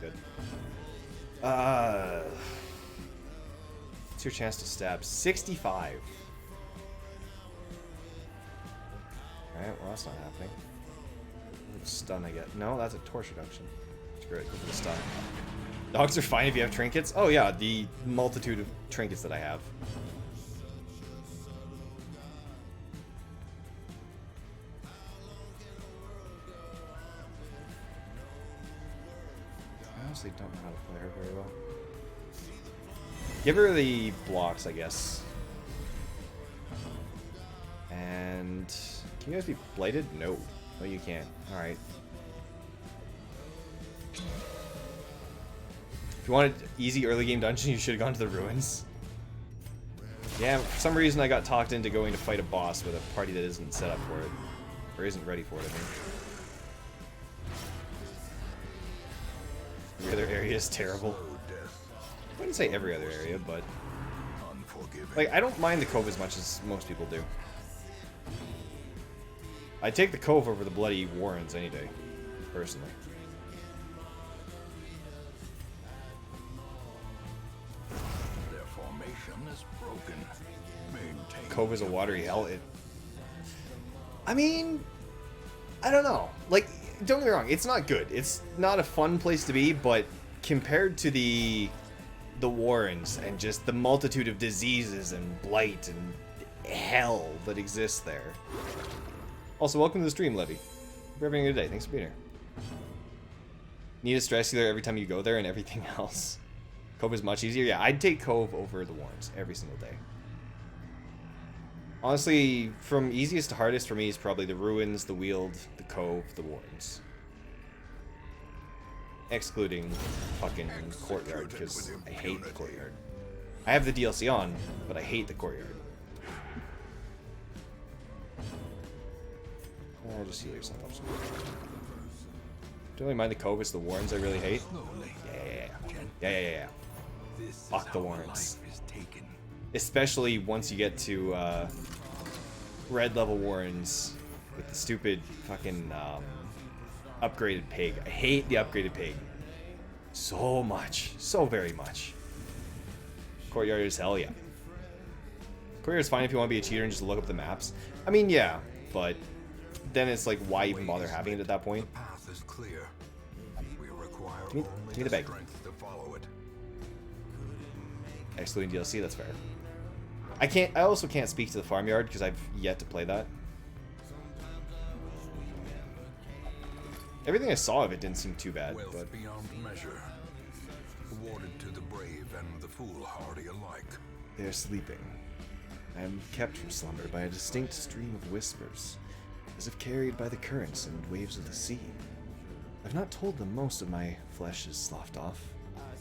Good. What's your chance to stab? 65. Alright, well that's not happening. Stun I get. No, that's a torch reduction. Screw it, go for the stun. Dogs are fine if you have trinkets. Oh yeah, the multitude of trinkets that I have. I honestly don't know how to play her very well. Give her the blocks, I guess. And can you guys be blighted? No. No, you can't. Alright. If you wanted easy early game dungeon, you should have gone to the ruins. Yeah, for some reason I got talked into going to fight a boss with a party that isn't set up for it. Or isn't ready for it, I mean. The other area is terrible. I wouldn't say every other area, but... Like, I don't mind the Cove as much as most people do. I'd take the Cove over the bloody Warrens any day, personally. Their formation is broken. Maintain Cove is a watery hell. I mean, I don't know. Like, don't get me wrong, it's not good. It's not a fun place to be, but compared to the Warrens and just the multitude of diseases and blight and hell that exists there. Also, welcome to the stream, Levy. Hope you're having a good day. Thanks for being here. Need a stress healer every time you go there and everything else. Cove is much easier. Yeah, I'd take Cove over the Warrens every single day. Honestly, from easiest to hardest for me is probably the Ruins, the Weald, the Cove, the Warrens. Excluding fucking Courtyard, because I hate the Courtyard. I have the DLC on, but I hate the Courtyard. I'll just heal yourself up. Don't really mind the Cove, it's the Warrens I really hate. Yeah. Fuck the Warrens. Especially once you get to red level Warrens with the stupid fucking upgraded pig. I hate the upgraded pig so much, so very much. Courtyard is hell, yeah. Courtyard is fine if you want to be a cheater and just look up the maps. I mean, yeah, but then it's like, why even bother having it at that point? The path is clear. We require Give me the bag. strength to follow it. Excluding DLC, that's fair. I also can't speak to the farmyard because I've yet to play that. Everything I saw of it didn't seem too bad, Wealth but beyond measure. Awarded to the brave and the foolhardy alike. they are sleeping. I am kept from slumber by a distinct stream of whispers, as if carried by the currents and waves of the sea. I've not told them most of my flesh is sloughed off,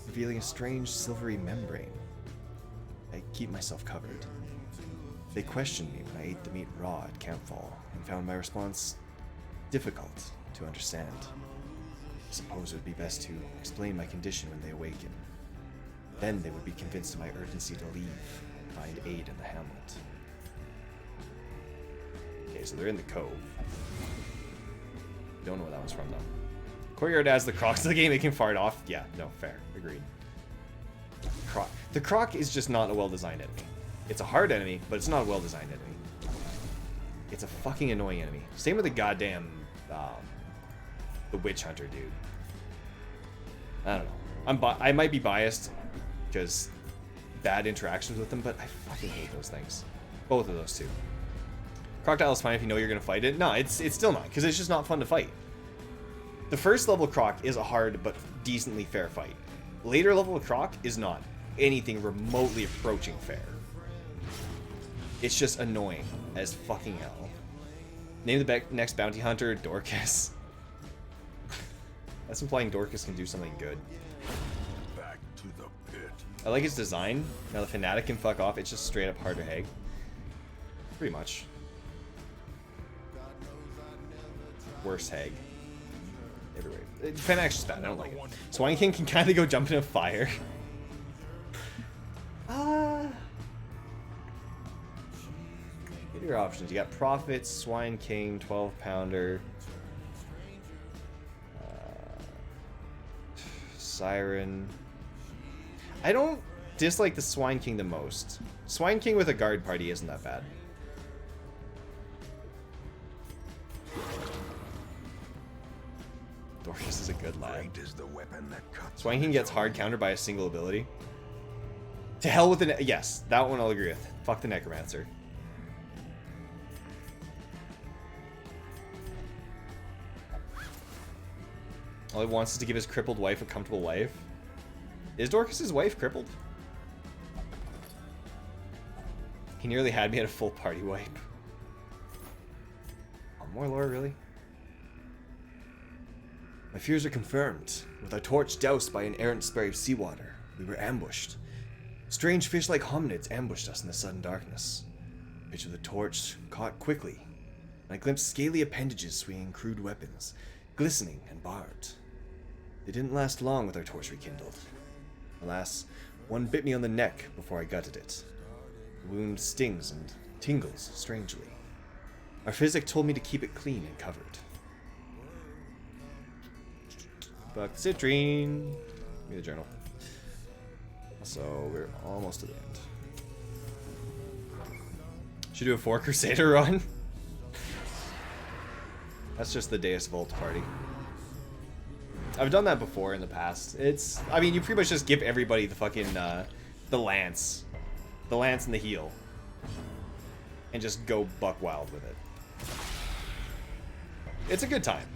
revealing a strange silvery membrane. I keep myself covered. They questioned me when I ate the meat raw at Campfall, and found my response difficult to understand. I suppose it would be best to explain my condition when they awaken. Then they would be convinced of my urgency to leave and find aid in the hamlet. Okay, so they're in the Cove. Don't know where that one's from, though. Courtyard adds the Crocs to the game, they can fart off. Yeah, no, fair. Agreed. Croc. The Croc is just not a well-designed enemy. It's a hard enemy, but it's not a well-designed enemy. It's a fucking annoying enemy. Same with the goddamn, the Witch Hunter dude. I don't know. I might be biased because bad interactions with them, but I fucking hate those things. Both of those two. Crocodile is fine if you know you're gonna fight it. No, it's still not, because it's just not fun to fight. The first level Croc is a hard but decently fair fight. Later level Croc is not anything remotely approaching fair. It's just annoying as fucking hell. Name the next bounty hunter Dorcas. That's implying Dorcas can do something good. Back to the pit. I like its design. Now the Fanatic can fuck off. It's just straight up harder hag. Pretty much. Worse hag. Everywhere. Fanatic's just bad. I don't like it. Swine King can kind of go jump in a fire. What are your options? You got Prophets, Swine King, 12 pounder. Siren. I don't dislike the Swine King the most. Swine King with a guard party isn't that bad. Dorcas is a good lad. Great is the weapon that cuts. Swine King gets hard countered by a single ability. To hell with the... Yes, that one I'll agree with. Fuck the Necromancer. All he wants is to give his crippled wife a comfortable life. Is Dorcas' wife crippled? He nearly had me at a full party wipe. Oh, more lore, really? My fears are confirmed. With our torch doused by an errant spray of seawater, we were ambushed. Strange fish-like hominids ambushed us in the sudden darkness. The pitch of the torch caught quickly, and I glimpsed scaly appendages swinging crude weapons, glistening and barbed. They didn't last long with our torch rekindled. Alas, one bit me on the neck before I gutted it. The wound stings and tingles strangely. Our physic told me to keep it clean and covered. Buck citrine. Give me the journal. So we're almost to the end. Should do a 4 Crusader run. That's just the Deus Vult party. I've done that before in the past. I mean, you pretty much just give everybody the fucking, the lance and the heal. And just go buck wild with it. It's a good time.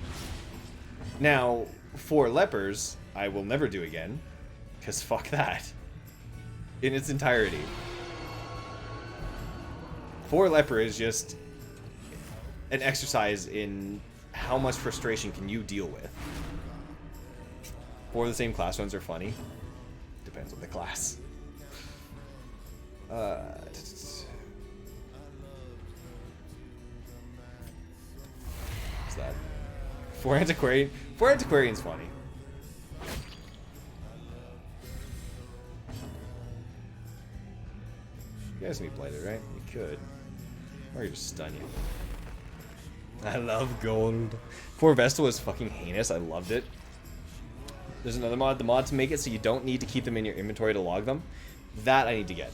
Now, 4 lepers, I will never do again. Because fuck that. In its entirety. 4 leper is just an exercise in how much frustration can you deal with. 4 of the same class runs are funny. Depends on the class. What's that? 4 antiquarian. 4 antiquarian's funny. You guys can be blighted, right? You could. Or you just stun you. I love gold. 4 Vestal is fucking heinous. I loved it. There's another mod. The mod to make it so you don't need to keep them in your inventory to log them. That I need to get.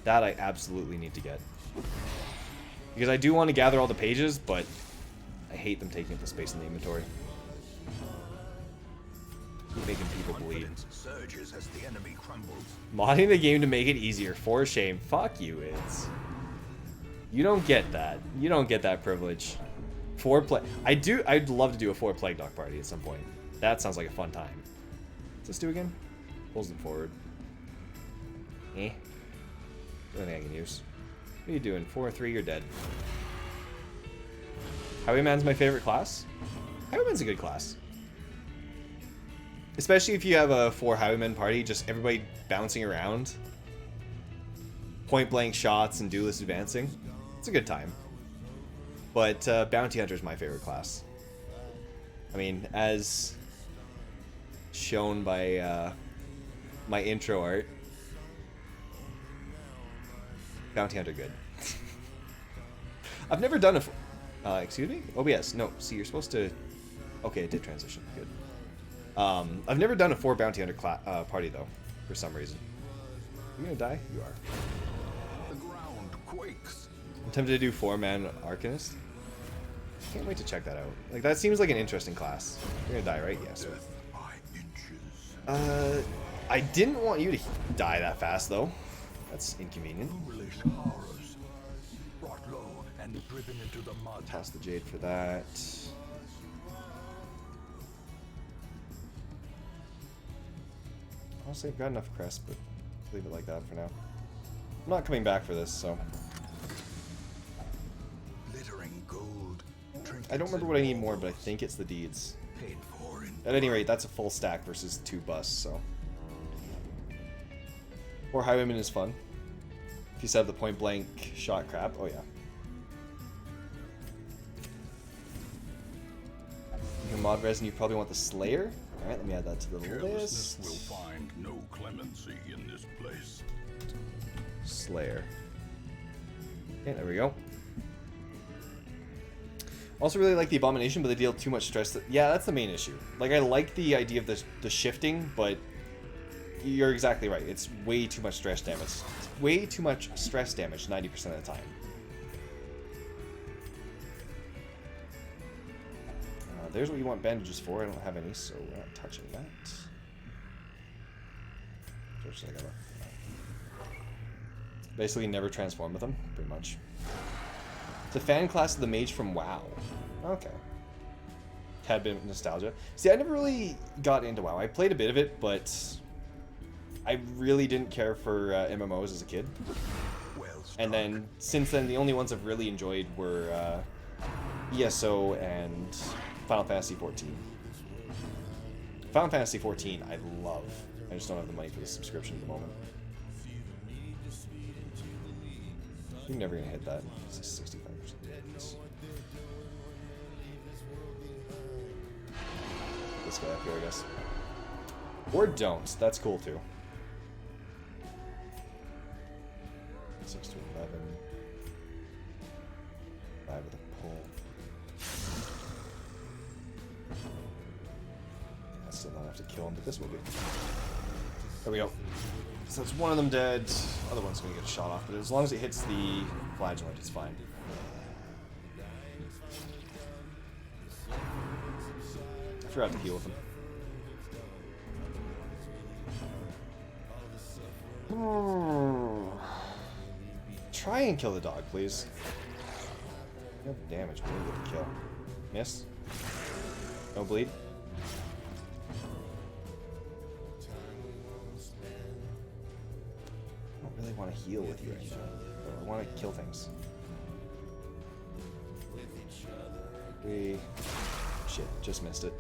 That I absolutely need to get. Because I do want to gather all the pages, but I hate them taking up the space in the inventory. Making people bleed. Surges as the enemy crumbles. Modding the game to make it easier. For shame. Fuck you, it's. You don't get that. You don't get that privilege. 4 play. I'd love to do a 4 Plague Dog party at some point. That sounds like a fun time. What's this do again? Pulls them forward. Eh. Anything I can use. What are you doing? 4-3, you're dead. Highwayman's my favorite class. Highwayman's a good class. Especially if you have a 4 Highwayman party, just everybody bouncing around. Point blank shots and duelist advancing. It's a good time. But Bounty Hunter is my favorite class. I mean, as shown by my intro art. Bounty Hunter good. I've never done a... excuse me? OBS. No, see, you're supposed to... Okay, it did transition. Good. I've never done a 4 Bounty Hunter party, though, for some reason. You gonna die? You are. The ground quakes. I'm tempted to do 4-man Arcanist. Can't wait to check that out. Like, that seems like an interesting class. You're gonna die, right? Yes. Death by inches. I didn't want you to die that fast, though. That's inconvenient. Foolish horrors. Brought low and driven into the mud. Toss the Jade for that. Honestly, I've got enough crest, but leave it like that for now. I'm not coming back for this, so... Glittering gold. I don't remember what I need more, but I think it's the deeds. Paid for in At any rate, that's a full stack versus 2 busts, so... Or Highwayman is fun. If you set up the point blank shot crap, oh yeah. You can mod res and you probably want the Slayer? Alright, let me add that to the carelessness list. will find no clemency in this place. Slayer. Okay, there we go. Also really like the Abomination, but they deal too much stress. Yeah, that's the main issue. Like, I like the idea of the shifting, but you're exactly right. It's way too much stress damage. It's way too much stress damage 90% of the time. There's what you want bandages for. I don't have any, so we're not touching that. Basically never transform with them, pretty much. It's a fan class of the mage from WoW. Okay. Had a bit of nostalgia. See, I never really got into WoW. I played a bit of it, but I really didn't care for MMOs as a kid. And then, since then, the only ones I've really enjoyed were ESO and Final Fantasy XIV. Final Fantasy XIV, I love. I just don't have the money for the subscription at the moment. You're never gonna hit that. It's a 65%. This guy up here, I guess. Or don't. That's cool too. 6 to 11. 5 with a pull. I still don't have to kill him, but this will be. There we go. So that's one of them dead. Other one's gonna get shot off, but as long as it hits the flagellant, it's fine. I forgot to heal with him. Try and kill the dog, please. You have damage, but you get the kill. Miss. No bleed. I don't really want to heal with you right now. I want to kill things. Shit, just missed it.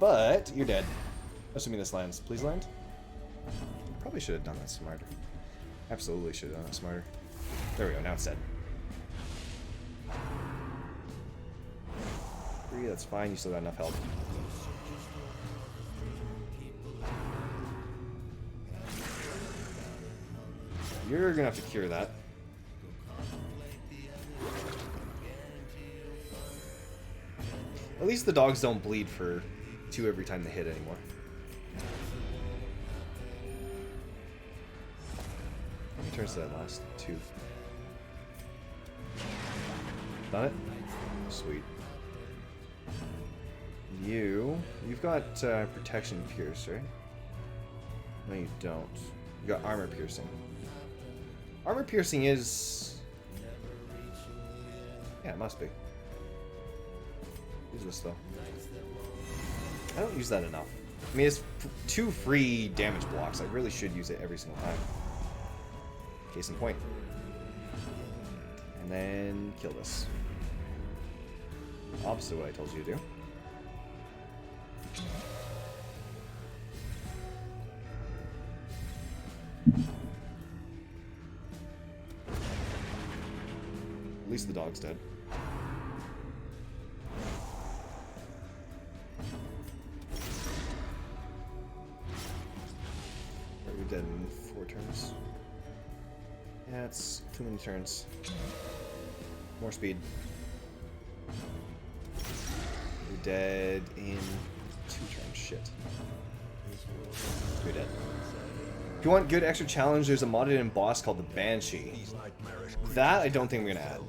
But you're dead. Assuming this lands. Please land. Probably should have done that smarter. Absolutely should have done that smarter. There we go, now it's dead. 3, that's fine, you still got enough health. You're gonna have to cure that. At least the dogs don't bleed for 2 every time they hit anymore. How many turns did that last? 2. Done it? Sweet. You've got protection pierce, right? No, you don't. You got armor piercing. Armor piercing is... Yeah, it must be. Use this though. I don't use that enough. I mean, it's 2 free damage blocks. I really should use it every single time. Case in point. And then kill this. Opposite of what I told you to do. At least the dog's dead. Are we dead in 4 turns? Yeah, it's too many turns. More speed. You're dead in 2 turns. Shit. You're dead. If you want good extra challenge, there's a modded in boss called the Banshee. That I don't think we're gonna add.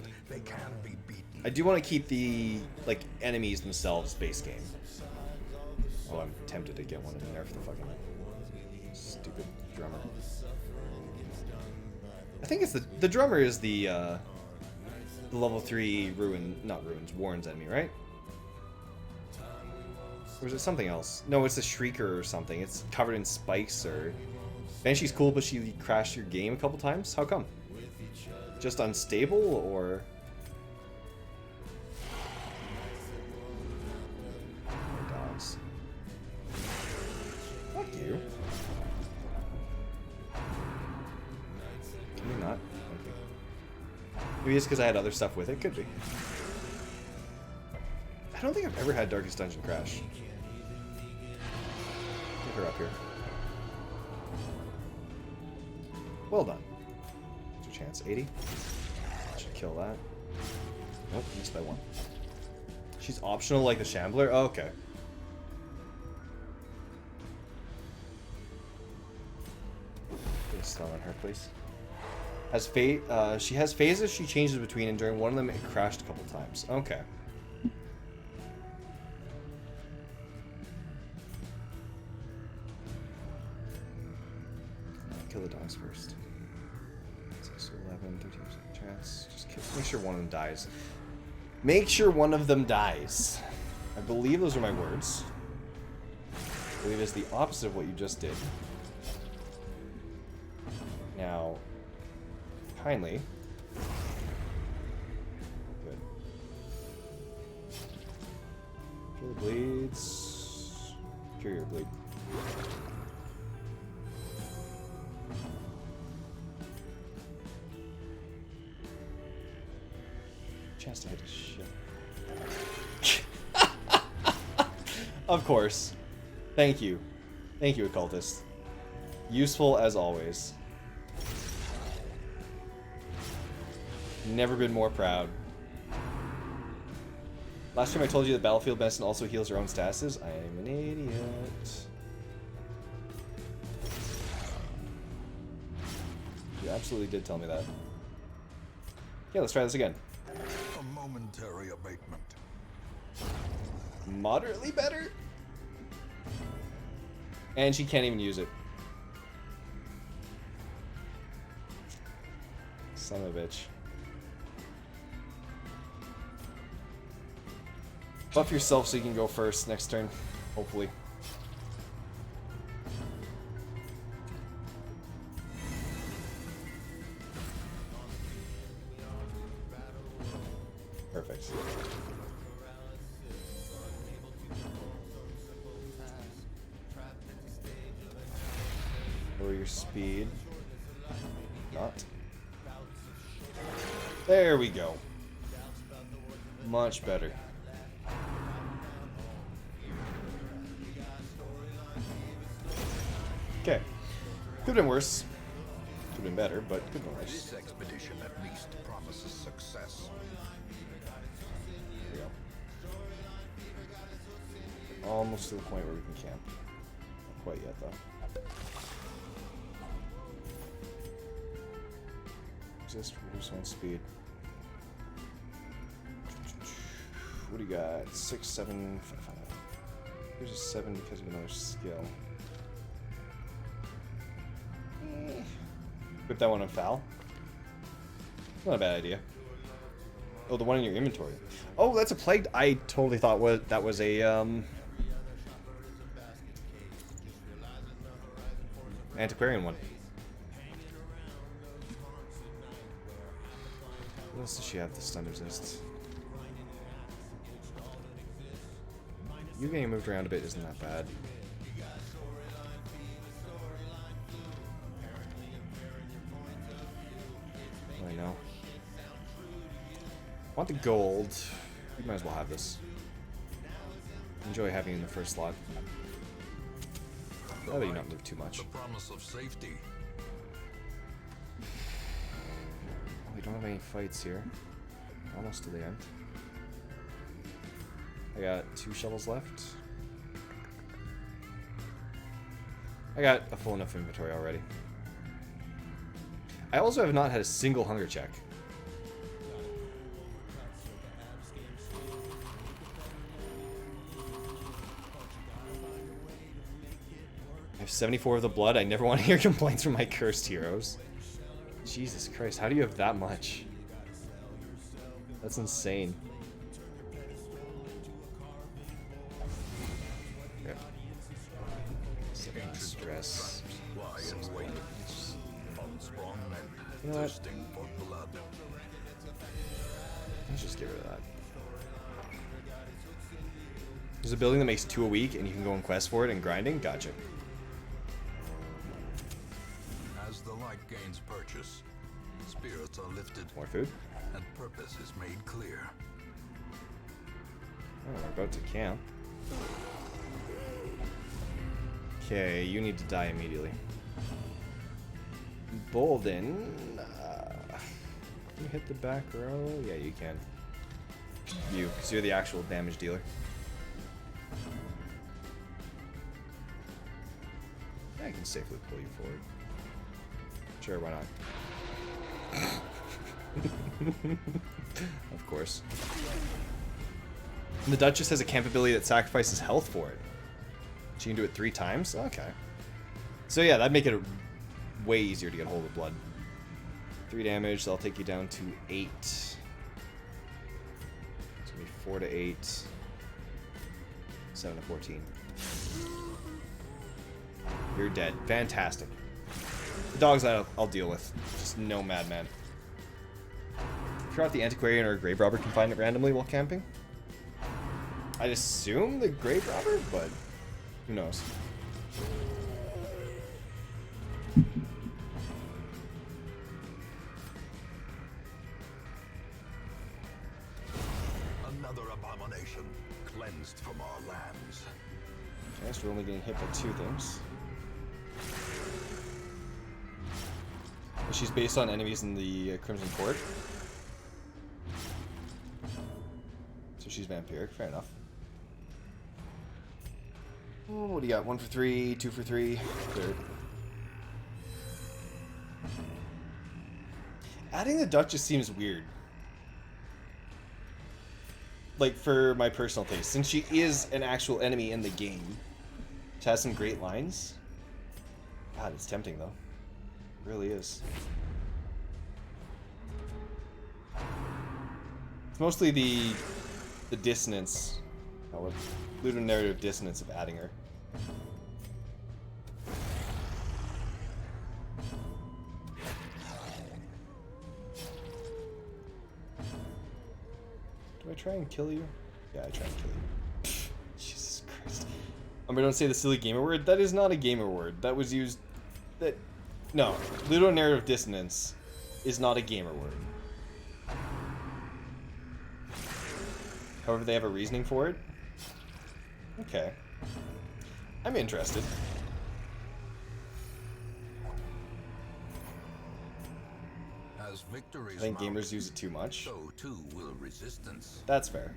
I do want to keep the enemies themselves base game. Oh, I'm tempted to get one in there for the fucking stupid drummer. I think it's the drummer is the level 3 Warren's enemy, right? Or is it something else? No, it's a Shrieker or something. It's covered in spikes or... Banshee's cool, but she crashed your game a couple times? How come? Just unstable, or... Dogs. Fuck you. Can you not? Okay. Maybe it's because I had other stuff with it? Could be. I don't think I've ever had Darkest Dungeon crash. Get her up here. Well done. What's your chance? 80? Should kill that. Nope, missed by 1. She's optional like the Shambler? Oh, okay. Put a stun on her, please. She has phases she changes between, and during one of them it crashed a couple times. Okay. Kill the dogs first. 6 to 11, 13% chance. Just kill. Make sure one of them dies. Make sure one of them dies. I believe those are my words. I believe it's the opposite of what you just did. Now, kindly. Good. Cure bleeds. Cure your bleed. Chance to hit his shit. Of course. Thank you. Thank you, occultist. Useful as always. Never been more proud. Last time I told you that Battlefield Medicine also heals your own statuses. I am an idiot. You absolutely did tell me that. Yeah, let's try this again. A momentary abatement. Moderately better? And she can't even use it. Son of a bitch. Buff yourself so you can go first next turn, hopefully. Perfect. Lower your speed. Not. There we go. Much better. Okay. Could have been worse. Could have been better, but could have been worse. This expedition at least promises success. There we go. Almost to the point where we can camp. Not quite yet, though. Resist, reduce one speed. What do you got? 6, 7, 5, 5. Here's a 7 because of another skill. Equip that one on foul. Not a bad idea. Oh, the one in your inventory. Oh, that's a plague. I totally thought that was a antiquarian one. What else does she have? The stun resist. You getting moved around a bit isn't that bad. I know. I want the gold. You might as well have this. Enjoy having it in the first slot. I'll let you not move too much. The promise of safety. We don't have any fights here. Almost to the end. I got 2 shovels left. I got a full enough inventory already. I also have not had a single hunger check. I have 74 of the blood. I never want to hear complaints from my cursed heroes. Jesus Christ, how do you have that much? That's insane. Yep. Stress. Lie in wait. Unstrong men, You know what? thirsting for blood. Let's just get rid of that. There's a building that makes 2 a week and you can go and quest for it and grinding? Gotcha. As the light gains purchase, spirits are lifted More food? and purpose is made clear. Oh, we're about to camp. Okay, you need to die immediately. Bolden. Can you hit the back row? Yeah, you can. You, because you're the actual damage dealer. I can safely pull you forward. Sure, why not? Of course. And the Duchess has a camp ability that sacrifices health for it. She can do it 3 times? Okay. So yeah, that'd make it way easier to get hold of blood. 3 damage, that'll take you down to 8. It's gonna be 4 to 8. 7 to 14. You're dead. Fantastic. The dogs I'll deal with. Just no madman. Forgot the antiquarian or grave robber can find it randomly while camping. I'd assume the grave robber, but who knows? Another abomination cleansed from our lands. Okay, so we're only getting hit by 2 things. She's based on enemies in the Crimson Court. So she's vampiric, fair enough. Oh, what do you got? 1 for 3, 2 for 3, third. Adding the Duchess seems weird. Like, for my personal taste. Since she is an actual enemy in the game. She has some great lines. God, it's tempting, though. It really is. It's mostly the dissonance. Oh, ludonarrative dissonance of adding her. Do I try and kill you? Yeah, I try and kill you. Jesus Christ. Don't say the silly gamer word. That is not a gamer word. That was used... No. Ludonarrative dissonance is not a gamer word. However, they have a reasoning for it. Okay. I'm interested. As victories I think mount, gamers use it too much. so too will resistance. That's fair.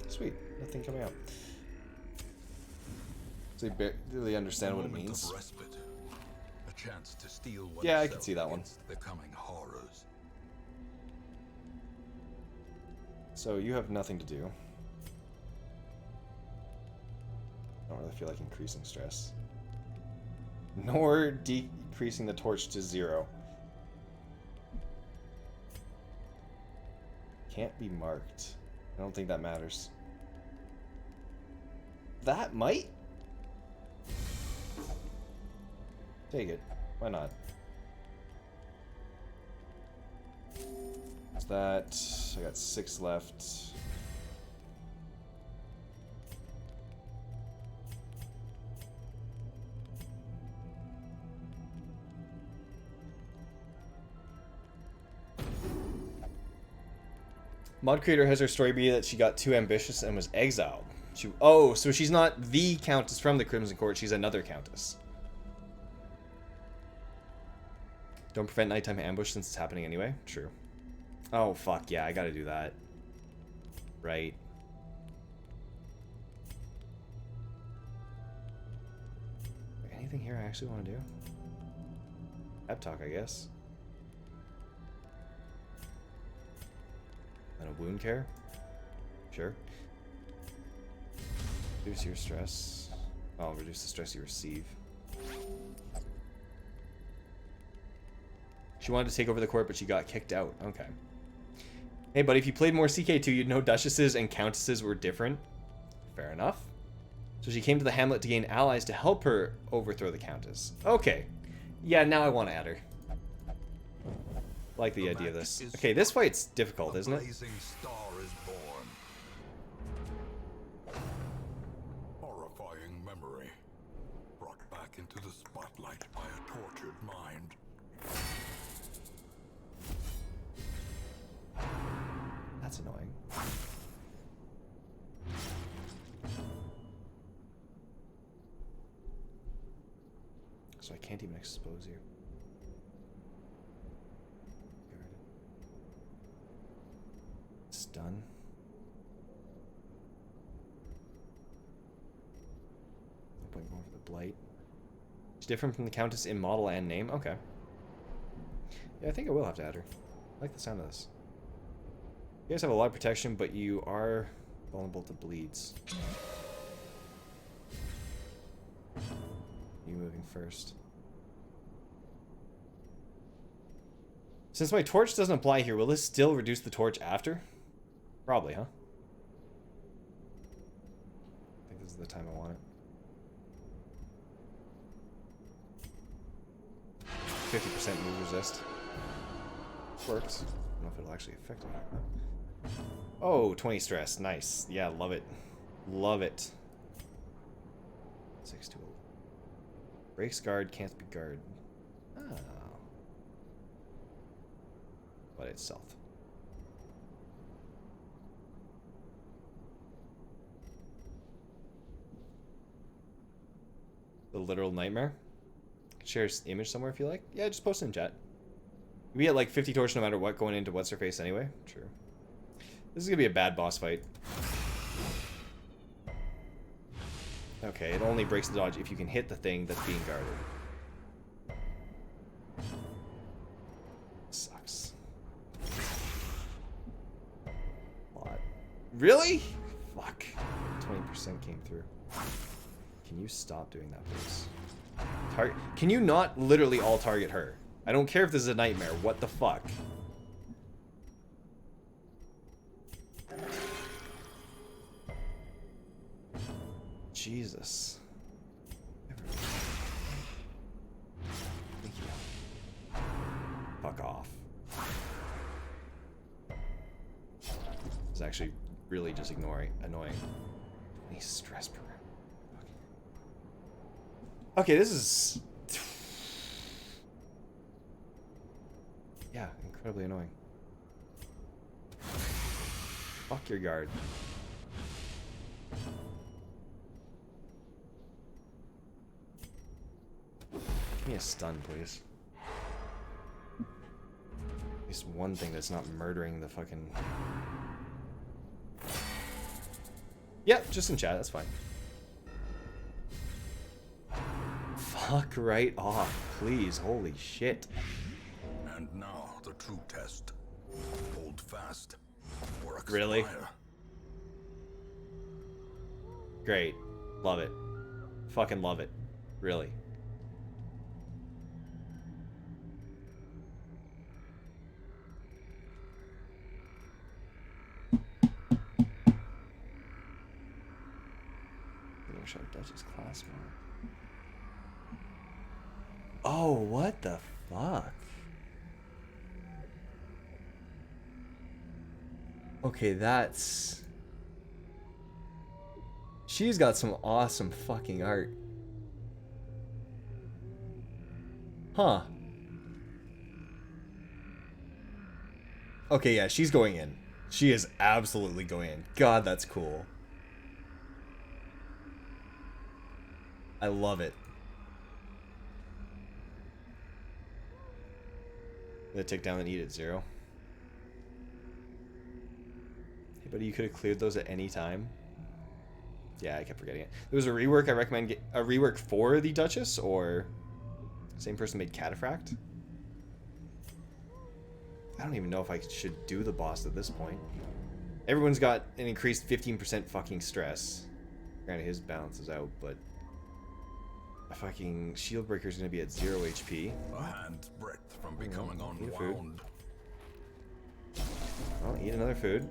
Sweet. Nothing coming out. So you barely understand what it means. Of respite. A chance to steal Yeah, I can see that one. the coming horrors. So you have nothing to do. I don't really feel like increasing stress. Nor decreasing the torch to 0. Can't be marked. I don't think that matters. That might? Take it. Why not? Is that... I got 6 left. Mod creator has her story be that she got too ambitious and was exiled. Oh, so she's not the countess from the Crimson Court, she's another countess. Don't prevent nighttime ambush since it's happening anyway. True. Oh, fuck, yeah, I gotta do that. Right. Anything here I actually want to do? Pep talk, I guess. And a wound care? Sure. Reduce your stress. Oh, reduce the stress you receive. She wanted to take over the court, but she got kicked out. Okay. Hey, buddy, if you played more CK2, you'd know duchesses and countesses were different. Fair enough. So she came to the hamlet to gain allies to help her overthrow the countess. Okay. Yeah, now I want to add her. Like the idea of this. Okay, this fight's difficult, isn't it? Blazing star is born. Horrifying memory. Brought back into the spotlight by a tortured mind. That's annoying. So I can't even expose you. Stun. No point going for the blight. She's different from the countess in model and name. Okay. Yeah, I think I will have to add her. I like the sound of this. You guys have a lot of protection, but you are vulnerable to bleeds. You moving first. Since my torch doesn't apply here, will this still reduce the torch after? Probably, huh? I think this is the time I want it. 50% move resist. Works. I don't know if it'll actually affect it. Oh, 20 stress. Nice. Yeah, love it. Love it. 6 to 0. Breaks guard, can't be guard. Oh. But it's stealth. The literal nightmare. Share image somewhere if you like. Yeah, just post it in chat. We get like 50 torch no matter what going into what's her face anyway. True. This is gonna be a bad boss fight. Okay, it only breaks the dodge if you can hit the thing that's being guarded. Sucks. Lot. Really? Fuck. 20% came through. Can you stop doing that, please? Can you not literally all target her? I don't care if this is a nightmare. What the fuck? Jesus. Thank you. Fuck off. It's actually really just annoying. 20 stress per round. Okay, this is... Yeah, incredibly annoying. Fuck your guard. Give me a stun, please. At least one thing that's not murdering the fucking... Yep, just in chat, that's fine. Fuck right off, please. Holy shit. And now the true test. Hold fast or expire. Really? Great. Love it. Fucking love it. Really. Sharp Duchess class mark. Oh, what the fuck? Okay, that's... She's got some awesome fucking art. Huh. Okay, yeah, she's going in. She is absolutely going in. God, that's cool. I love it. The tick down the need at 0. Hey, buddy, you could have cleared those at any time. Yeah, I kept forgetting it. There was a rework I recommend a rework for the Duchess, or same person made Cataphract. I don't even know if I should do the boss at this point. Everyone's got an increased 15% fucking stress. Granted, his balances out, but a fucking shield breaker is gonna be at 0 HP. A hand's breadth from becoming Eat a food. unwound. Well, eat another food.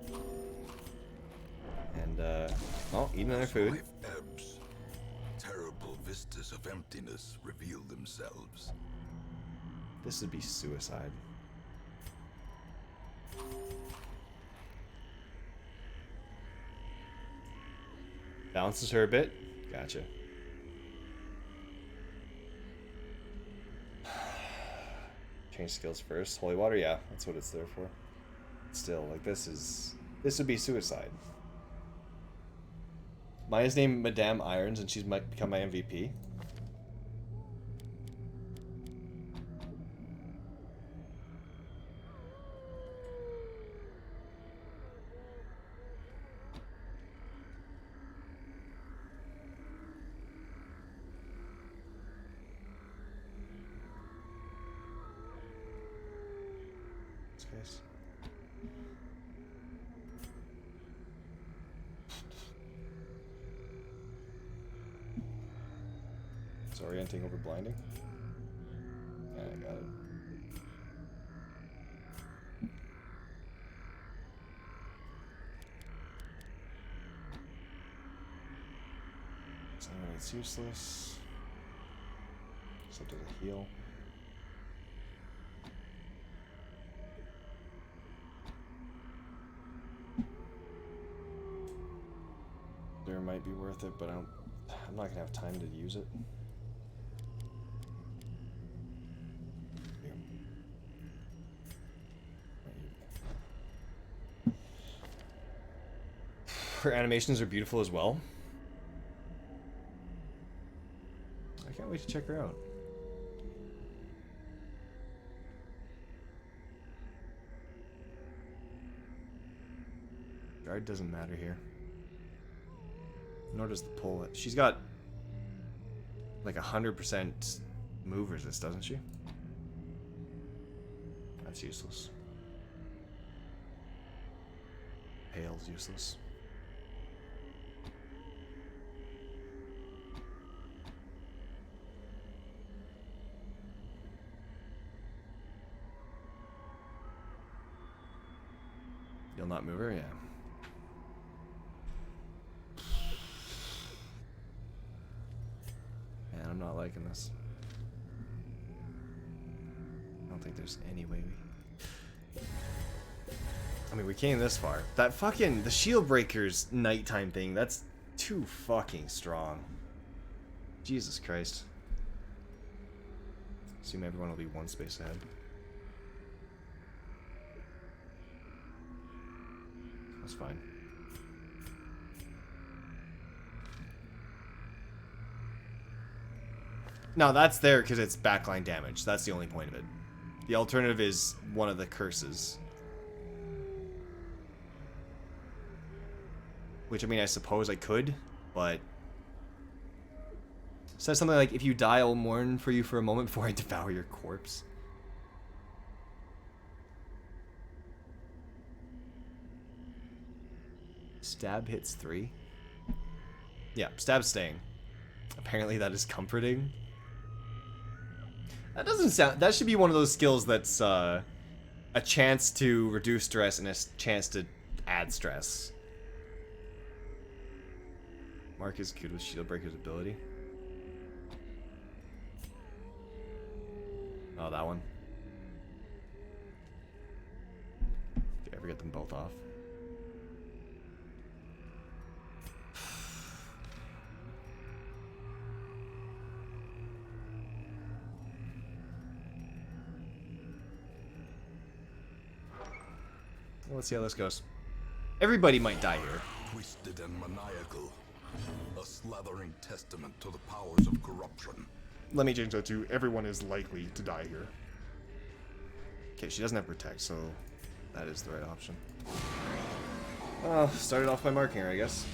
And, oh, eat another food. Life ebbs. Terrible vistas of emptiness reveal themselves. This would be suicide. Balances her a bit. Gotcha. Change skills first. Holy water, yeah, that's what it's there for. Still, like, this would be suicide. Maya's named Madame Irons, and she's might become my MVP. Case. Disorienting over blinding. Yeah, I got it. It's useless. Except as a heal. might be worth it, but I'm not gonna have time to use it. Her animations are beautiful as well. I can't wait to check her out. Guard doesn't matter here. Nor does the pull. She's got like 100% move resist, doesn't she? That's useless. Pale's useless. You'll not move her? Yeah. Man, I'm not liking this. I don't think there's any way we... I mean, we came this far. That fucking... The Shield Breaker's nighttime thing, that's too fucking strong. Jesus Christ. Assume everyone will be one space ahead. That's fine. No, that's there because it's backline damage. That's the only point of it. The alternative is one of the curses. Which, I mean, I suppose I could, but... It says something like, if you die, I'll mourn for you for a moment before I devour your corpse. Stab hits 3. Yeah, stab's staying. Apparently that is comforting. That doesn't sound... That should be one of those skills that's a chance to reduce stress and a chance to add stress. Mark is good with Shield Breaker's ability. Oh, that one. If you ever get them both off. Well, let's see how this goes. Everybody might die here. Twisted and maniacal. A slathering testament to the powers of corruption. Let me change that to everyone is likely to die here. Okay, she doesn't have protect, so that is the right option. Started off by marking her, I guess.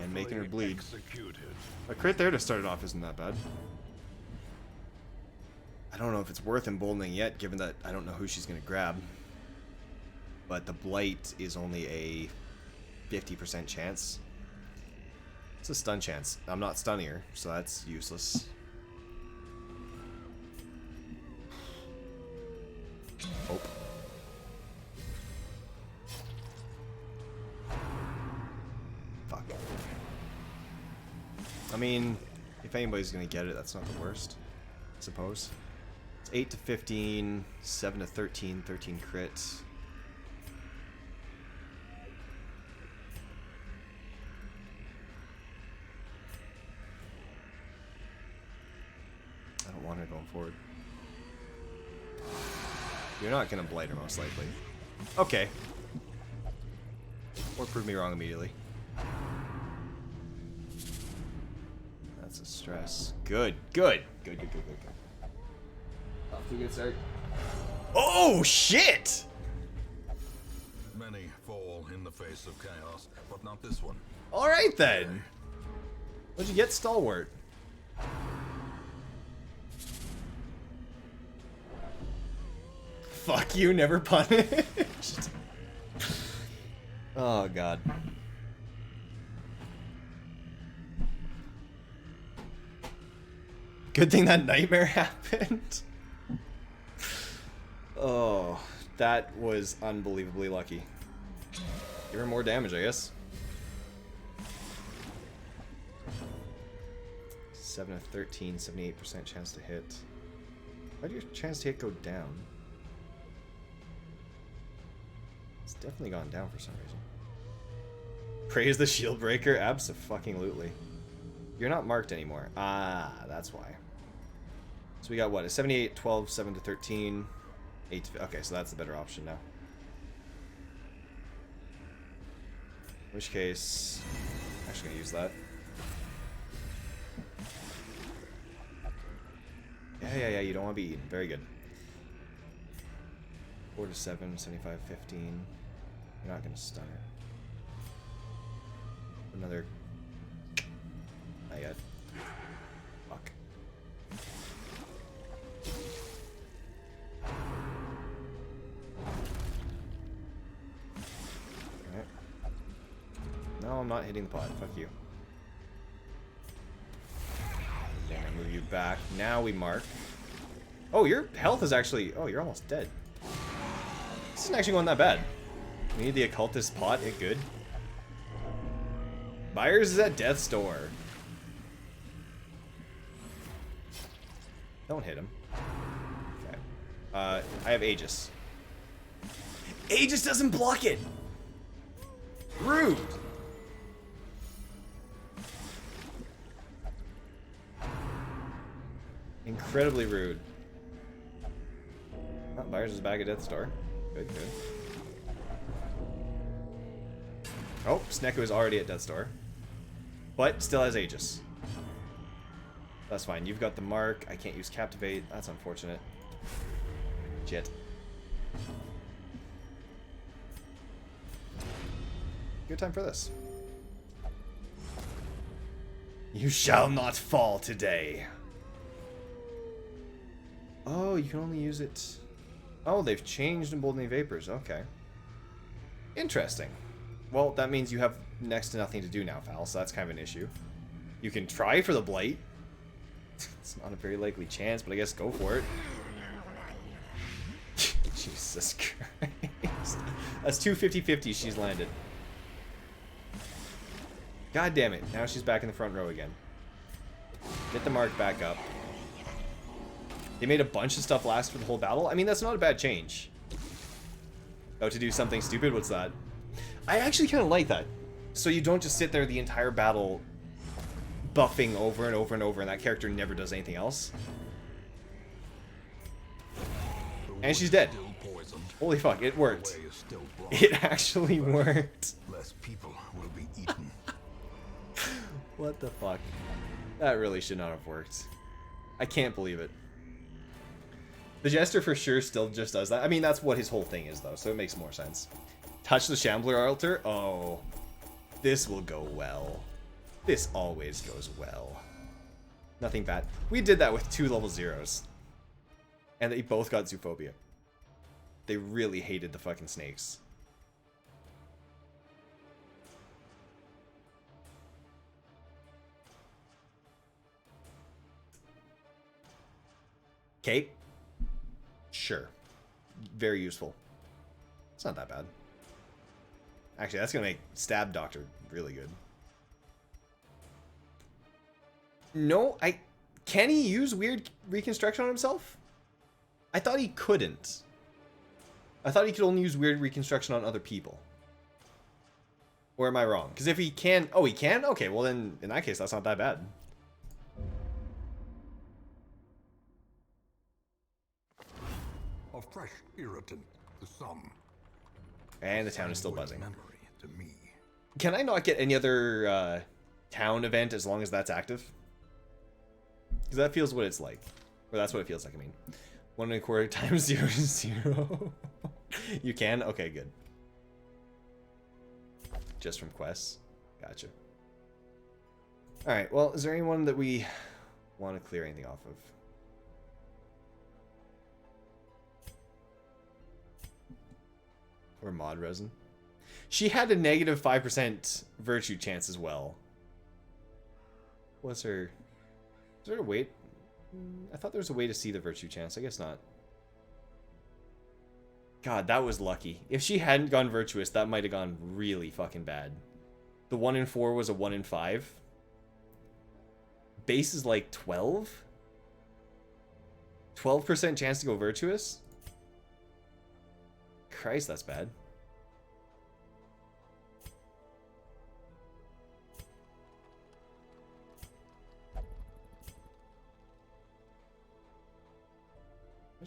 And making her bleed. Executed. A crit there to start it off isn't that bad. I don't know if it's worth emboldening yet, given that I don't know who she's going to grab. But the Blight is only a 50% chance. It's a stun chance. I'm not stunning her, so that's useless. Hope. Fuck. I mean, if anybody's going to get it, that's not the worst, I suppose. It's 8 to 15, 7 to 13, 13 crit. I don't want her going forward. You're not going to blight her, most likely. Okay. Or prove me wrong immediately. That's a stress. Good, good. Good. Off to a good start. Oh, shit! Many fall in the face of chaos, but not this one. Alright then. What'd you get, Stalwart? Fuck you, never punished. Oh, God. Good thing that nightmare happened. Oh, that was unbelievably lucky. Give her more damage, I guess. 7 of 13, 78% chance to hit. Why did your chance to hit go down? definitely gone down for some reason. Praise the shield breaker? Abso-fucking-lutely. You're not marked anymore. Ah, that's why. So we got what? A 78, 12, 7 to 13, 8 to... Okay, so that's the better option now. In which case... I'm actually going to use that. Yeah, you don't want to be eaten. Very good. 4 to 7, 75, 15. You're not going to stun her. Another... Not yet. Fuck. Alright. No, I'm not hitting the pod. Fuck you. Then I move you back. Now we mark. Oh, your health is actually... Oh, you're almost dead. This isn't actually going that bad. We need the occultist pot. It good. Myers is at death's door. Don't hit him. Okay. I have Aegis. Aegis doesn't block it! Rude! Incredibly rude. Oh, Myers is back at death's door. Good, good. Oh, Snecko is already at death's door. But still has Aegis. That's fine. You've got the mark. I can't use Captivate. That's unfortunate. Shit. Good time for this. You shall not fall today. Oh, you can only use it... Oh, they've changed Emboldening Vapors. Okay. Interesting. Well, that means you have next to nothing to do now, Fal, so that's kind of an issue. You can try for the Blight. It's not a very likely chance, but I guess go for it. Jesus Christ. That's 2 50-50 she's landed. God damn it. Now she's back in the front row again. Get the mark back up. They made a bunch of stuff last for the whole battle. I mean, that's not a bad change. Oh, to do something stupid? What's that? I actually kind of like that. So you don't just sit there the entire battle buffing over and over and over, and that character never does anything else. And she's dead. Holy fuck, it worked. It actually worked. Less people will be eaten. What the fuck? That really should not have worked. I can't believe it. The Jester for sure still just does that. I mean, that's what his whole thing is, though, so it makes more sense. Touch the Shambler altar? Oh. This will go well. This always goes well. Nothing bad. We did that with 2 level 0s. And they both got Zoophobia. They really hated the fucking snakes. Cape? Sure. Very useful. It's not that bad. Actually, that's going to make Stab Doctor really good. No, can he use weird reconstruction on himself? I thought he couldn't. I thought he could only use weird reconstruction on other people. Or am I wrong? Because if he can... Oh, he can? Okay, well then, in that case, that's not that bad. A fresh irritant to some. And the town is still buzzing. Memory to me. Can I not get any other town event as long as that's active? Because that feels what it's like. Or that's what it feels like, I mean. 1.25 times 0 to 0. You can? Okay, good. Just from quests? Gotcha. Alright, well, is there anyone that we want to clear anything off of? Or mod resin? She had a negative 5% virtue chance as well. What's her... Is there a way... I thought there was a way to see the virtue chance. I guess not. God, that was lucky. If she hadn't gone virtuous, that might have gone really fucking bad. The 1 in 4 was a 1 in 5. Base is like 12? 12% chance to go virtuous? Christ, that's bad.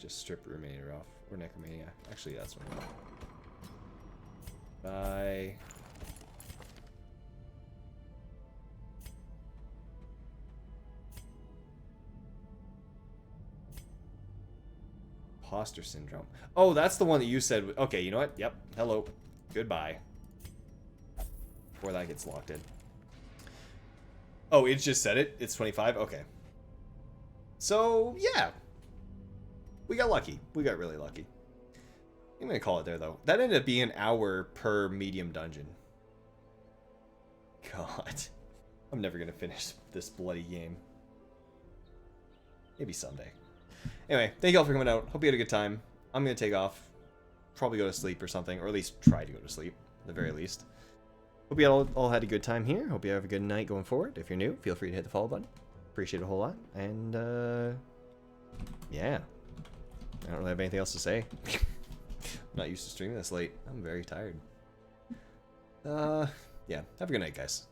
just strip Ruminator off. Or Necromania. Actually, that's one. Bye. Imposter syndrome. Oh, that's the one that you said. Okay, you know what? Yep. Hello. Goodbye. Before that gets locked in. Oh, it just said it? It's 25? Okay. So, yeah. We got lucky. We got really lucky. I'm going to call it there, though. That ended up being an hour per medium dungeon. God. I'm never going to finish this bloody game. Maybe someday. Anyway, thank you all for coming out. Hope you had a good time. I'm going to take off. Probably go to sleep or something. Or at least try to go to sleep, at the very least. Hope you all had a good time here. Hope you have a good night going forward. If you're new, feel free to hit the follow button. Appreciate it a whole lot. And, yeah. I don't really have anything else to say. I'm not used to streaming this late. I'm very tired. Yeah. Have a good night, guys.